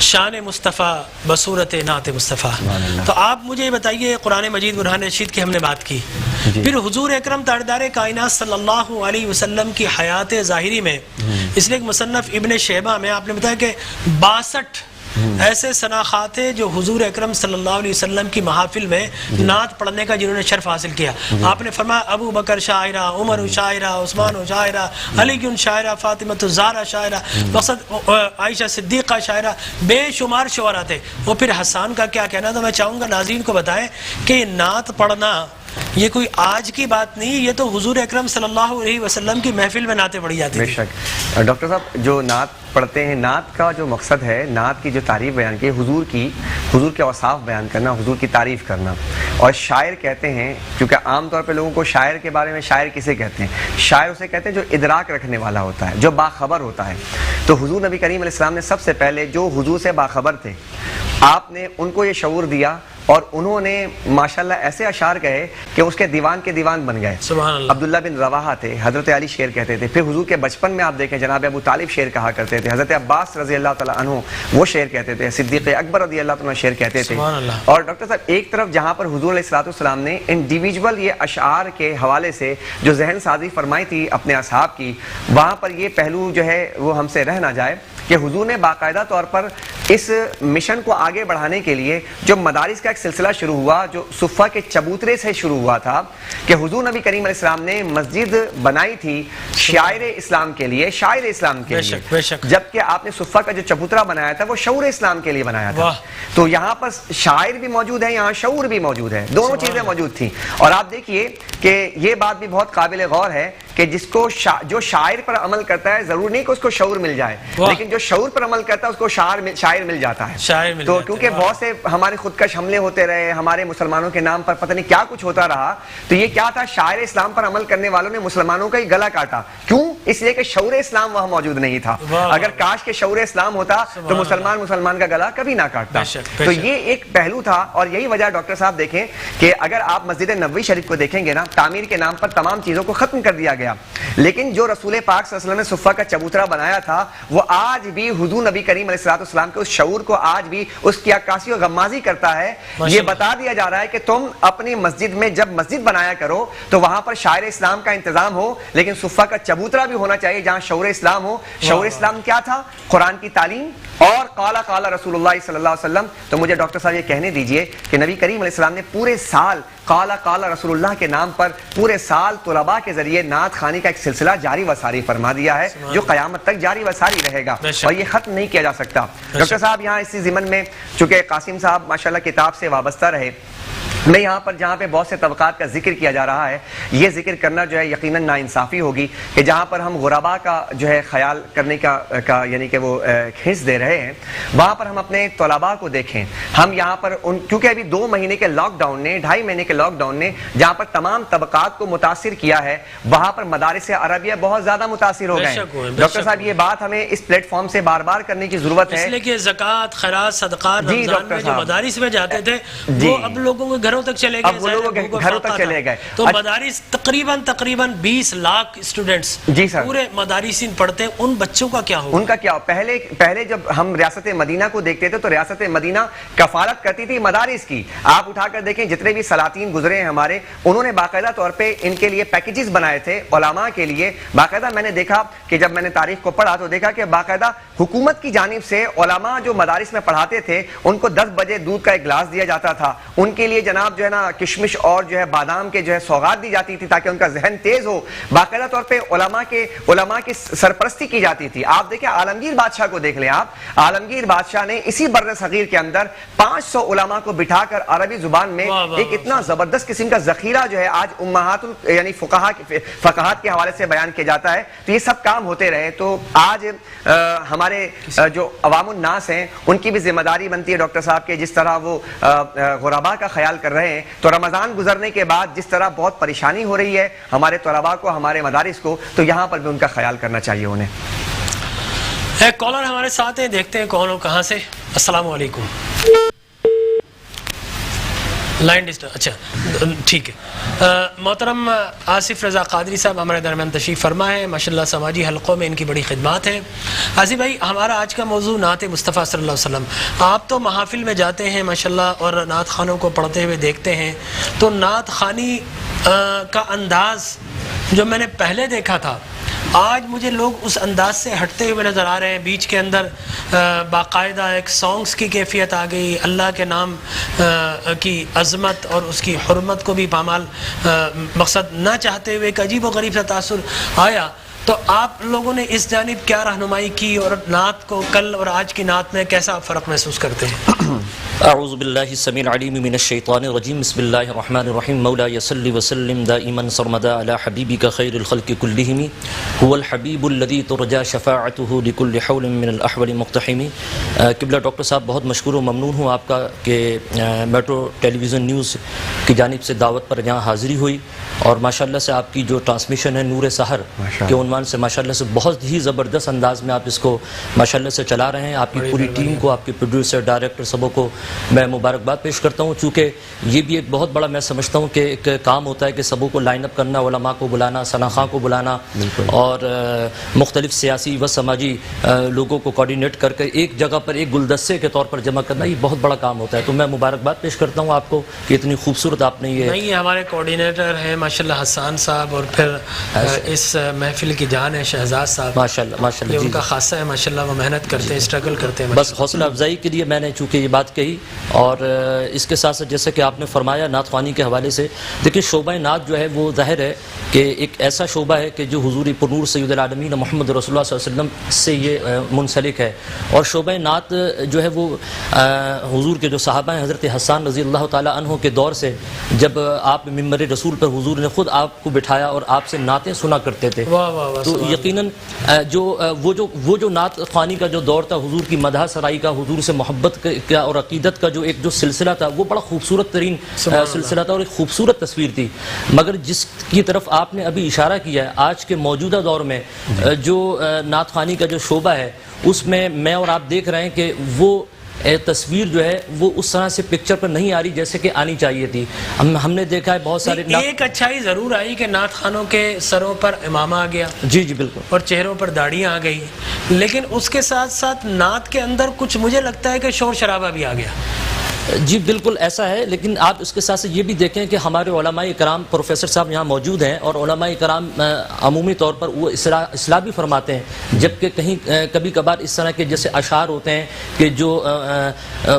شان مصطفیٰ بصورت نعت مصطفیٰ، تو آپ مجھے یہ بتائیے، قرآن مجید برہان رشید کی ہم نے بات کی، پھر حضور اکرم تاجدار کائنات صلی اللہ علیہ وسلم کی حیات ظاہری میں اس لیے ایک مصنف ابن شیبہ میں آپ نے بتایا کہ 62 ایسے شناخات ہیں جو حضور اکرم صلی اللہ علیہ وسلم کی محافل میں نعت پڑھنے کا جنہوں نے شرف حاصل کیا. آپ نے فرمایا ابو بکر شاعرہ، عمر شاعرہ، عثمان شاعرہ، علی شاعرہ، فاطمہ الزہرا شاعرہ، مقصد عائشہ صدیقہ شاعرہ، بے شمار شعراء تھے. وہ پھر حسان کا کیا کہنا تھا؟ میں چاہوں گا ناظرین کو بتائیں کہ نعت پڑھنا یہ کوئی آج کی بات نہیں، یہ تو حضور اکرم صلی اللہ علیہ وسلم کی محفل میں نعتیں پڑھی جاتی ہیں. بے شک ڈاکٹر صاحب، جو نعت پڑھتے ہیں، نعت کا جو مقصد ہے، نعت کی جو تعریف بیان کی، حضور کے اوصاف بیان کرنا، حضور کی تعریف کرنا. اور شاعر کہتے ہیں، کیونکہ عام طور پہ لوگوں کو شاعر کے بارے میں شاعر کسے کہتے ہیں؟ شاعر اسے کہتے ہیں جو ادراک رکھنے والا ہوتا ہے، جو باخبر ہوتا ہے. تو حضور نبی کریم علیہ السلام نے سب سے پہلے جو حضور سے باخبر تھے، آپ نے ان کو یہ شعور دیا اور انہوں نے ماشاءاللہ ایسے اشعار کہے کہ اس کے دیوان کے دیوان بن گئے. سبحان اللہ. عبداللہ بن رواحہ تھے، حضرت علی شعر کہتے تھے. پھر حضور کے بچپن میں آپ دیکھیں جناب ابو طالب شعر کہا کرتے تھے، حضرت عباس رضی اللہ تعالیٰ عنہ وہ شعر کہتے تھے، صدیق اکبر رضی اللہ تعالیٰ شعر کہتے تھے. اور ڈاکٹر صاحب ایک طرف جہاں پر حضور علیہ الصلوۃ والسلام نے انڈیویجول یہ اشعار کے حوالے سے جو ذہن سازی فرمائی تھی اپنے اصحاب کی، وہاں پر یہ پہلو جو ہے وہ ہم سے رہ نہ جائے کہ حضور نے باقاعدہ طور پر اس مشن کو آگے بڑھانے کے لیے جو مدارس کا ایک سلسلہ شروع ہوا، جو صفہ کے چبوترے سے شروع ہوا تھا، کہ حضور نبی کریم علیہ السلام نے مسجد بنائی تھی شاعر اسلام کے لیے، شاعر اسلام کے لیے، جبکہ آپ نے صفہ کا جو چبوترا بنایا تھا وہ شعور اسلام کے لیے بنایا تھا. تو یہاں پر شاعر بھی موجود ہے، یہاں شعور بھی موجود ہے، دونوں چیزیں موجود تھیں. اور آپ دیکھیے کہ یہ بات بھی بہت قابل غور ہے کہ جس کو جو شاعر پر عمل کرتا ہے ضرور نہیں کہ اس کو شعور مل جائے، لیکن جو شعور پر عمل کرتا ہے اس کو شاعر مل جاتا ہے. تو کیونکہ بہت سے ہمارے خودکش حملے ہوتے رہے، ہمارے مسلمانوں کے نام پر پتہ نہیں کیا کچھ ہوتا رہا، تو یہ کیا تھا؟ شاعر اسلام پر عمل کرنے والوں نے مسلمانوں کا ہی گلا کاٹا. کیوں؟ اس لیے کہ شعور اسلام وہاں موجود نہیں تھا. اگر کاش کے شعور اسلام ہوتا تو مسلمان کا گلا کبھی نہ کاٹتا. تو یہ ایک پہلو تھا. اور یہی وجہ ڈاکٹر صاحب دیکھیں کہ اگر آپ مسجد نبوی شریف کو دیکھیں گے نا، تعمیر کے نام پر تمام چیزوں کو ختم کر دیا گیا، لیکن جو رسول پاک صلی اللہ علیہ وسلم نے صفہ کا چبوترا بنایا تھا وہ آج بھی حضور نبی کریم علیہ السلام کے اس شعور کو آج بھی اس کی عکاسی و غمازی کرتا ہے. یہ بتا دیا جا رہا ہے کہ تم اپنی مسجد میں جب مسجد بنایا کرو تو وہاں پر شاعر اسلام کا انتظام ہو، لیکن صفہ کا چبوترا بھی ہونا چاہیے جہاں شعور اسلام ہو. شعور اسلام کیا تھا؟ قرآن کی تعلیم اور قال رسول اللہ صلی اللہ علیہ وسلم. تو مجھے ڈاکٹر صاحب یہ کہنے دیجئے کہ نبی کریم علیہ السلام نے پورے سال قال رسول اللہ کے نام پر پورے سال طلباء کے ذریعے نعت خوانی کا ایک سلسلہ جاری و ساری فرما دیا ہے جو قیامت تک جاری و ساری رہے گا اور یہ ختم نہیں کیا جا سکتا. ڈاکٹر صاحب یہاں اسی ضمن میں چونکہ قاسم صاحب ماشاءاللہ کتاب سے وابستہ رہے، میں یہاں پر جہاں پہ بہت سے طبقات کا ذکر کیا جا رہا ہے، یہ ذکر کرنا جو ہے یقیناً ناانصافی ہوگی کہ جہاں پر ہم غرباء کا جو ہے خیال کرنے کا یعنی کہ وہ حص دے رہے ہیں، وہاں پر ہم اپنے طلباء کو دیکھیں. ہم یہاں پر کیونکہ ابھی 2 مہینے کے لاک ڈاؤن نے، 2.5 مہینے کے لاک ڈاؤن نے جہاں پر تمام طبقات کو متاثر کیا ہے، وہاں پر مدارس عربیہ بہت زیادہ متاثر ہو گئے. ڈاکٹر صاحب یہ بات ہمیں اس پلیٹ فارم سے بار بار کرنے کی ضرورت ہے، اس لیے کہ زکوٰۃ، خیرات، صدقات رمضان میں جو مدارس میں جاتے تھے وہ اب لوگوں کے گھروں گھروں تک چلے گئے, اب وہ لوگ گھروں تک چلے گئے. تو مدارس تقریباً 20 لاکھ اسٹوڈنٹس پورے مدارسین پڑھتے ہیں, ان بچوں کا کیا ہوگا؟ ان کا کیا؟ پہلے جب ہم ریاست مدینہ کو دیکھتے تھے تو ریاست مدینہ کفالت کرتی تھی مدارس کی. آپ اٹھا کر دیکھیں جتنے بھی سلاطین گزرے ہیں ہمارے, انہوں نے باقاعدہ طور پہ ان کے لیے پیکیجز بنائے تھے علماء کے لیے. باقاعدہ میں نے دیکھا کہ جب میں نے تاریخ کو پڑھا تو دیکھا کہ باقاعدہ حکومت کی جانب سے علماء جو مدارس میں پڑھاتے تھے ان کو 10 بجے دودھ کا ایک گلاس دیا جاتا تھا. ان کے لیے جناب جو ہے نا کشمش اور جو ہے بادام کے جو ہے سوغات دی جاتی تھی تاکہ ان کا ذہن تیز ہو. باقاعدہ طور پہ علماء کی سرپرستی کی جاتی تھی. آپ دیکھیں عالمگیر بادشاہ کو دیکھ لیں آپ, عالمگیر بادشاہ نے اسی بر صغیر کے اندر 500 علماء کو بٹھا کر عربی زبان میں ایک اتنا زبردست قسم کا ذخیرہ جو ہے آج امہات یعنی فقہات کے حوالے سے بیان کیا جاتا ہے. تو یہ سب کام ہوتے رہے. تو آج ہمارے جو عوام الناس ہیں ان کی بھی ذمہ داری بنتی ہے ڈاکٹر صاحب کے, جس طرح وہ غرباء کا خیال کر رہے ہیں. تو رمضان گزرنے کے بعد جس طرح بہت پریشانی ہو رہی ہے ہمارے طلباء کو, ہمارے مدارس کو, تو یہاں پر بھی ان کا خیال کرنا چاہیے انہیں. ایک کالر ہمارے ساتھ ہیں, دیکھتے ہیں کون ہو کہاں سے. السلام علیکم. لائن ڈسٹرب, اچھا ٹھیک ہے. محترم آصف رضا قادری صاحب ہمارے درمیان تشریف فرما ہے. ماشاءاللہ سماجی حلقوں میں ان کی بڑی خدمات ہیں. آصف بھائی, ہمارا آج کا موضوع نعت مصطفیٰ صلی اللہ علیہ وسلم. آپ تو محافل میں جاتے ہیں ماشاءاللہ اور نعت خوانوں کو پڑھتے ہوئے دیکھتے ہیں, تو نعت خوانی کا انداز جو میں نے پہلے دیکھا تھا, آج مجھے لوگ اس انداز سے ہٹتے ہوئے نظر آ رہے ہیں. بیچ کے اندر باقاعدہ ایک سانگز کی کیفیت آ گئی, اللہ کے نام کی عظمت اور اس کی حرمت کو بھی پامال مقصد نہ چاہتے ہوئے ایک عجیب و غریب سا تاثر آیا. تو آپ لوگوں نے اس جانب کیا رہنمائی کی, اور نعت کو کل اور آج کی نعت میں کیسا فرق محسوس کرتے ہیں؟ اعوذ باللہ السمیع العلیم من الشیطان الرجیم. بسم اللہ الرحمن الرحیم. مولاي صل وسلم دائما سرمدا على حبیبک خیر الخلق کلہم هو الحبیب الذی ترجى شفاعته لكل حول من الاحوال مقتحم. قبلہ ڈاکٹر صاحب بہت مشکور و ممنون ہوں آپ کا کہ میٹرو ٹیلی ویژن نیوز کی جانب سے دعوت پر یہاں حاضری ہوئی, اور ماشاءاللہ سے آپ کی جو ٹرانسمیشن ہے نور سحر کے عنوان سے ماشاءاللہ سے بہت ہی زبردست انداز میں آپ اس کو ماشاءاللہ سے چلا رہے ہیں. آپ کی پوری ٹیم کو, آپ کے پروڈیوسر, ڈائریکٹر سبوں کو میں مبارکباد پیش کرتا ہوں. چونکہ یہ بھی ایک بہت بڑا میں سمجھتا ہوں کہ ایک کام ہوتا ہے کہ سبوں کو لائن اپ کرنا, علماء کو بلانا, ثناخواں کو بلانا, اور مختلف سیاسی و سماجی لوگوں کو کوارڈینیٹ کر کے ایک جگہ پر ایک گلدستے کے طور پر جمع کرنا, یہ بہت بڑا کام ہوتا ہے. تو میں مبارکباد پیش کرتا ہوں آپ کو کہ اتنی خوبصورت آپ نے یہ ہمارے کوارڈینیٹر ہیں ماشاءاللہ حسان صاحب, اور پھر اس محفل کی جان ہے شہزاد صاحب ماشاءاللہ ان کا خاصہ ہے ماشاءاللہ, وہ محنت کرتے ہیں, اسٹرگل کرتے ہیں. بس حوصلہ افزائی کے لیے میں نے چونکہ یہ بات کہی, اور اس کے ساتھ ساتھ جیسے کہ آپ نے فرمایا نعت خوانی کے حوالے سے, دیکھیں شعبہ نعت جو ہے وہ ظاہر ہے کہ ایک ایسا شعبہ ہے کہ جو حضور پرنور سید العالمین محمد رسول اللہ صلی اللہ علیہ وسلم سے یہ منسلک ہے. اور شعبہ نعت جو ہے وہ حضور کے جو صحابہ ہیں, حضرت حسان رضی اللہ تعالیٰ عنہ کے دور سے, جب آپ ممبر رسول پر حضور نے خود آپ کو بٹھایا اور آپ سے نعتیں سنا کرتے تھے, تو یقیناً وہ جو نعت خوانی کا جو دور تھا, حضور کی مدح سرائی کا, حضور سے محبت کا اور عقیدت کا جو ایک جو سلسلہ تھا, وہ بڑا خوبصورت ترین سلسلہ تھا اور ایک خوبصورت تصویر تھی. مگر جس کی طرف آپ نے ابھی اشارہ کیا ہے, آج کے موجودہ دور میں جو نعت خوانی کا جو شعبہ ہے, اس میں اور آپ دیکھ رہے ہیں کہ وہ تصویر جو ہے وہ اس طرح سے پکچر پر نہیں آ رہی جیسے کہ آنی چاہیے تھی. ہم نے دیکھا ہے بہت سارے ایک اچھائی ضرور آئی کہ نعت خوانوں کے سروں پر امامہ آ گیا, جی بالکل, اور چہروں پر داڑیاں آ گئی, لیکن اس کے ساتھ ساتھ نعت کے اندر کچھ مجھے لگتا ہے کہ شور شرابہ بھی آ گیا. جی بالکل ایسا ہے, لیکن آپ اس کے ساتھ سے یہ بھی دیکھیں کہ ہمارے علماء کرام, پروفیسر صاحب یہاں موجود ہیں, اور علماء کرام عمومی طور پر وہ اصلاح بھی فرماتے ہیں, جبکہ کہیں کبھی کبھار اس طرح کے جیسے اشعار ہوتے ہیں کہ جو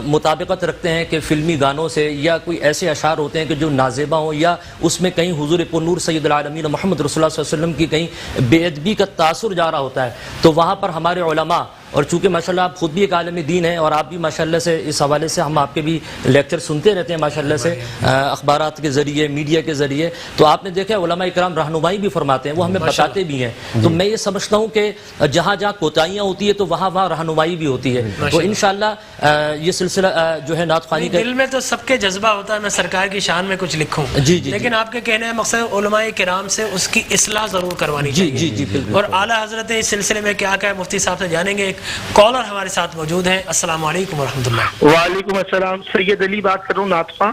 مطابقت رکھتے ہیں کہ فلمی گانوں سے, یا کوئی ایسے اشعار ہوتے ہیں کہ جو نازیبہ ہوں, یا اس میں کہیں حضور پرنور سید العالمین محمد رسول اللہ صلی اللہ علیہ وسلم کی کہیں بے ادبی کا تاثر جا رہا ہوتا ہے, تو وہاں پر ہمارے علماء, اور چونکہ ماشاءاللہ آپ خود بھی ایک عالم دین ہیں, اور آپ بھی ماشاءاللہ سے اس حوالے سے ہم آپ کے بھی لیکچر سنتے رہتے ہیں ماشاءاللہ سے, اخبارات کے ذریعے, میڈیا کے ذریعے, تو آپ نے دیکھا علماء کرام رہنمائی بھی فرماتے ہیں, وہ ہمیں بتاتے بھی ہیں. تو میں یہ سمجھتا ہوں کہ جہاں جہاں کوتاہیاں ہوتی ہے تو وہاں رہنمائی بھی ہوتی ہے. تو انشاءاللہ یہ سلسلہ جو ہے نعت خوانی کا, دل میں تو سب کے جذبہ ہوتا ہے میں سرکار کی شان میں کچھ لکھوں, لیکن آپ کے کہنے مقصد علماء کرام سے اس کی اصلاح ضرور کروانی چاہیے. اور اعلیٰ حضرت اس سلسلے میں کیا کہا ہے مفتی صاحب سے جانیں گے. ایک کالر ہمارے ساتھ موجود ہیں. السلام علیکم ورحمۃ اللہ. وعلیکم السلام. سید علی بات کر رہا ہوں, نعت خواں.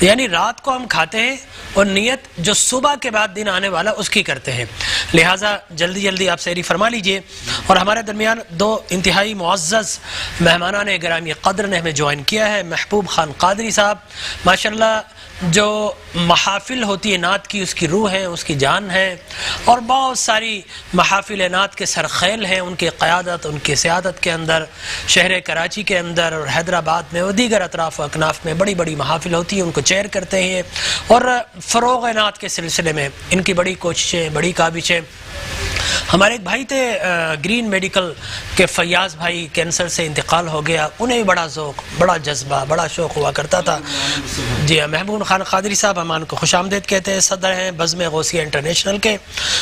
یعنی رات کو ہم کھاتے ہیں اور نیت جو صبح کے بعد دن آنے والا اس کی کرتے ہیں. لہٰذا جلدی جلدی آپ سحری فرما لیجئے. اور ہمارے درمیان دو انتہائی معزز مہمانان گرامی قدر نے ہمیں جوائن کیا ہے. محبوب خان قادری صاحب ماشاءاللہ جو محافل ہوتی ہے نعت کی اس کی روح ہے, اس کی جان ہے, اور بہت ساری محافل نعت کے سرخیل ہیں. ان کی قیادت, ان کی سیادت کے اندر شہر کراچی کے اندر اور حیدرآباد میں اور دیگر اطراف و اکناف میں بڑی بڑی محافل ہوتی ہیں, ان کو چیئر کرتے ہیں. اور فروغ نعت کے سلسلے میں ان کی بڑی کوششیں, بڑی کاوشیں. ہمارے ایک بھائی تھے گرین میڈیکل کے فیاض بھائی, کینسر سے انتقال ہو گیا. انہیں بھی بڑا ذوق, بڑا جذبہ, بڑا شوق ہوا کرتا تھا. جی ہاں, محبوب خان قادری صاحب ہم کو خوش آمدید کہتے ہیں, صدر ہیں بزم غوثیہ انٹرنیشنل کے.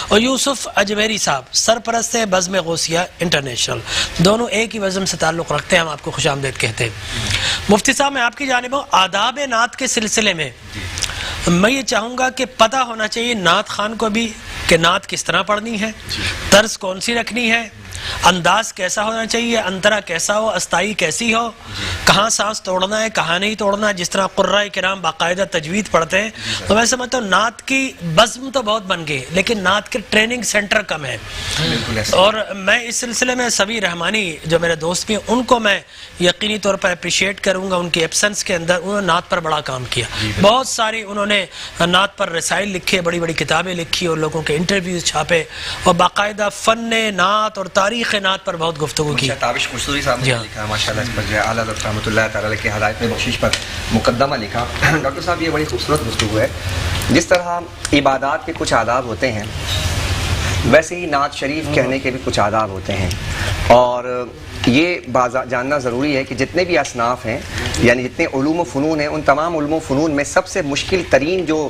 اور یوسف اجمیری صاحب سرپرست ہیں بزم غوثیہ انٹرنیشنل. دونوں ایک ہی بزم سے تعلق رکھتے ہیں, ہم آپ کو خوش آمدید کہتے ہیں. مفتی صاحب میں آپ کی جانب ہوں. آداب نعت کے سلسلے میں میں یہ چاہوں گا کہ پتہ ہونا چاہیے نعت خان کو بھی کہ نعت کس طرح پڑھنی ہے, طرز کون سی رکھنی ہے, انداز کیسا ہونا چاہیے, انترا کیسا ہو, استائی کیسی ہو, کہاں سانس توڑنا ہے, کہاں نہیں توڑنا. جس طرح قراء کرام باقاعدہ تجوید پڑھتے ہیں, تو میں سمجھتا ہوں نعت کی بزم تو بہت بن گئی لیکن نعت کے ٹریننگ سینٹر کم ہے. اور میں اس سلسلے میں سبی رحمانی جو میرے دوست بھی ہیں ان کو میں یقینی طور پر اپریشیٹ کروں گا. ان کی ایبسنس کے اندر انہوں نے نعت پر بڑا کام کیا. بہت ساری انہوں نے نعت پر رسائل لکھے, بڑی بڑی کتابیں لکھی اور لوگوں کے انٹرویوز چھاپے اور باقاعدہ فن نعت اور تاریخ نعت پر بہت گفتگو کی. تابش قصوری صاحب نے لکھا ماشاءاللہ, اس پر جو ہے اعلیٰ حضرت رحمۃ اللہ تعالی علیہ کی ہدایت میں بخشش پر مقدمہ لکھا. ڈاکٹر صاحب یہ بڑی خوبصورت گفتگو ہے. جس طرح عبادات کے کچھ آداب ہوتے ہیں ویسے ہی نعت شریف کہنے کے بھی کچھ آداب ہوتے ہیں. اور یہ جاننا ضروری ہے کہ جتنے بھی اصناف ہیں یعنی جتنے علوم و فنون ہیں ان تمام علوم و فنون میں سب سے مشکل ترین جو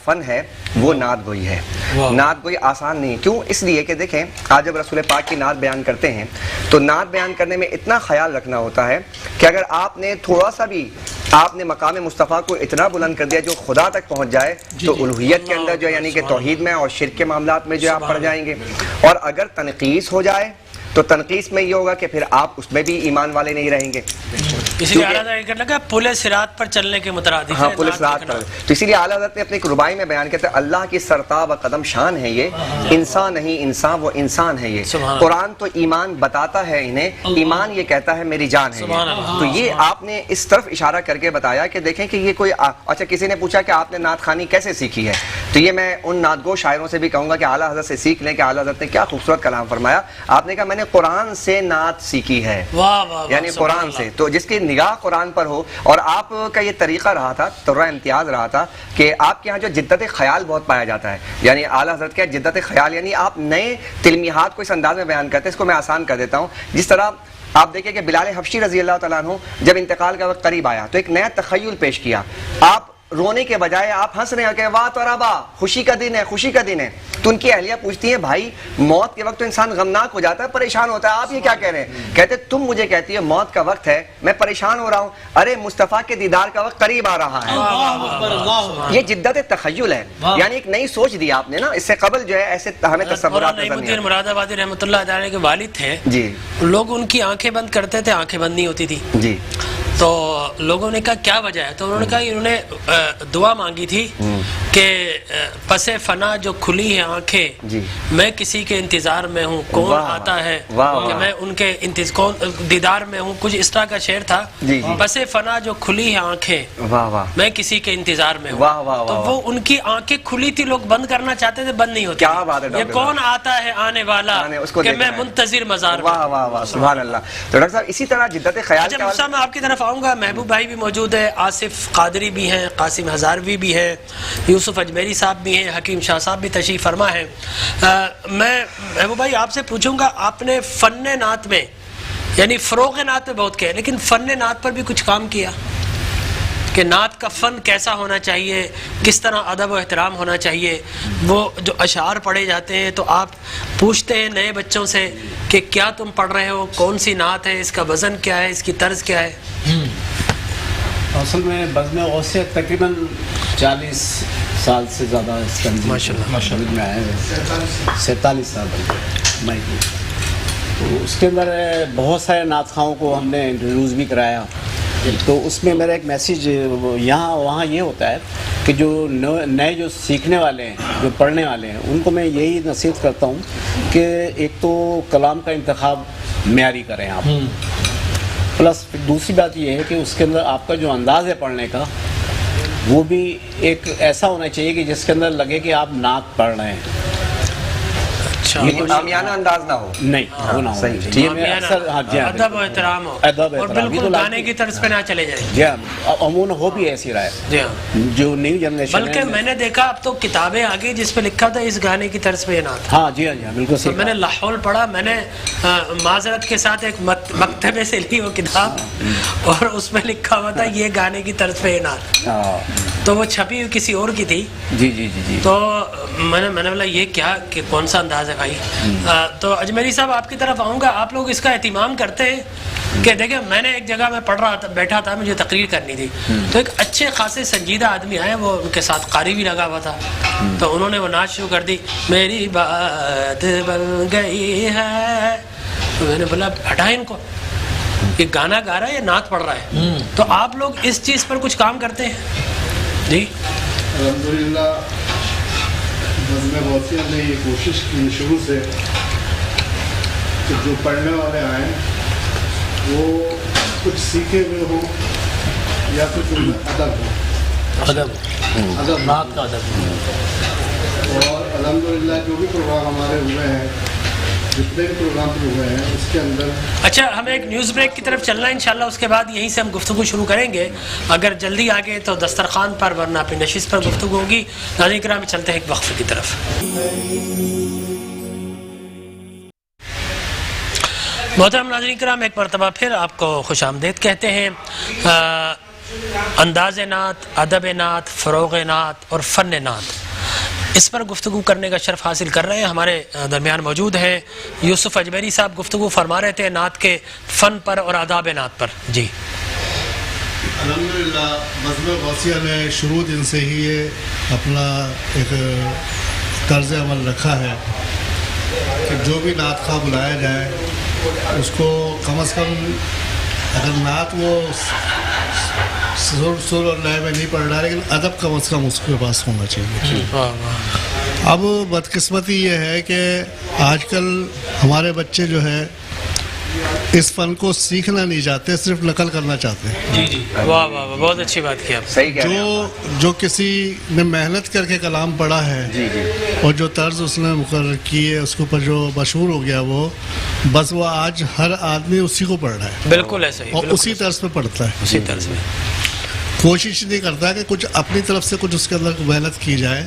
فن ہے وہ نعت گوئی ہے. نعت گوئی آسان نہیں. کیوں؟ اس لیے کہ دیکھیں آج جب رسول پاک کی نعت بیان کرتے ہیں تو نعت بیان کرنے میں اتنا خیال رکھنا ہوتا ہے کہ اگر آپ نے تھوڑا سا بھی آپ نے مقام مصطفیٰ کو اتنا بلند کر دیا جو خدا تک پہنچ جائے تو الوہیت کے اندر جو یعنی کہ توحید میں اور شرک کے معاملات میں جو آپ پڑ جائیں گے. اور اگر تنقیص ہو جائے تو تنقیص میں یہ ہوگا کہ پھر آپ اس میں بھی ایمان والے نہیں رہیں گے. اسی لیے اعلیٰ حضرت لگا پل صراط پر چلنے کے مترادف. ہاں, پل صراط پر. تو اسی لیے اعلیٰ حضرت نے اپنی ایک ربائی میں بیان کیا اللہ کی سرتاب و قدم شان ہے یہ, انسان نہیں انسان وہ انسان ہے یہ. قرآن تو ایمان بتاتا ہے انہیں, ایمان یہ کہتا ہے میری جان ہے یہ. تو یہ آپ نے اس طرف اشارہ کر کے بتایا کہ دیکھیں کہ یہ کوئی اچھا کسی نے پوچھا کہ آپ نے نعت خوانی کیسے سیکھی ہے, تو یہ میں ان نعت گو شاعروں سے بھی کہوں گا کہ اعلیٰ حضرت سے سیکھ لیں کہ اعلیٰ حضرت نے کیا خوبصورت کلام فرمایا. آپ نے کہا میں نے قرآن سے نعت سیکھی ہے, یعنی قرآن سے. تو جس کی نگاہ قرآن پر ہو, اور آپ کا یہ طریقہ رہا تھا, طرح امتیاز رہا تھا کہ آپ کے ہاں جو جدت خیال بہت پایا جاتا ہے. یعنی اعلیٰ حضرت کیا جدت خیال, یعنی آپ نئے تلمیحات کو اس انداز میں بیان کرتے ہیں. اس کو میں آسان کر دیتا ہوں. جس طرح آپ دیکھیں کہ بلال حبشی رضی اللہ تعالیٰ عنہ جب انتقال کا وقت قریب آیا تو ایک نیا تخیل پیش کیا. آپ رونے کے بجائے آپ ہنس رہے ہیں کہ واہ ترابا, خوشی کا دن ہے, خوشی کا دن ہے. تو ان کی اہلیہ پوچھتی ہیں بھائی موت کے وقت تو انسان غمناک ہو جاتا ہے, پریشان ہوتا ہے, آپ یہ کیا کہہ رہے ہیں؟ کہتے تم مجھے کہتی ہے موت کا وقت ہے میں پریشان ہو رہا ہوں, ارے مصطفیٰ کے دیدار کا وقت قریب آ رہا ہے. یہ جدت تخیل ہے, یعنی ایک نئی سوچ دی آپ نے نا. اس سے قبل جو ہے ایسے ہمیں تصورات نظر نہیں. مراد آبادی رحمۃ اللہ تعالی کے والد تھے جی, لوگ ان کی آنکھیں بند کرتے تھے, آنکھیں بند نہیں ہوتی تھی جی. تو لوگوں نے کہا کیا وجہ ہے, تو انہوں نے کہا انہوں نے دعا مانگی تھی کہ پس فنا جو کھلی ہے آنکھیں میں کسی کے انتظار میں ہوں, کون آتا ہے کہ میں ان کے دیدار میں ہوں. کچھ اس طرح کا شعر تھا, پس فنا جو کھلی ہے آنکھیں میں کسی کے انتظار میں ہوں. تو وہ ان کی آنکھیں کھلی تھی, لوگ بند کرنا چاہتے تھے, بند نہیں ہوتی. یہ کون آتا ہے آنے والا کہ میں منتظر مزار میں. سبحان اللہ. تو ڈاکٹر صاحب اسی طرح جدت خیال میں آپ کی طرف آؤں گا. محبوب بھائی بھی موجود ہے, آصف قادری بھی ہیں, قاسم ہزاروی بھی ہے, یوسف اجمیری صاحب بھی ہیں, حکیم شاہ صاحب بھی تشریف فرما ہے. میں محبوب بھائی آپ سے پوچھوں گا, آپ نے فن نعت میں یعنی فروغ نعت میں بہت کیا لیکن فن نعت پر بھی کچھ کام کیا کہ نعت کا فن کیسا ہونا چاہیے, کس طرح ادب و احترام ہونا چاہیے. وہ جو اشعار پڑھے جاتے ہیں تو آپ پوچھتے ہیں نئے بچوں سے کہ کیا تم پڑھ رہے ہو, کون سی نعت ہے, اس کا وزن کیا ہے, اس کی طرز کیا ہے؟ اصل میں بزم غوثیہ تقریباً 40 سال سے زیادہ اس کا میں آئے ہیں, 47 سال میں. تو اس کے اندر بہت سارے نعت خواہوں کو ہم نے انٹروڈیوس بھی کرایا تو اس میں میرا ایک میسیج یہاں وہاں یہ ہوتا ہے کہ جو نئے جو سیکھنے والے ہیں، جو پڑھنے والے ہیں، ان کو میں یہی نصیحت کرتا ہوں کہ ایک تو کلام کا انتخاب معیاری کریں آپ، پلس دوسری بات یہ ہے کہ اس کے اندر آپ کا جو انداز ہے پڑھنے کا وہ بھی ایک ایسا ہونا چاہیے کہ جس کے اندر لگے کہ آپ نعت پڑھ رہے ہیں، لیکن عامیانہ انداز نہ ہو، نہیں وہ نہ ہو، ادب و احترام ہو، اور بالکل گانے کی طرز پہ نہ چلے جائیں. جی ہاں، عموماً ہو بھی ایسی رہا ہے جو نیو جنریشن. بلکہ میں نے دیکھا اب تو کتابیں آگئی جس پہ لکھا تھا اس گانے کی طرز پہ نعت. ہاں جی ہاں بالکل صحیح. میں نے لاہور پڑھا، میں نے معذرت کے ساتھ ایک مکتبے سے لی وہ کتاب اور اس میں لکھا ہوا تھا یہ گانے کی طرز پہ نعت، تو وہ چھپی ہوئی کسی اور کی تھی. جی جی جی جی. تو میں نے بولا یہ کیا کہ کون سا انداز ہے بھائی. تو اجمیری صاحب آپ کی طرف آؤں گا. آپ لوگ اس کا اہتمام کرتے ہیں کہ دیکھیں میں نے ایک جگہ میں پڑھ رہا تھا، بیٹھا تھا، مجھے تقریر کرنی تھی، تو ایک اچھے خاصے سنجیدہ آدمی آئے، وہ ان کے ساتھ قاری بھی لگا ہوا تھا، تو انہوں نے وہ نعت شروع کر دی، میری بات بن گئی ہے. تو میں نے بولا ہٹائیں ان کو، یہ گانا گا رہا ہے یا نعت پڑھ رہا ہے. تو آپ لوگ اس چیز پر کچھ کام کرتے ہیں؟ جی الحمدللہ بزم غوثیہ نے یہ کوشش کی شروع سے کہ جو پڑھنے والے آئیں وہ کچھ سیکھے ہوئے ہوں یا کچھ ان میں ادب ہو، ادب نعت کا ادب. اور الحمدللہ جو بھی پروگرام ہمارے ہوئے ہیں، جتنے بھی پروگرام ہوئے ہیں اس کے اندر. اچھا ہمیں ایک نیوز بریک کی طرف چلنا ہے انشاءاللہ، اس کے بعد یہیں سے ہم گفتگو شروع کریں گے. اگر جلدی آگے تو دسترخوان پر، ورنہ اپنی نشست پر گفتگو ہوگی. ناظرین کرام چلتے ہیں ایک وقفے کی طرف. محترم ناظرین کرام ایک مرتبہ پھر آپ کو خوش آمدید کہتے ہیں. انداز نعت، ادب نعت، فروغ نعت اور فن نعت، اس پر گفتگو کرنے کا شرف حاصل کر رہے ہیں. ہمارے درمیان موجود ہیں یوسف اجمیری صاحب، گفتگو فرما رہے تھے نعت کے فن پر اور آداب نعت پر. جی الحمدللہ بزم غوثیہ نے شروع دن سے ہی یہ اپنا ایک طرز عمل رکھا ہے کہ جو بھی نعت خواہ بلایا جائے اس کو کم از کم، اگر نعت وہ سر اور لے میں نہیں پڑھ رہا لیکن ادب کم از کم اس کے پاس ہونا چاہیے. اب بدقسمتی یہ ہے کہ آج کل ہمارے بچے جو ہے اس فن کو سیکھنا نہیں چاہتے، صرف نقل کرنا چاہتے ہیں. جی جی واہ واہ واہ، بہت اچھی بات کی آپ. جو کسی نے محنت کر کے کلام پڑھا ہے اور جو طرز اس نے مقرر کی ہے اس کے اوپر جو مشہور ہو گیا، وہ بس وہ آج ہر آدمی اسی کو پڑھ رہا ہے. بالکل ایسا ہی، اور اسی طرز پہ پڑھتا ہے، اسی طرز میں کوشش نہیں کرتا کہ کچھ اپنی طرف سے کچھ اس کے اندر محنت کی جائے.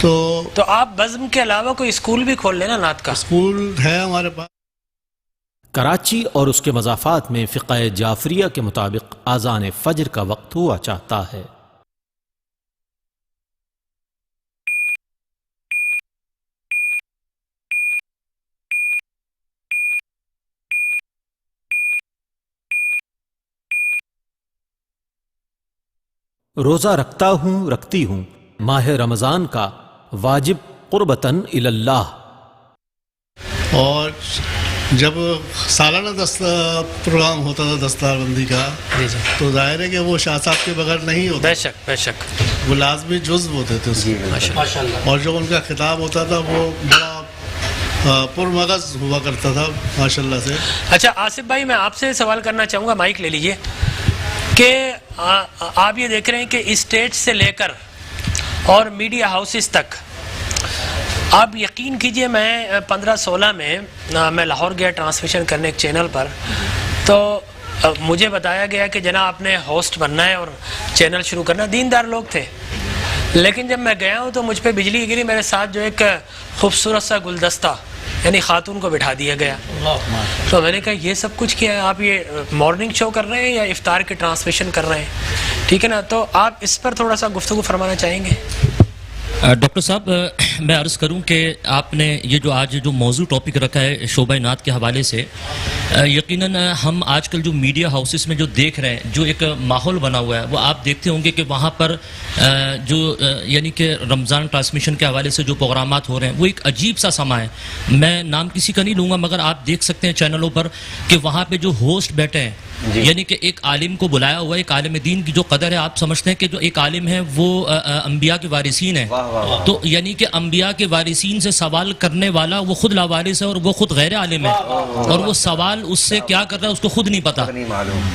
تو آپ بزم کے علاوہ کوئی اسکول بھی کھول لینا نعت کا. اسکول ہے ہمارے پاس. کراچی اور اس کے مضافات میں فقہ جعفریہ کے مطابق اذان فجر کا وقت ہوا چاہتا ہے. روزہ رکھتا ہوں، رکھتی ہوں ماہ رمضان کا واجب قربتاً اللہ. اور جب سالانہ پروگرام ہوتا تھا دستار بندی کا، تو ظاہر ہے کہ وہ شاہ صاحب کے بغیر نہیں ہوتا. بے شک بے شک، وہ لازمی جزو ہوتے تھے اس کے. اور جو ان کا خطاب ہوتا تھا وہ بڑا پرمغز ہوا کرتا تھا ماشاءاللہ سے. اچھا آصف بھائی، میں آپ سے سوال کرنا چاہوں گا، مائک لے لیجئے، کہ آپ یہ دیکھ رہے ہیں کہ اسٹیج سے لے کر اور میڈیا ہاؤسز تک، آپ یقین کیجئے میں 15-16 میں لاہور گیا ٹرانسمیشن کرنے ایک چینل پر، تو مجھے بتایا گیا کہ جناب آپ نے ہوسٹ بننا ہے اور چینل شروع کرنا. دیندار لوگ تھے، لیکن جب میں گیا ہوں تو مجھ پہ بجلی گری. میرے ساتھ جو ایک خوبصورت سا گلدستہ یعنی خاتون کو بٹھا دیا گیا. تو میں نے کہا یہ سب کچھ کیا ہے؟ آپ یہ مارننگ شو کر رہے ہیں یا افطار کی ٹرانسمیشن کر رہے ہیں؟ ٹھیک ہے نا، تو آپ اس پر تھوڑا سا گفتگو فرمانا چاہیں گے؟ ڈاکٹر صاحب میں عرض کروں کہ آپ نے یہ جو آج جو موضوع ٹاپک رکھا ہے شعبہ نعت کے حوالے سے، یقیناً ہم آج کل جو میڈیا ہاؤسز میں جو دیکھ رہے ہیں، جو ایک ماحول بنا ہوا ہے، وہ آپ دیکھتے ہوں گے کہ وہاں پر جو یعنی کہ رمضان ٹرانسمیشن کے حوالے سے جو پروگرامات ہو رہے ہیں وہ ایک عجیب سا سما ہے. میں نام کسی کا نہیں لوں گا، مگر آپ دیکھ سکتے ہیں چینلوں پر کہ وہاں پہ جو ہوسٹ بیٹھے ہیں یعنی کہ ایک عالم کو بلایا ہوا ہے، ایک عالم دین کی جو قدر ہے، آپ سمجھتے ہیں کہ جو ایک عالم ہے وہ انبیاء کے وارثین ہیں، تو یعنی کہ انبیاء کے وارثین سے سوال کرنے والا وہ خود لاوارث ہے اور وہ خود غیر عالم ہے، اور وہ سوال اس سے کیا کر رہا ہے اس کو خود نہیں پتا.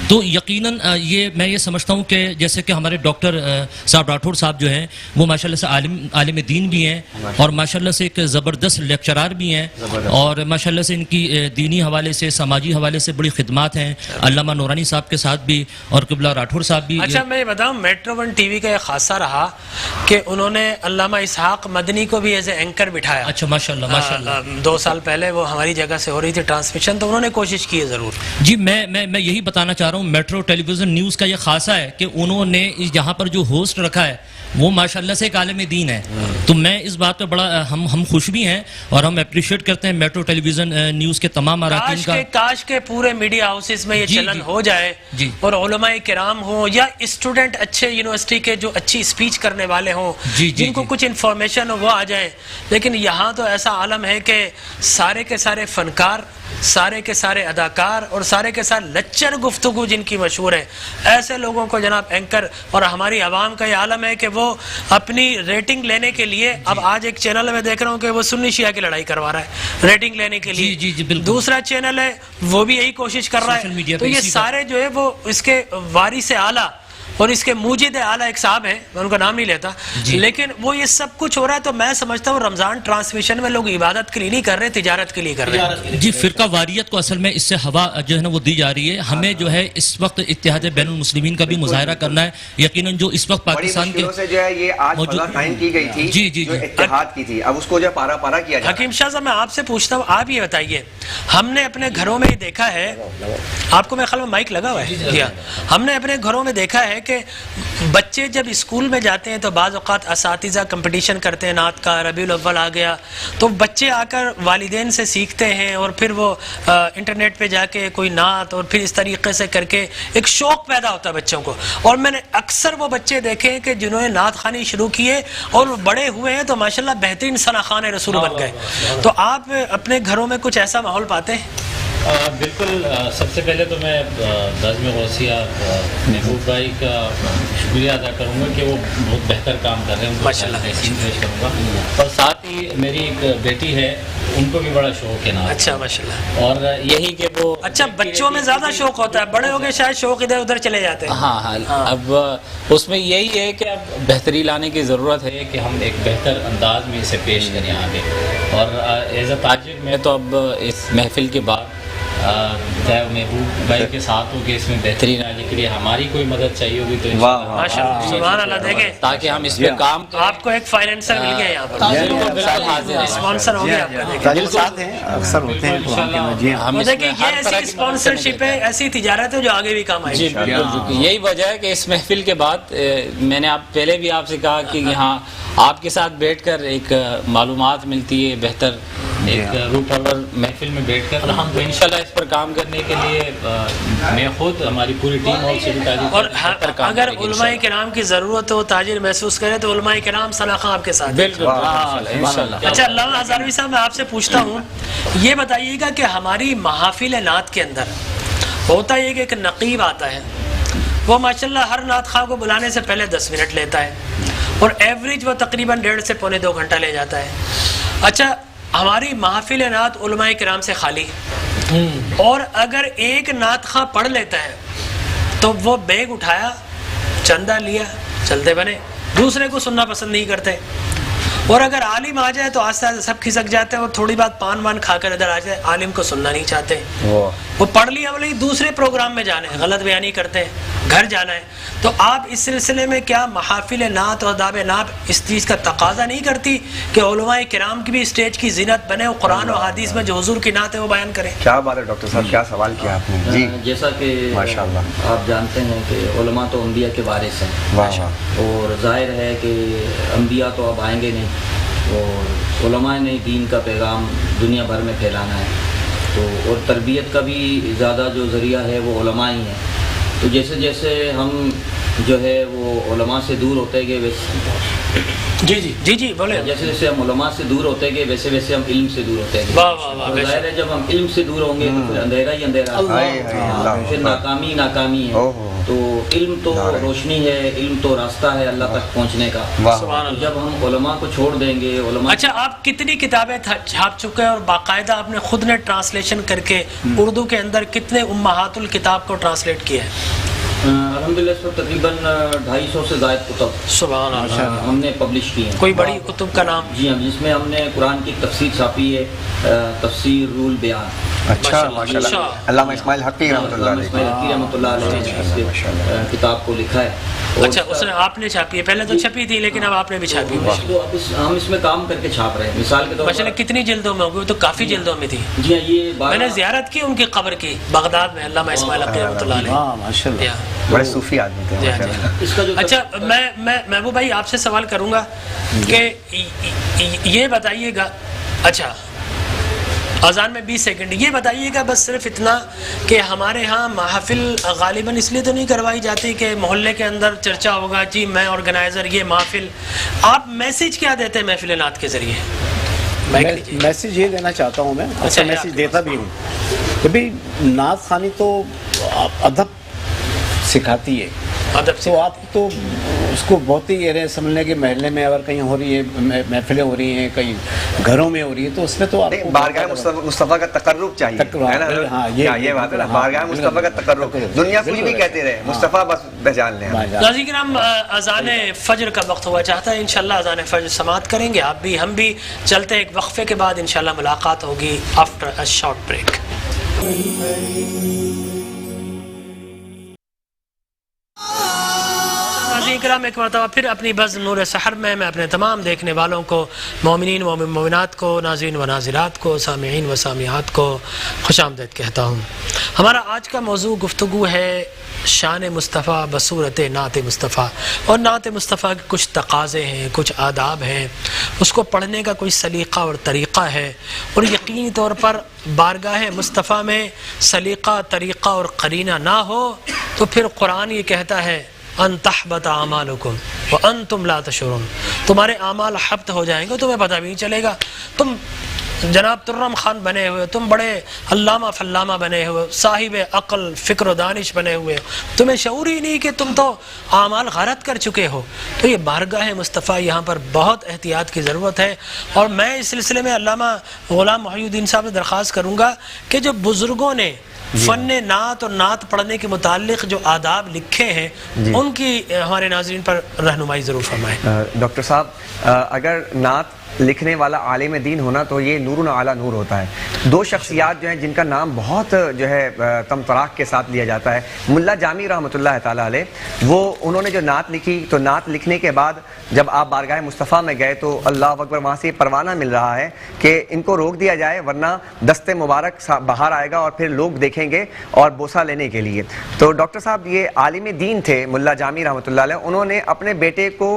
تو یقیناً یہ میں یہ سمجھتا ہوں کہ جیسے کہ ہمارے ڈاکٹر صاحب راٹھور صاحب جو ہیں وہ ماشاءاللہ سے عالم دین بھی ہیں اور ماشاءاللہ سے ایک زبردست لیکچرار بھی ہیں، اور ماشاءاللہ سے ان کی دینی حوالے سے سماجی حوالے سے بڑی خدمات ہیں. علامہ نورانی صاحب کے ساتھ بھی اور قبلہ راٹھور صاحب بھی. اچھا میں یہ بتاؤں میٹرو ون ٹی وی کا یہ خاصہ رہا کہ انہوں نے علامہ اسحاق مدنی کو بھی ایز اے اینکر بٹھایا. اچھا ماشاءاللہ ماشاءاللہ. 2 سال پہلے وہ ہماری جگہ سے ہو رہی تھی ٹرانسمیشن، تو انہوں نے کوشش کی ہے ضرور. جی میں یہی بتانا چاہ رہا ہوں، میٹرو ٹیلی ویژن نیوز کا یہ خاصہ ہے کہ انہوں نے یہاں پر جو ہوسٹ رکھا ہے وہ ماشاءاللہ سے ایک عالم دین ہے. تو میں اس بات پہ بڑا ہم خوش بھی ہیں اور ہم اپریشیٹ کرتے ہیں میٹرو ٹیلی ویژن نیوز کے تمام اراکین کا. کاش کے پورے میڈیا ہاؤسز میں یہ چلن ہو جائے اور علماء کرام ہوں یا اسٹوڈنٹ اچھے یونیورسٹی کے جو اچھی اسپیچ کرنے والے ہوں جن کو کچھ انفارمیشن ہو وہ آ جائیں. لیکن یہاں تو ایسا عالم ہے کہ سارے کے سارے فنکار، سارے کے سارے اداکار اور سارے کے سارے لچر گفتگو جن کی مشہور ہے، ایسے لوگوں کو جناب اینکر. اور ہماری عوام کا یہ عالم ہے کہ وہ اپنی ریٹنگ لینے کے لیے اب آج ایک چینل میں دیکھ رہا ہوں کہ وہ سنی شیعہ کی لڑائی کروا رہا ہے ریٹنگ لینے کے لیے. دوسرا چینل ہے وہ بھی یہی کوشش کر رہا ہے. تو یہ سارے جو ہے وہ اس کے وارث اعلیٰ اور اس کے موجد اعلیٰ ایک صاحب ہیں، میں ان کا نام نہیں لیتا، لیکن وہ یہ سب کچھ ہو رہا ہے. تو میں سمجھتا ہوں رمضان ٹرانسمیشن میں لوگ عبادت کے لیے نہیں کر رہے، تجارت کے لیے کر رہے ہیں. جی فرقہ واریت کو اصل میں اس سے ہوا جو ہے نا وہ دی جا رہی ہے. ہمیں جو ہے اس وقت اتحاد بین المسلمین کا بھی مظاہرہ کرنا ہے. یقیناً جو اس وقت پاکستان کے سے جو ہے یہ آج فضا قائم کی گئی تھی جو اتحاد کی تھی، اب اس کو جو پارا پارا کیا جائے. حکیم شاہ صاحب میں آپ سے پوچھتا ہوں، آپ یہ بتائیے، ہم نے اپنے گھروں میں دیکھا ہے، آپ کو میرے خیال میں مائک لگا ہوا ہے، ہم نے اپنے گھروں میں دیکھا ہے کہ بچے جب اسکول میں جاتے ہیں تو بعض اوقات اساتذہ کمپٹیشن کرتے ہیں، نعت کا ربیع الاول آ گیا تو بچے آ کر والدین سے سیکھتے ہیں اور پھر وہ انٹرنیٹ پہ جا کے کوئی نعت اور پھر اس طریقے سے کر کے ایک شوق پیدا ہوتا ہے بچوں کو. اور میں نے اکثر وہ بچے دیکھے ہیں کہ جنہوں نے نعت خوانی شروع کیے اور بڑے ہوئے ہیں تو ماشاءاللہ بہترین ثنا خوان رسول بن گئے. تو آپ اپنے گھروں میں کچھ ایسا ماحول پاتے ہیں؟ بالکل. سب سے پہلے تو میں نظم غوثیہ محبوب بھائی کا شکریہ ادا کروں گا کہ وہ بہت بہتر کام کر رہے ہیں، ماشاء اللہ تحسین پیش کروں گا. اور ساتھ ہی میری ایک بیٹی ہے، ان کو بھی بڑا شوق ہے نا. اچھا ماشاء اللہ. اور یہی کہ وہ اچھا بچوں میں زیادہ شوق ہوتا ہے، بڑے ہو گئے شاید شوق ادھر ادھر چلے جاتے ہیں. ہاں اب اس میں یہی ہے کہ اب بہتری لانے کی ضرورت ہے کہ ہم ایک بہتر انداز میں اسے پیش کریں آگے. اور ایز اے تاجر میں تو اب اس محفل کے بعد چاہے محبوب بھائی کے ساتھ ہو کہ اس میں بہترین آنے کے لیے ہماری کوئی مدد چاہیے ہوگی تو سبحان اللہ. دیکھیں تاکہ ہم اس پہ کام کریں. آپ کو ایک فائنینسر مل گیا یہاں پر، اسپانسر ہو گیا آپ کا. اکثر ہوتے ہیں. دیکھیں یہ ایسی اسپانسرشپ ہے، ایسی تجارت ہے جو آگے بھی کام آئے گی. یہی وجہ ہے کہ اس محفل کے بعد میں نے پہلے بھی آپ سے کہا کہ یہاں آپ کے ساتھ بیٹھ کر ایک معلومات ملتی ہے بہتر، ایک روح پرور محفل میں بیٹھ کر انشاءاللہ اس پر کام کرنے کے لیے میں خود ہماری پوری ٹیم اور اگر علماء کرام کی ضرورت ہو، تاجر محسوس کرے تو علماء کرام ثنا خان آپ کے ساتھ. بالکل انشاءاللہ. اچھا علامہ ہزاروی صاحب میں آپ سے پوچھتا ہوں، یہ بتائیے گا کہ ہماری محافل نعت کے اندر ہوتا یہ کہ ایک نقیب آتا ہے، وہ ماشاءاللہ ہر نعت خواہ کو بلانے سے پہلے 10 منٹ لیتا ہے اور ایوریج وہ تقریباً 1.5 سے پونے 2 گھنٹہ لے جاتا ہے. اچھا ہماری محافل نعت علماء کرام سے خالی، اور اگر ایک نعت خواہ پڑھ لیتا ہے تو وہ بیگ اٹھایا، چندہ لیا، چلتے بنے، دوسرے کو سننا پسند نہیں کرتے. اور اگر عالم آ جائے تو آہستہ آہستہ سب کھسک جاتے ہیں اور تھوڑی بات پان وان کھا کر ادھر آ جائے، عالم کو سننا نہیں چاہتے. وہ پڑھ لیا بولے دوسرے پروگرام میں جانے، غلط بیانی کرتے ہیں، گھر جانا ہے. تو آپ اس سلسلے میں کیا محافل نعت اور آداب نعت اس چیز کا تقاضا نہیں کرتی کہ علماء کرام کی بھی اسٹیج کی زینت بنے اور قرآن و حدیث میں جو حضور کی نعت ہے وہ بیان کریں؟ کیا بات ہے ڈاکٹر صاحب، کیا سوال کیا آپ نے. جی جیسا کہ آپ جانتے ہیں کہ علماء تو انبیاء کے وارث ہیں، اور ظاہر ہے کہ انبیاء تو اب آئیں گے نہیں، اور علماء نے دین کا پیغام دنیا بھر میں پھیلانا ہے. تو اور تربیت کا بھی زیادہ جو ذریعہ ہے وہ علماء ہی ہیں. تو جیسے جیسے ہم جو ہے وہ علماء سے دور ہوتے گئے جی جی جی جی بولے. جیسے جیسے ہم علماء سے دور ہوتے گئے ویسے ویسے ہم علم سے دور ہوتے گئے. واہ واہ واہ. ظاہر ہے جب ہم علم سے دور ہوں گے تو پھر اندھیرا ہی اندھیرا ہے, پھر ناکامی ناکامی ہے. تو علم تو روشنی ہے, علم تو راستہ ہے اللہ تک پہنچنے کا. جب ہم علماء کو چھوڑ دیں گے علماء. اچھا, آپ کتنی کتابیں چھاپ چکے ہیں اور باقاعدہ آپ نے خود نے ٹرانسلیشن کر کے اردو کے اندر کتنے امہات الکتاب کو ٹرانسلیٹ کیا ہے؟ الحمدللہ اس وقت تقریباً 250 سے زائد کتب سبحان اللہ ہم نے پبلش کی ہیں. کوئی بڑی کتب کا نام؟ جی ہاں, جس میں ہم نے قرآن کی تفسیر چھاپی ہے, تفسیر رول بیان. اچھا ماشاءاللہ. علامہ اسماعیل حقی رحمۃ اللہ علیہ کتاب کو لکھا ہے. اچھا, اس نے آپ نے چھاپی ہے, پہلے تو چھپی تھی لیکن اب آپ نے بھی چھاپی ہے. ہم اس میں کام کر کے چھاپ رہے ہیں. مثال کے طور پر کتنی جلدوں میں ہوگی؟ تو کافی جلدوں میں تھی. جی ہاں, یہ میں نے زیارت کی ان کی قبر کی بغداد میں, علامہ اسماعیل حقی رحمۃ اللہ علیہ. بڑے صوفی آدمی تھے. اچھا, میں محبوب بھائی آپ سے سوال کروں گا کہ یہ بتائیے گا, اچھا اذان میں 20 سیکنڈ, یہ بتائیے گا بس صرف اتنا کہ ہمارے ہاں محافل غالباً اس لیے تو نہیں کروائی جاتی کہ محلے کے اندر چرچا ہوگا جی میں آرگنائزر یہ محفل, آپ میسیج کیا دیتے ہیں محفل نعت کے ذریعے؟ میسیج یہ دینا چاہتا ہوں میں, اچھا میسیج دیتا بھی ہوں کہ بھئی نعت خوانی تو ادب سکھاتی ہے. تو آپ تو اس کو بہت ہی یہ سمجھنے کہ محلے میں اگر کہیں ہو رہی ہے, محفلیں ہو رہی ہیں, کہیں گھروں میں ہو رہی ہے, تو اس میں تو آپ کو بارگاہ مصطفیٰ کا تقرب چاہیے. ہاں یہ بات ہے نا, بارگاہ مصطفیٰ کا تقرب. دنیا کچھ بھی کہتے رہے, مصطفیٰ بس پہچان لیں. ناظرین کرام, اذان فجر کا وقت ہوا چاہتا ہے, انشاءاللہ اذان فجر سماعت کریں گے. آپ بھی ہم بھی چلتے ایک وقفے کے بعد انشاءاللہ ملاقات ہوگی آفٹر اے شارٹ بریک. کرام, ایک مرتبہ پھر اپنی بزم نور سحر میں اپنے تمام دیکھنے والوں کو, مومنین و مومنات کو, ناظرین و ناظرات کو, سامعین و سامعات کو خوش آمدید کہتا ہوں. ہمارا آج کا موضوع گفتگو ہے شان مصطفیٰ بصورت نعت مصطفیٰ. اور نعت مصطفیٰ کے کچھ تقاضے ہیں, کچھ آداب ہیں, اس کو پڑھنے کا کوئی سلیقہ اور طریقہ ہے. اور یقینی طور پر بارگاہ مصطفیٰ میں سلیقہ, طریقہ اور قرینہ نہ ہو تو پھر قرآن یہ کہتا ہے ان تحبط اعمالکم وانتم لا تشعرون, تمہارے اعمال حبط ہو جائیں گے, تمہیں پتہ بھی نہیں چلے گا. تم جناب ترم خان بنے ہوئے, تم بڑے علامہ فلامہ بنے ہوئے, صاحب عقل فکر و دانش بنے ہوئے, تمہیں شعور ہی نہیں کہ تم تو اعمال غارت کر چکے ہو. تو یہ بارگاہ مصطفیٰ, یہاں پر بہت احتیاط کی ضرورت ہے. اور میں اس سلسلے میں علامہ غلام محی الدین صاحب سے درخواست کروں گا کہ جو بزرگوں نے فن نعت اور نعت پڑھنے کے متعلق جو آداب لکھے ہیں ان کی ہمارے ناظرین پر رہنمائی ضرور فرمائیں. ڈاکٹر صاحب, اگر نعت لکھنے والا عالم دین ہونا تو یہ نور علی نور ہوتا ہے. دو شخصیات جو ہیں جن کا نام بہت جو ہے تمطراق کے ساتھ لیا جاتا ہے. ملا جامی رحمۃ اللہ تعالیٰ علیہ, وہ انہوں نے جو نعت لکھی, تو نعت لکھنے کے بعد جب آپ بارگاہ مصطفیٰ میں گئے تو اللہ اکبر, وہاں سے یہ پروانہ مل رہا ہے کہ ان کو روک دیا جائے ورنہ دست مبارک باہر آئے گا اور پھر لوگ دیکھیں گے اور بوسہ لینے کے لیے. تو ڈاکٹر صاحب یہ عالم دین تھے ملا جامی رحمۃ اللہ علیہ, انہوں نے اپنے بیٹے کو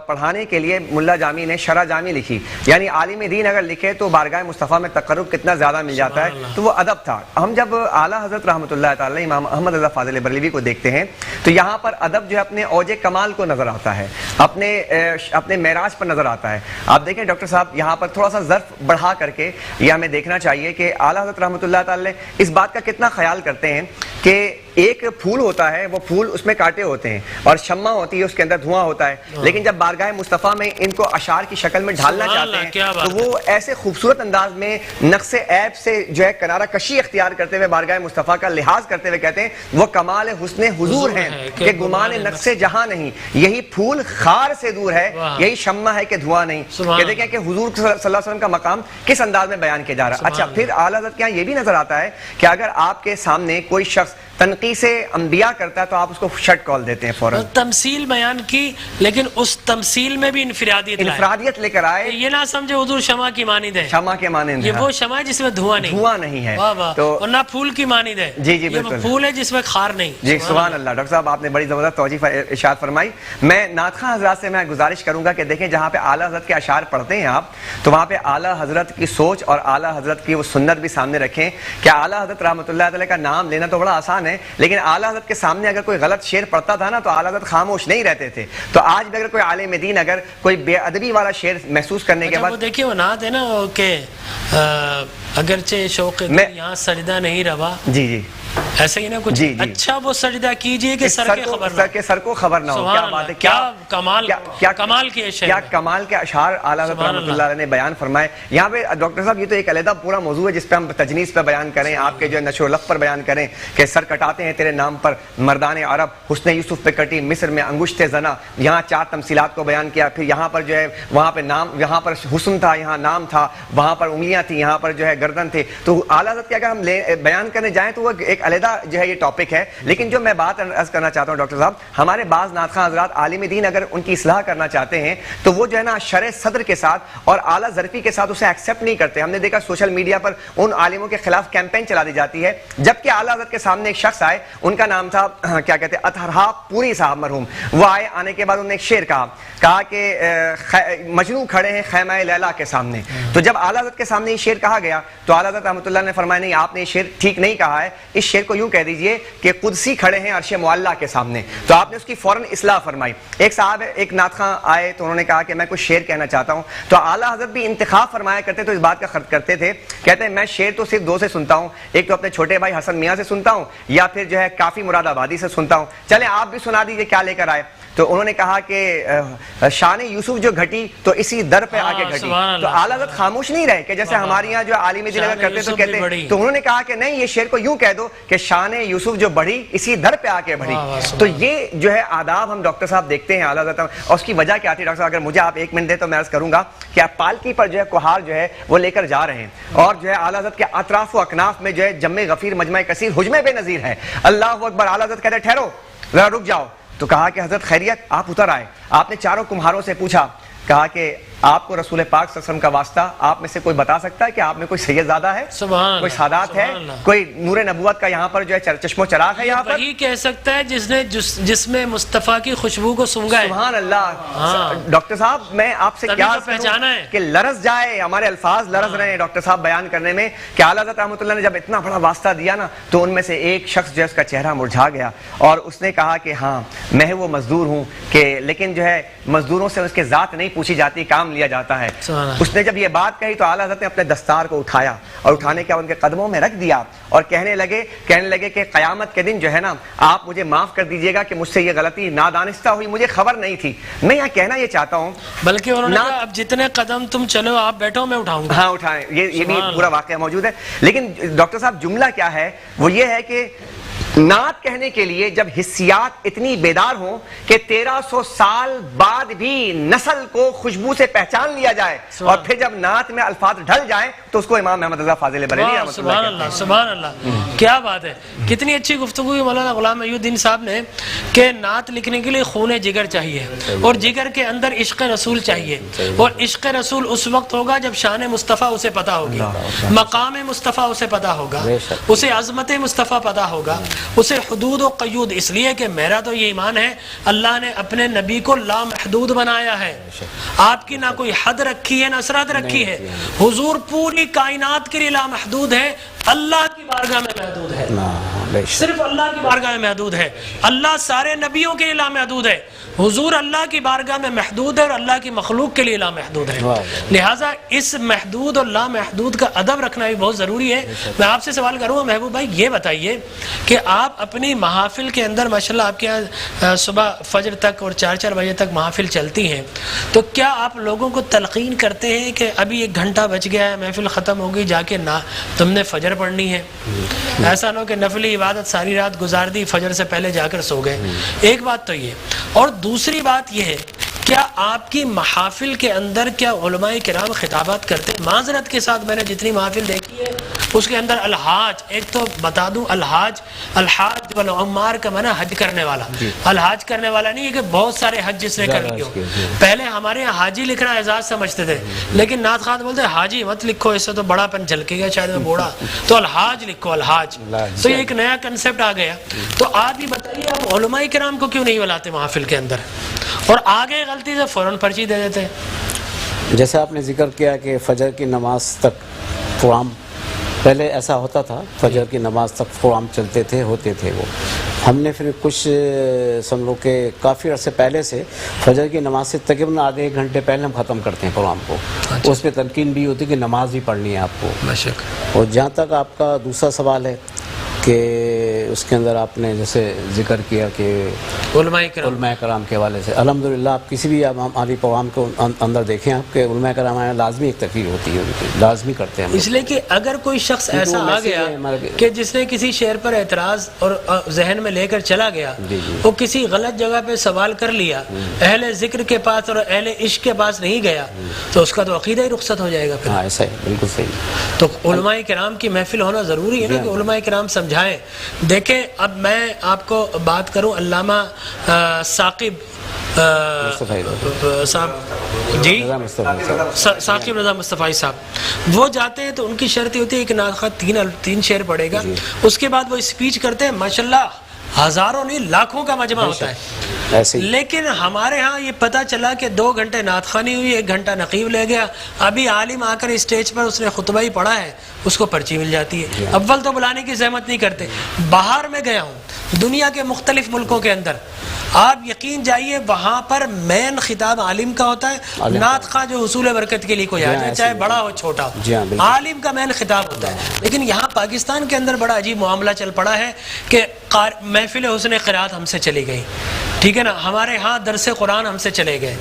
پڑھانے کے لیے ملا جامی نے شرح جامی لکھی. یعنی عالم دین اگر لکھے تو بارگاہ مصطفیٰ میں تقرب کتنا زیادہ مل جاتا ہے. تو وہ ادب تھا. ہم جب اعلیٰ حضرت رحمۃ اللہ تعالی امام احمد رضا فاضل بریلوی کو دیکھتے ہیں تو یہاں پر ادب جو ہے اپنے اوج کمال کو نظر آتا ہے, اپنے معراج پر نظر آتا ہے. آپ دیکھیں ڈاکٹر صاحب, یہاں پر تھوڑا سا ظرف بڑھا کر کے یہ ہمیں دیکھنا چاہیے کہ اعلیٰ حضرت رحمۃ اللہ تعالی اس بات کا کتنا خیال کرتے ہیں کہ ایک پھول ہوتا ہے, وہ پھول اس میں کانٹے ہوتے ہیں اور شمع ہوتی ہے, اس کے اندر دھواں ہوتا ہے, لیکن جب بارگاہ مصطفیٰ میں ان کو اشعار کی شکل میں ڈھالنا چاہتے ہیں تو وہ ایسے خوبصورت انداز میں نقص عیب سے جو ہے کنارہ کشی اختیار کرتے ہوئے بارگاہ مصطفیٰ کا لحاظ کرتے ہوئے کہتے ہیں وہ کمال حسن حضور ہیں کہ گمان نقص جہاں نہیں, یہی پھول خار سے دور ہے, یہی شمع ہے کہ دھواں نہیں. کہ دیکھیں کہ حضور صلی اللہ علیہ وسلم کا مقام کس انداز میں بیان کیا جا رہا ہے. اچھا, پھر اعلیٰ حضرت کے یہاں یہ بھی نظر آتا ہے کہ اگر آپ کے سامنے کوئی شخص تنقید سے انبیاء کرتا ہے تو آپ اس کو شٹ کال دیتے ہیں فوراً. تمثیل بیان کی, لیکن اس تمثیل میں بھی انفرادیت لے کر آئے. یہ نہ سمجھے حضور شمع کی مانند ہے, شمع کے مانند, یہ وہ شمع ہے جس میں دھواں نہیں ہے, اور نہ پھول کی مانند ہے. جی جی بالکل, پھول ہے جس میں خار نہیں. جی سبحان اللہ. ڈاکٹر صاحب آپ نے بڑی زبردست توجیہ ارشاد فرمائی. میں نعت خواں حضرات سے میں گزارش کروں گا کہ دیکھیں جہاں پہ اعلیٰ حضرت کے اشعار پڑھتے ہیں آپ, تو وہاں پہ اعلیٰ حضرت کی سوچ اور اعلیٰ حضرت کی وہ سنت بھی سامنے رکھیں کہ اعلیٰ حضرت رحمۃ اللہ تعالی کا نام لینا تو بڑا آسان ہے, لیکن اعلیٰ حضرت کے سامنے اگر کوئی غلط شعر پڑھتا تھا نا تو اعلیٰ حضرت خاموش نہیں رہتے تھے. تو آج بھی اگر کوئی عالم دین اگر کوئی بے ادبی والا شعر محسوس کرنے کے بعد, دیکھیے وہ نعت ہے نا کہ اگرچہ شوق یہاں سجدہ نہیں روا, جی جی ایسا ہی نا کچھ, اچھا وہ سجدہ کیجئے کہ سر کو خبر نہ ہو. کیا بات ہے, کیا کمال کی اشعار, کیا کمال کے اشعار اعلیٰ حضرت رحمۃ اللہ علیہ نے بیان فرمائے. یہاں پہ ڈاکٹر صاحب یہ تو ایک علیحدہ پورا موضوع ہے جس پہ ہم تجنیس پہ بیان کریں, آپ کے جو ہے نشر و لفظ پر بیان کریں کہ سر کٹاتے ہیں تیرے نام پر مردان عرب, حسن یوسف پہ کٹی مصر میں انگشت زنا. یہاں 4 تمثیلات کو بیان کیا. پھر یہاں پر جو ہے وہاں پہ نام, یہاں پر حسن تھا, یہاں نام تھا, وہاں پر انگلیاں تھیں, یہاں پر جو ہے گردن تھے. تو اعلیٰ حضرت کے اگر ہم بیان کرنے جائیں تو وہ ایک علیحدہ جو ہے یہ ٹاپک ہے. لیکن جو میں بات عرض کرنا چاہتا ہوں ڈاکٹر صاحب, ہمارے بعض نعت خواں حضرات عالم دین اگر ان کی اصلاح کرنا چاہتے ہیں تو وہ جو ہے نا شرح صدر کے ساتھ اور اعلیٰ ظرفی کے ساتھ اسے ایکسیپٹ نہیں کرتے. ہم نے دیکھا سوشل میڈیا پر ان عالموں کے خلاف کیمپین چلا دی جاتی ہے, جبکہ اعلیٰ حضرت کے سامنے ایک شخص آئے, ان کا نام تھا کیا کہتے ہیں اطہرہ پوری صاحب مرحوم. وہ آئے, آنے کے بعد انہوں نے ایک شعر کہا کہ مجنوں کھڑے ہیں خیمہ لیلا کے سامنے. تو جب اعلیٰ حضرت کے سامنے یہ شعر کہا گیا تو اعلیٰ حضرت رحمۃ اللہ نے فرمایا نہیں, آپ نے یہ شعر ٹھیک نہیں کہا ہے, اس شعر کو یوں کہہ دیجئے کہ قدسی کھڑے ہیں عرش معلیٰ کے سامنے. تو آپ نے اس کی فوراً اصلاح فرمائی. ایک صاحب ایک نعت خواں آئے تو انہوں نے کہا کہ میں کچھ شعر کہنا چاہتا ہوں. تو اعلیٰ حضرت بھی انتخاب فرمایا کرتے تو اس بات کا خرچ کرتے تھے, کہتے ہیں میں شعر تو صرف 2 سے سنتا ہوں, ایک تو اپنے چھوٹے بھائی حسن میاں سے سنتا ہوں یا پھر جو ہے کافی مراد آبادی سے سنتا ہوں, چلیں آپ بھی سنا دیجئے کیا لے کر آئے. تو انہوں نے کہا کہ شان یوسف جو گھٹی تو اسی در پہ آ کے گھٹی. تو اعلیٰ حضرت خاموش نہیں رہے کہ جیسے ہمارے یہاں جو عالم دین اگر کرتے تو کہتے, تو انہوں نے کہا کہ نہیں, یہ شعر کو یوں کہہ دو کہ شان یوسف جو بڑھی اسی در پہ آ کے بڑھی. تو یہ جو ہے آداب ہم ڈاکٹر صاحب دیکھتے ہیں اعلیٰ حضرت, اور اس کی وجہ کیا تھی ڈاکٹر صاحب, اگر مجھے آپ 1 منٹ دیں تو میں عرض کروں گا کہ آپ پالکی پر جو ہے کوہار جو ہے وہ لے کر جا رہے ہیں, اور جو ہے اعلیٰ حضرت کے اطراف و اکناف میں جو ہے جمع غفیر مجمع کثیر حجم بے نظیر ہے. اللہ اکبر. اعلیٰ حضرت کہتے ٹھہرو ذرا رک جاؤ. تو کہا کہ حضرت خیریت, آپ اتر آئے. آپ نے 4 کمہاروں سے پوچھا, کہا کہ آپ کو رسول پاک صلی اللہ علیہ وسلم کا واسطہ, آپ میں سے کوئی بتا سکتا ہے کہ آپ میں کوئی سید زادہ ہے, کوئی سادات ہے, کوئی نور نبوت کا یہاں پر جو ہے چشم و چراغ ہے, یہاں پر وہی کہہ سکتا ہے جس نے جس میں مصطفیٰ کی خوشبو کو سونگا ہے. سبحان اللہ. ڈاکٹر صاحب میں آپ سے کیا پہچانا ہے کہ لرز جائے, ہمارے الفاظ لرز رہے ہیں ڈاکٹر صاحب بیان کرنے میں, کہ اعلیٰ حضرت رحمۃ اللہ نے جب اتنا بڑا واسطہ دیا نا تو ان میں سے ایک شخص جو ہے اس کا چہرہ مرجھا گیا, اور اس نے کہا کہ ہاں میں وہ مزدور ہوں, کہ لیکن جو ہے مزدوروں سے اس کے ذات نہیں پوچھی جاتی, کام لیا جاتا ہے. اس نے جب یہ بات کہی تو اعلیٰ حضرت نے اپنے دستار کو اٹھایا اور اٹھانے کے ان کے قدموں میں رکھ دیا, اور کہنے لگے کہ قیامت کے دن جو ہے نا آپ مجھے معاف کر دیجئے گا کہ مجھ سے یہ غلطی نادانستہ ہوئی, مجھے خبر نہیں تھی. میں یہاں کہنا یہ چاہتا ہوں, بلکہ انہوں نے کہا اب جتنے قدم تم چلو آپ بیٹھو میں اٹھاؤں گا. ہاں اٹھائیں, یہ بھی پورا واقعہ موجود ہے. لیکن ڈاکٹر صاحب جملہ کیا ہے, وہ یہ ہے کہ نعت کہنے کے لیے جب حسیات اتنی بیدار ہوں کہ 1300 سال بعد بھی نسل کو خوشبو سے پہچان لیا جائے, اور پھر جب نعت میں الفاظ ڈھل جائیں تو اس کو امام محمد رضا فاضل بریلوی رحمۃ اللہ. سبحان اللہ, سبحان اللہ, کیا بات ہے. کتنی اچھی گفتگو ہے مولانا غلام محی الدین صاحب نے, کہ نعت لکھنے کے لیے خون جگر چاہیے, اور جگر کے اندر عشق رسول چاہیے, اور عشق رسول اس وقت ہوگا جب شان مصطفیٰ اسے پتہ ہوگی, مقام مصطفیٰ اسے پتہ ہوگا, اسے عظمت مصطفیٰ پتہ ہوگا, اسے حدود و قیود. اس لیے کہ میرا تو یہ ایمان ہے اللہ نے اپنے نبی کو لامحدود بنایا ہے, آپ کی نہ کوئی حد رکھی ہے نہ سرحد رکھی ہے. حضور پوری کائنات کے لیے لامحدود ہے, اللہ کی بارگاہ میں محدود ہے, صرف اللہ کی بارگاہ میں محدود ہے. اللہ سارے نبیوں کے لیے لامحدود ہے, حضور اللہ کی بارگاہ میں محدود ہے اور اللہ کی مخلوق کے لیے لامحدود ہے. لہٰذا اس محدود اور لامحدود کا ادب رکھنا بھی بہت ضروری ہے. میں آپ سے سوال کروں گا محبوب بھائی, یہ بتائیے کہ آپ اپنی محافل کے اندر ماشاءاللہ آپ کے یہاں صبح فجر تک اور 4 بجے تک محافل چلتی ہیں, تو کیا آپ لوگوں کو تلقین کرتے ہیں کہ ابھی 1 گھنٹہ بچ گیا ہے, محفل ختم ہوگی, جا کے نہ تم نے فجر پڑھنی ہے, ایسا نہ ہو کہ نفلی عبادت ساری رات گزار دی, فجر سے پہلے جا کر سو گئے. ایک بات تو یہ, اور دوسری بات یہ ہے کیا آپ کی محافل کے اندر کیا علماء کرام خطابات کرتے ہیں؟ معذرت کے ساتھ میں نے جتنی محافل دیکھی ہے اس کے اندر الحاج, ایک تو بتا دوں الحاج والعمار کا معنی حج کرنے والا, الحاج کرنے والا نہیں ہے کہ بہت سارے حج جس نے کر لیے. پہلے ہمارے یہاں حاجی لکھنا اعزاز سمجھتے تھے, لیکن نعت خواہ بولتے حاجی مت لکھو, اس سے تو بڑا پن جھلکے گا, شاید میں بوڑھا, تو الحاج لکھو, الحاج. تو یہ ایک نیا کنسپٹ آ گیا. تو آپ یہ بتائیے آپ علماء کرام کو کیوں نہیں بلاتے محافل کے اندر, اور آگے غلطی سے فوراً پرچی دے دیتے. جیسے آپ نے ذکر کیا کہ فجر کی نماز تک پروگرام پہلے ایسا ہوتا تھا فجر کی نماز تک پروگرام چلتے تھے ہوتے تھے وہ. ہم نے پھر کچھ سمجھو کہ کافی عرصے پہلے سے فجر کی نماز سے تقریباً آدھے ایک گھنٹے پہلے ہم ختم کرتے ہیں پروگرام کو. اس پہ تلقین بھی ہوتی کہ نماز بھی پڑھنی ہے آپ کو. اور جہاں تک آپ کا دوسرا سوال ہے کہ اس کے اندر آپ نے جیسے ذکر کیا کہ علماء کرام کے حوالے سے الحمدللہ آپ کسی بھی ہماری پروگرام کے اندر دیکھیں آپ کہ علماء کرام میں لازمی ایک تقریر ہوتی ہے ان کی لازمی کرتے ہیں. اس لیے کہ اگر کوئی شخص ایسا آ گیا کہ جس نے کسی شعر پر اعتراض اور ذہن میں لے کر چلا گیا وہ کسی غلط جگہ پہ سوال کر لیا اہل ذکر کے پاس اور اہل عشق کے پاس نہیں گیا تو اس کا تو عقیدہ ہی رخصت ہو جائے گا. ہاں ایسا ہی بالکل صحیح. تو علماء کرام کی محفل ہونا ضروری ہے نا کہ علماء کرام سمجھائیں. دیکھیں اب میں آپ کو بات کروں علامہ ثاقب صاحب جی ثاقب رضا مصطفی صاحب وہ جاتے ہیں تو ان کی شرط ہوتی ہے کہ نعت خواہ 3 شعر پڑھے گا. اس کے بعد وہ اسپیچ کرتے ہیں ماشاءاللہ ہزاروں نہیں لاکھوں کا مجمع ہوتا ہے. لیکن ہمارے ہاں یہ پتہ چلا کہ 2 گھنٹے نعت خوانی ہوئی 1 گھنٹہ نقیب لے گیا. ابھی عالم آ کر اسٹیج پر اس نے خطبہ ہی پڑھا ہے اس کو پرچی مل جاتی ہے. اول تو بلانے کی زحمت نہیں کرتے. باہر میں گیا ہوں دنیا کے مختلف ملکوں کے اندر آپ یقین جائیے وہاں پر مین خطاب عالم کا ہوتا ہے. نعت خواہ جو حصول برکت کے لیے کوئی آ جائے چاہے بڑا ہو چھوٹا ہو عالم کا مین خطاب ہوتا ہے. لیکن یہاں پاکستان کے اندر بڑا عجیب معاملہ چل پڑا ہے کہ محفل حسن قرات ہم سے چلی گئی. ٹھیک ہے نا. ہمارے ہاں درس قرآن ہم سے چلے گئے.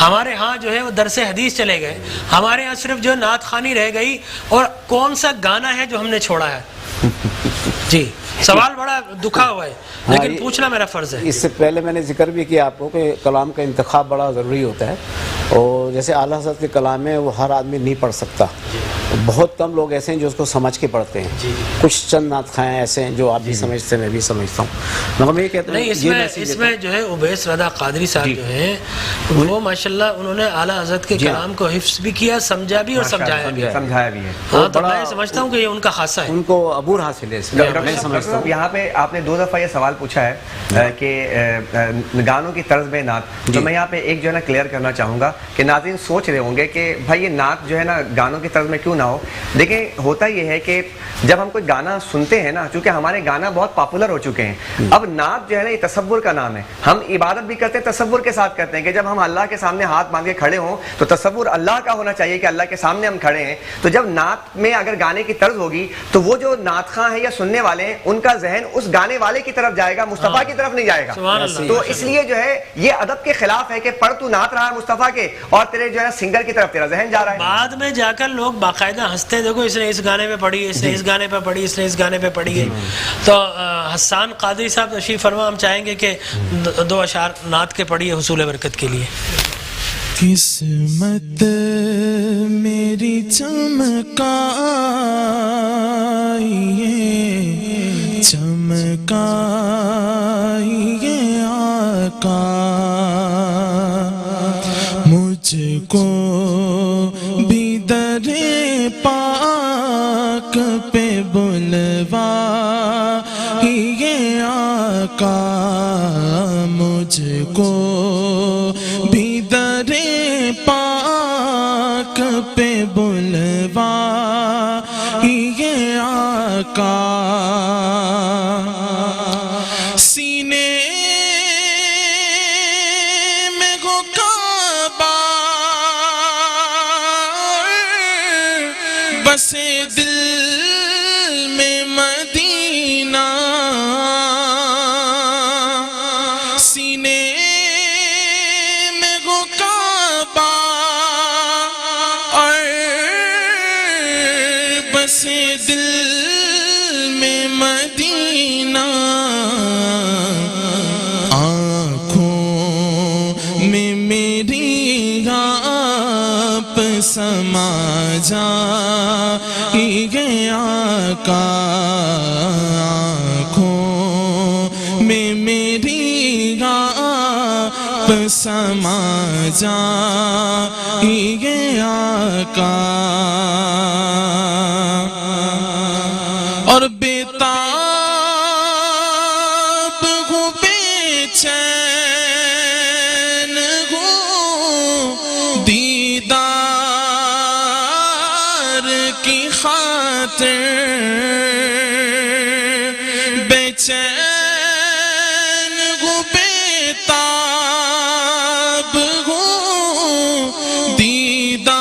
ہمارے ہاں جو ہے وہ درس حدیث چلے گئے. ہمارے ہاں صرف جو نعت خوانی رہ گئی. اور کون سا گانا ہے جو ہم نے چھوڑا ہے؟ جی سوال بڑا دکھا ہوا ہے لیکن پوچھنا میرا فرض ہے. اس سے پہلے میں نے ذکر بھی کیا آپ کو کہ کلام کا انتخاب بڑا ضروری ہوتا ہے. اور جیسے اعلیٰ حضرت کے کلام ہے وہ ہر آدمی نہیں پڑھ سکتا. بہت کم لوگ ایسے ہیں جو اس کو سمجھ کے پڑھتے ہیں. کچھ چند نعت خواہ ایسے ہیں جو آپ بھی سمجھتے ہیں میں بھی سمجھتا ہوں. مگر میں یہ کہتا ہوں اس میں جو ہے اویس رضا قادری صاحب جو ہیں وہ ماشاءاللہ انہوں نے اعلیٰ حضرت کے کلام کو حفظ بھی کیا سمجھا بھی اور سمجھایا بھی ہے. ہاں تو میں سمجھتا ہوں کہ یہ ان کا خاصہ ہے. ان کو عبور حاصل ہے. میں سمجھتا ہوں یہاں پہ آپ نے 2 دفعہ یہ سوال پوچھا ہے کہ گانوں کی طرز میں نعت. تو میں یہاں پہ ایک جو ہے نا کلیئر کرنا چاہوں گا کہ ناظرین سوچ رہے ہوں گے کہ بھائی یہ نعت جو ہے نا گانوں کی طرز میں کیوں نہ ہو. دیکھیں ہوتا یہ ہے کہ جب ہم کوئی گانا سنتے ہیں نا چونکہ ہمارے گانا بہت پاپولر ہو چکے ہیں. اب نعت جو ہے نا یہ تصور کا نام ہے. ہم عبادت بھی کرتے ہیں تصور کے ساتھ کرتے ہیں کہ جب ہم اللہ کے سامنے ہاتھ باندھ کے کھڑے ہوں تو تصور اللہ کا ہونا چاہیے کہ اللہ کے سامنے ہم کھڑے ہیں. تو جب نعت میں اگر گانے کی طرز ہوگی تو وہ جو نعت خواہ ہیں یا سننے والے ہیں ان کا ذہن اس گانے والے کی طرف جائے گا مصطفیٰ کی طرف نہیں جائے گا. تو اس لیے جو ہے یہ ادب کے خلاف ہے کہ پڑھ تو نعت رہا ہے مصطفیٰ کے اور تیرے جو ہے سنگر کی طرف تیرا ذہن جا رہا ہے. بعد میں جا کر لوگ باقاعدہ ہنستے دیکھو اس نے اس گانے پہ پڑھی اس نے اس گانے پہ پڑھی اس نے اس گانے پہ پڑھی ہے. تو حسان قادری صاحب تشریف فرما ہم چاہیں گے کہ 2 اشعار نعت کے پڑھیے حصول برکت کے لیے. قسمت میری چمکائیے چمکائیے آقا مجھ کو بھی در پاک پہ بلوائیے آقا مجھ کو بھی در پاک پہ بلوائیے آقا سینے میں ہو کعبہ بسے دل میں مدینہ سینے میں ہو کعبہ اور بسے دل میں مدینہ آنکھوں میں میری آپ سما جائیے آقا آنکھوں میں میری آپ سما جائیے آقا اور بیتاب ہوں بے چین ہوں دیدار کی خاطر خاطر بے چین ہوں بیتاب ہوں دیدار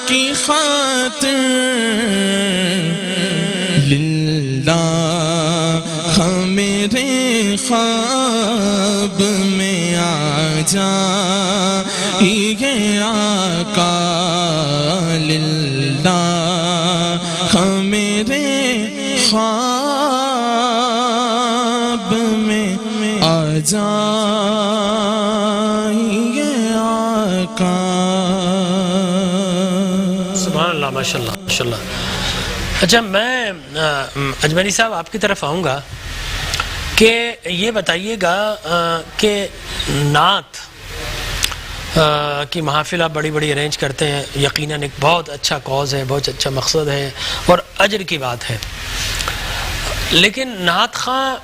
کی خاطر للہ میرے خواب میں آ جائیے آقا للہ میرے خواب میں آ جائیے آقا. سبحان اللہ ماشاء اللہ ماشاء اللہ. اچھا میں اجملی صاحب آپ کی طرف آؤں گا کہ یہ بتائیے گا کہ نعت کی محافل آپ بڑی بڑی ارینج کرتے ہیں, یقیناً ایک بہت اچھا کاز ہے, بہت اچھا مقصد ہے اور اجر کی بات ہے, لیکن نعت خواں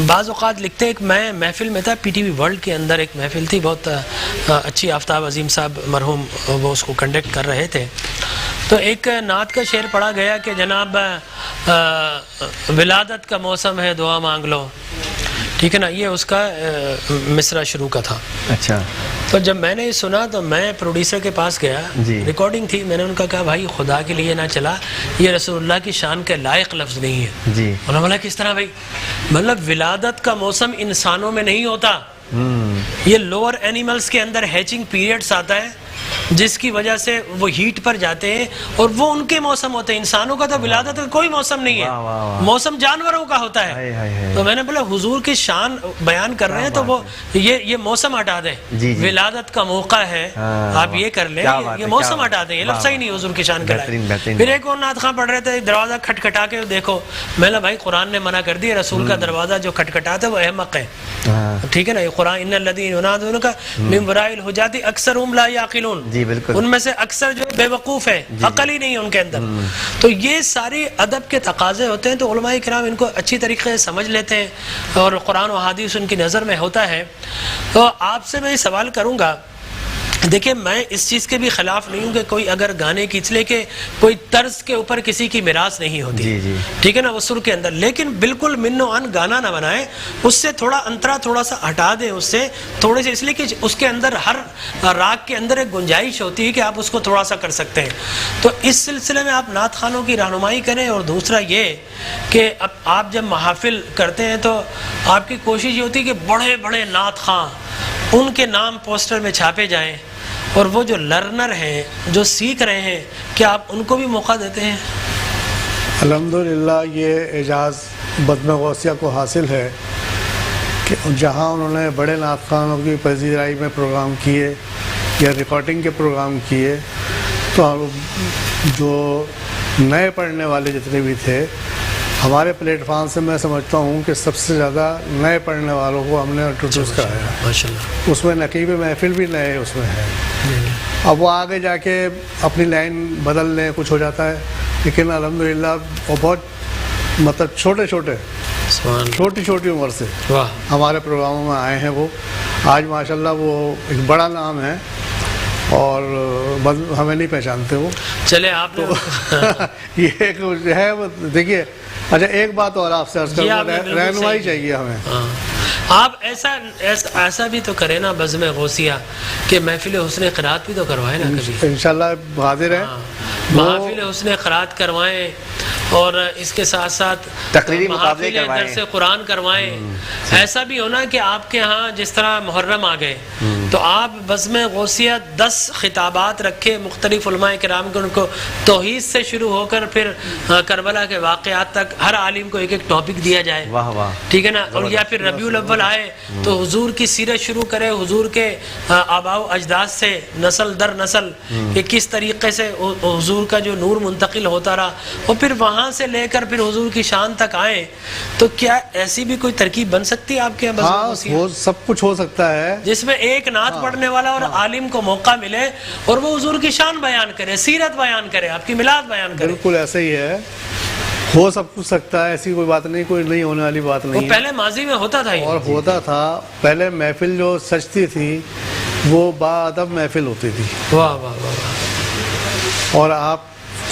بعض اوقات لکھتے ہیں. ایک میں محفل میں تھا پی ٹی وی ورلڈ کے اندر, ایک محفل تھی بہت اچھی, آفتاب عظیم صاحب مرحوم وہ اس کو کنڈکٹ کر رہے تھے, تو ایک نعت کا شعر پڑھا گیا کہ جناب ولادت کا موسم ہے دعا مانگ لو, ٹھیک ہے نا, یہ اس کا مصرع شروع کا تھا. اچھا, تو جب میں نے سنا تو میں پروڈیوسر کے پاس گیا, ریکارڈنگ تھی, میں نے ان کا کہا بھائی خدا کے لیے نہ چلا, یہ رسول اللہ کی شان کے لائق لفظ نہیں ہے. انہوں نے بولا کس طرح بھائی؟ مطلب ولادت کا موسم انسانوں میں نہیں ہوتا, یہ لوور اینیملز کے اندر ہیچنگ پیریڈز آتا ہے جس کی وجہ سے وہ ہیٹ پر جاتے ہیں اور وہ ان کے موسم ہوتے ہیں. انسانوں کا تو ولادت کا کوئی موسم نہیں ہے, موسم جانوروں کا ہوتا ہے. تو میں نے بولا حضور کی شان بیان کر رہے ہیں تو وہ یہ موسم ہٹا دیں, ولادت کا موقع ہے آپ یہ کر لیں, یہ موسم ہٹا دیں, یہ لفظ صحیح نہیں حضور کی شان کا. پھر ایک اور نعت خواں پڑھ رہے تھے, دروازہ کھٹکھٹا کے دیکھو, میں نے بھائی قرآن نے منع کر دیا, رسول کا دروازہ جو کھٹکھٹاتا ہے وہ احمق ہے, ٹھیک ہے نا, یہ قرآن ان الذین ینادونک من وراء الحجرات اکثرهم لا یعقلون, ان میں سے اکثر جو بے وقوف ہے, عقل ہی نہیں ہے ان کے اندر. تو یہ ساری ادب کے تقاضے ہوتے ہیں, تو علماء کرام ان کو اچھی طریقے سے سمجھ لیتے ہیں اور قرآن و حدیث ان کی نظر میں ہوتا ہے. تو آپ سے میں سوال کروں گا, دیکھیں میں اس چیز کے بھی خلاف نہیں ہوں کہ کوئی اگر گانے کی, اس لیے کہ کوئی طرز کے اوپر کسی کی میراث نہیں ہوتی, ٹھیک ہے نا, وہ سر کے اندر, لیکن بالکل من و عن گانا نہ بنائیں, اس سے تھوڑا انترا تھوڑا سا ہٹا دیں, اس سے تھوڑے سے, اس لیے کہ اس کے اندر ہر راگ کے اندر ایک گنجائش ہوتی ہے کہ آپ اس کو تھوڑا سا کر سکتے ہیں. تو اس سلسلے میں آپ نعت خوانوں کی رہنمائی کریں. اور دوسرا یہ کہ اب آپ جب محافل کرتے ہیں تو آپ کی کوشش یہ ہوتی ہے کہ بڑے بڑے نعت خواں ان کے نام پوسٹر میں چھاپے جائیں, اور وہ جو لرنر ہیں جو سیکھ رہے ہیں کیا آپ ان کو بھی موقع دیتے ہیں؟ الحمدللہ یہ اعجاز بدمِ غوثیہ کو حاصل ہے کہ جہاں انہوں نے بڑے نعت خوانوں کی پذیرائی میں پروگرام کیے یا ریکارڈنگ کے پروگرام کیے, تو جو نئے پڑھنے والے جتنے بھی تھے ہمارے پلیٹ فارم سے, میں سمجھتا ہوں کہ سب سے زیادہ نئے پڑھنے والوں کو ہم نے انٹروڈیوس کرایا. ماشاءاللہ اس میں نقیب محفل بھی نئے اس میں ہے. اب وہ آگے جا کے اپنی لائن بدل لیں, کچھ ہو جاتا ہے, لیکن الحمدللہ وہ بہت مطلب چھوٹی چھوٹی عمر سے ہمارے پروگراموں میں آئے ہیں. وہ آج ماشاءاللہ وہ ایک بڑا نام ہے اور ہمیں نہیں پہچانتے وہ. چلے آپ یہ ہے, دیکھیے اچھا ایک بات اور آپ سے عرض کروں, رہنمائی چاہیے ہمیں. آپ ایسا بھی تو کریں نا بزم غوثیہ کہ محفل حسن قرات بھی تو کروائیں نا کبھی. انشاءاللہ حاضر ہیں, محفل حسن قرات کروائیں, اور اس کے ساتھ ساتھ تقریری مقابلے کروائیں, درس قرآن کروائیں. ایسا بھی ہونا کہ آپ کے ہاں جس طرح محرم آ گئے تو آپ بزم غوثیہ 10 خطابات رکھے مختلف علماء کرام کے, ان کو توحید سے شروع ہو کر پھر کربلا کے واقعات تک ہر عالم کو ایک ایک ٹاپک دیا جائے, ٹھیک ہے نا. اور یا پھر ربیع الاول آئے تو حضور کی سیرت شروع کرے, حضور کے آباء و اجداد سے نسل در نسل کہ کس طریقے سے حضور کا جو نور منتقل ہوتا رہا, اور پھر وہاں سے لے کر پھر حضور کی شان تک آئے. تو کیا ایسی بھی کوئی ترکیب بن سکتی ہے آپ کے یہاں؟ ہاں وہ سب کچھ ہو سکتا ہے جس میں ایک نعت پڑھنے والا اور عالم کو موقع ملے اور وہ حضور کی شان بیان کرے, سیرت بیان کرے, آپ کی میلاد بیان کرے. بالکل ایسا ہی ہے, ہو سب کچھ سکتا ہے, ایسی کوئی بات نہیں, کوئی نہیں ہونے والی بات نہیں. وہ پہلے ماضی میں ہوتا تھا, اور ہوتا تھا پہلے. محفل جو سجتی تھی وہ با ادب محفل ہوتی تھی. واہ واہ واہ. اور آپ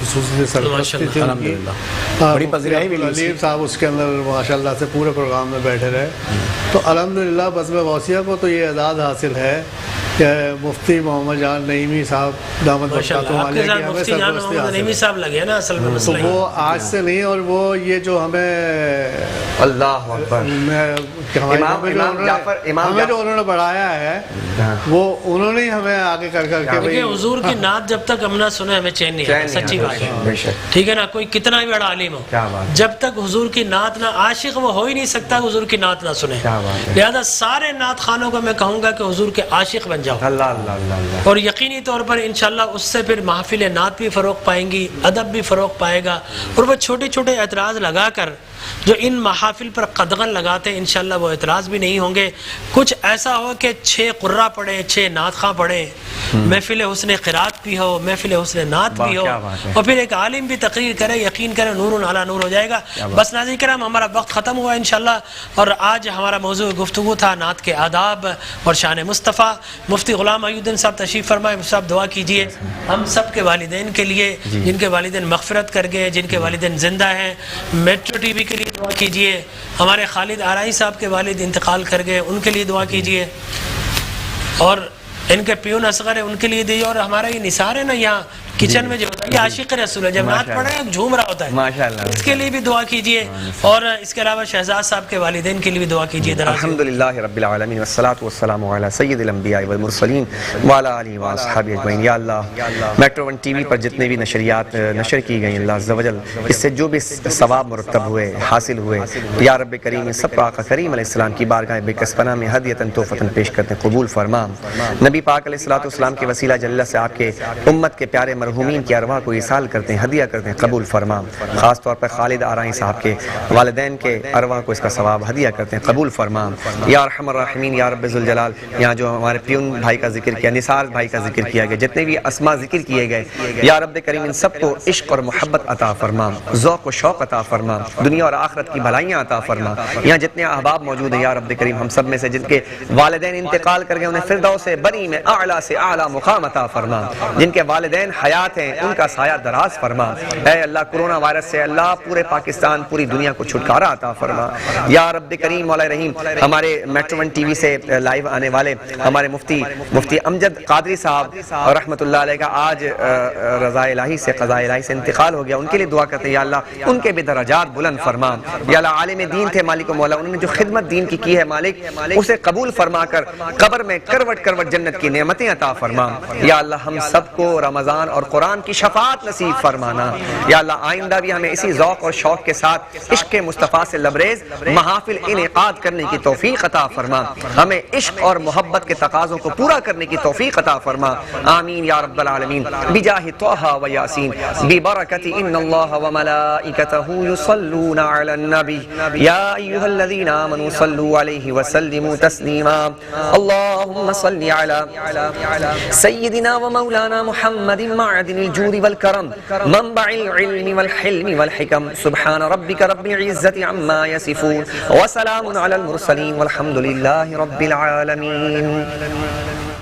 خصوصی سرپرستی تھی ان کی. بڑی پذیرائی ملی. علیم صاحب اس کے اندر ماشاءاللہ سے پورے پروگرام میں بیٹھے رہے. تو الحمدللہ بزم غوثیہ کو تو یہ اعزاز حاصل ہے کہ مفتی محمد جان نعیمی صاحب دامت برکاتہم علیہ کی ہمیں سرپرستی حاصل ہے. تو وہ آج سے نہیں, اور وہ یہ جو ہمیں اللہ اکبر ہمیں جو انہوں نے بڑھایا ہے وہ انہوں نے ہمیں آگے کر کے حضور کی نعت جب تک ہم نہ سنیں ہمیں چین نہیں آتا. سچی بات ہے, ٹھیک ہے نا. کوئی کتنا بھی بڑا عالم ہو, جب تک حضور کی نعت نہ, عاشق وہ ہو ہی نہیں سکتا حضور کی نعت نہ سنے. لہذا سارے نعت خانوں کو میں کہوں گا کہ حضور کے عاشق بن جاؤ. اور یقینی طور پر انشاءاللہ اس سے پھر محافل نعت بھی فروغ پائیں گی, ادب بھی فروغ پائے گا. اور وہ چھوٹے چھوٹے اعتراض لگا کر جو ان محافل پر قدغن لگاتے ہیں انشاءاللہ وہ اعتراض بھی نہیں ہوں گے. کچھ ایسا ہو کہ 6 قرہ پڑھے, 6 نعت خواں پڑھے, محفل حسن قرات بھی ہو, محفل حسن نعت بھی ہو, اور پھر ایک عالم بھی تقریر کرے, یقین کرے نور علی نور ہو جائے گا. بس ناظرین کرام, ہمارا وقت ختم ہوا انشاءاللہ, اور آج ہمارا موضوع گفتگو تھا نعت کے آداب اور شان مصطفیٰ. مفتی غلام محی الدین صاحب تشریف فرمائے. صاحب دعا کیجئے ہم سب کے والدین کے لیے جن کے والدین مغفرت کر گئے, جن کے والدین زندہ ہیں. میٹرو ٹی وی کے لیے دعا کیجئے. ہمارے خالد آرائی صاحب کے والد انتقال کر گئے, ان کے لیے دعا کیجئے. اور ان کے پیون اصغر ہے ان کے لیے دیجیے. اور ہمارا یہ نثار ہے نا یہاں کچن میں جو ہوتا ہے, یہ عاشق رسول ہے, جب نعت پڑھے جھوم رہا ہوتا ہے, اس کے لیے بھی دعا کیجئے. اور اس کے علاوہ شہزاد صاحب کے والدین کے لیے بھی دعا کیجئے. الحمدللہ رب العالمین والصلاة والسلام علی سید الانبیاء والمرسلین وعلی آلہ واصحابہ اجمعین. یا اللہ, میٹرو ون ٹی وی پر جتنے بھی نشریات نشر کی گئیں اللہ عز و جل, اس سے جو بھی ثواب مرتب ہوئے, حاصل ہوئے, یا رب کریم سب کو آقا کریم علیہ السلام کی بارگاہ بکسپنا میں ہدیتاً تحفتاً پیش کرتے ہیں, قبول فرما. نبی پاک علیہ السلام کے وسیلہ جل سے آپ کے امت کے پیارے مرحومین کی ارواح کو ایصال کرتے ہیں, ہدیہ کرتے ہیں, قبول فرما. خاص طور پر خالد آرائی صاحب کے والدین کے ارواح کو اس کا ثواب ہدیہ کرتے ہیں, قبول فرما. یا ارحم الراحمین یا رب ذوالجلال, یہاں جو ہمارے پیون بھائی کا ذکر کیا, نثار بھائی کا ذکر کیا گیا, جتنے بھی اسماء ذکر کیے گئے, یا رب کریم ان سب کو عشق اور محبت عطا فرما, ذوق و شوق عطا فرما, دنیا اور آخرت کی بھلائیاں عطا فرما. یہاں جتنے احباب موجود ہیں یا رب کریم ہم سب میں سے جن کے والدین انتقال کر گئے انہیں فردوس بری میں اعلیٰ سے اعلیٰ مقام عطا فرما. جن کے والدین حیات ہیں ان کا سایہ دراز فرما. اے اللہ کرونا وائرس سے اللہ پورے پاکستان پوری دنیا کو چھٹکارا عطا فرما. یا رب کریم مولا رحیم, ہمارے میٹرو ون ٹی وی سے لائیو آنے والے ہمارے مفتی امجد قادری صاحب رحمۃ اللہ علیہ کا آج رضا الہی سے قضاء الہی سے انتقال ہو گیا, ان کے لیے دعا کرتے ہیں یا اللہ ان کے بھی درجات بلند فرما. یا اللہ عالم دین تھے مالک و مولا, انہوں نے جو خدمت دین کی ہے مالک اسے قبول فرما کر قبر میں کروٹ کروٹ جنت کی نعمتیں عطا فرما. یا اللہ ہم سب کو رمضان اور قرآن کی شفاعت نصیب فرمانا. یا اللہ آئندہ بھی ہمیں اسی ذوق اور شوق کے ساتھ عشق مصطفیٰ سے لبریز محافل انعقاد کرنے کی توفیق عطا فرما. ہمیں عشق اور محبت کے تقاضوں کو پورا کرنے کی توفیق عطا فرما. آمین یا رب العالمین. بجاہ طہ و یاسین ببرکت ان اللہ وملائکتہ یصلون علی النبی یا ایھا الذین آمنوا صلوا علیہ وسلموا تسلیما. اللہم صل علی سیدنا و مولانا محمد معدن الجود والکرم منبع العلم والحلم والحکم. سبحان ربک رب العزة عما یصفون وسلام علی المرسلین والحمد للہ رب العالمین.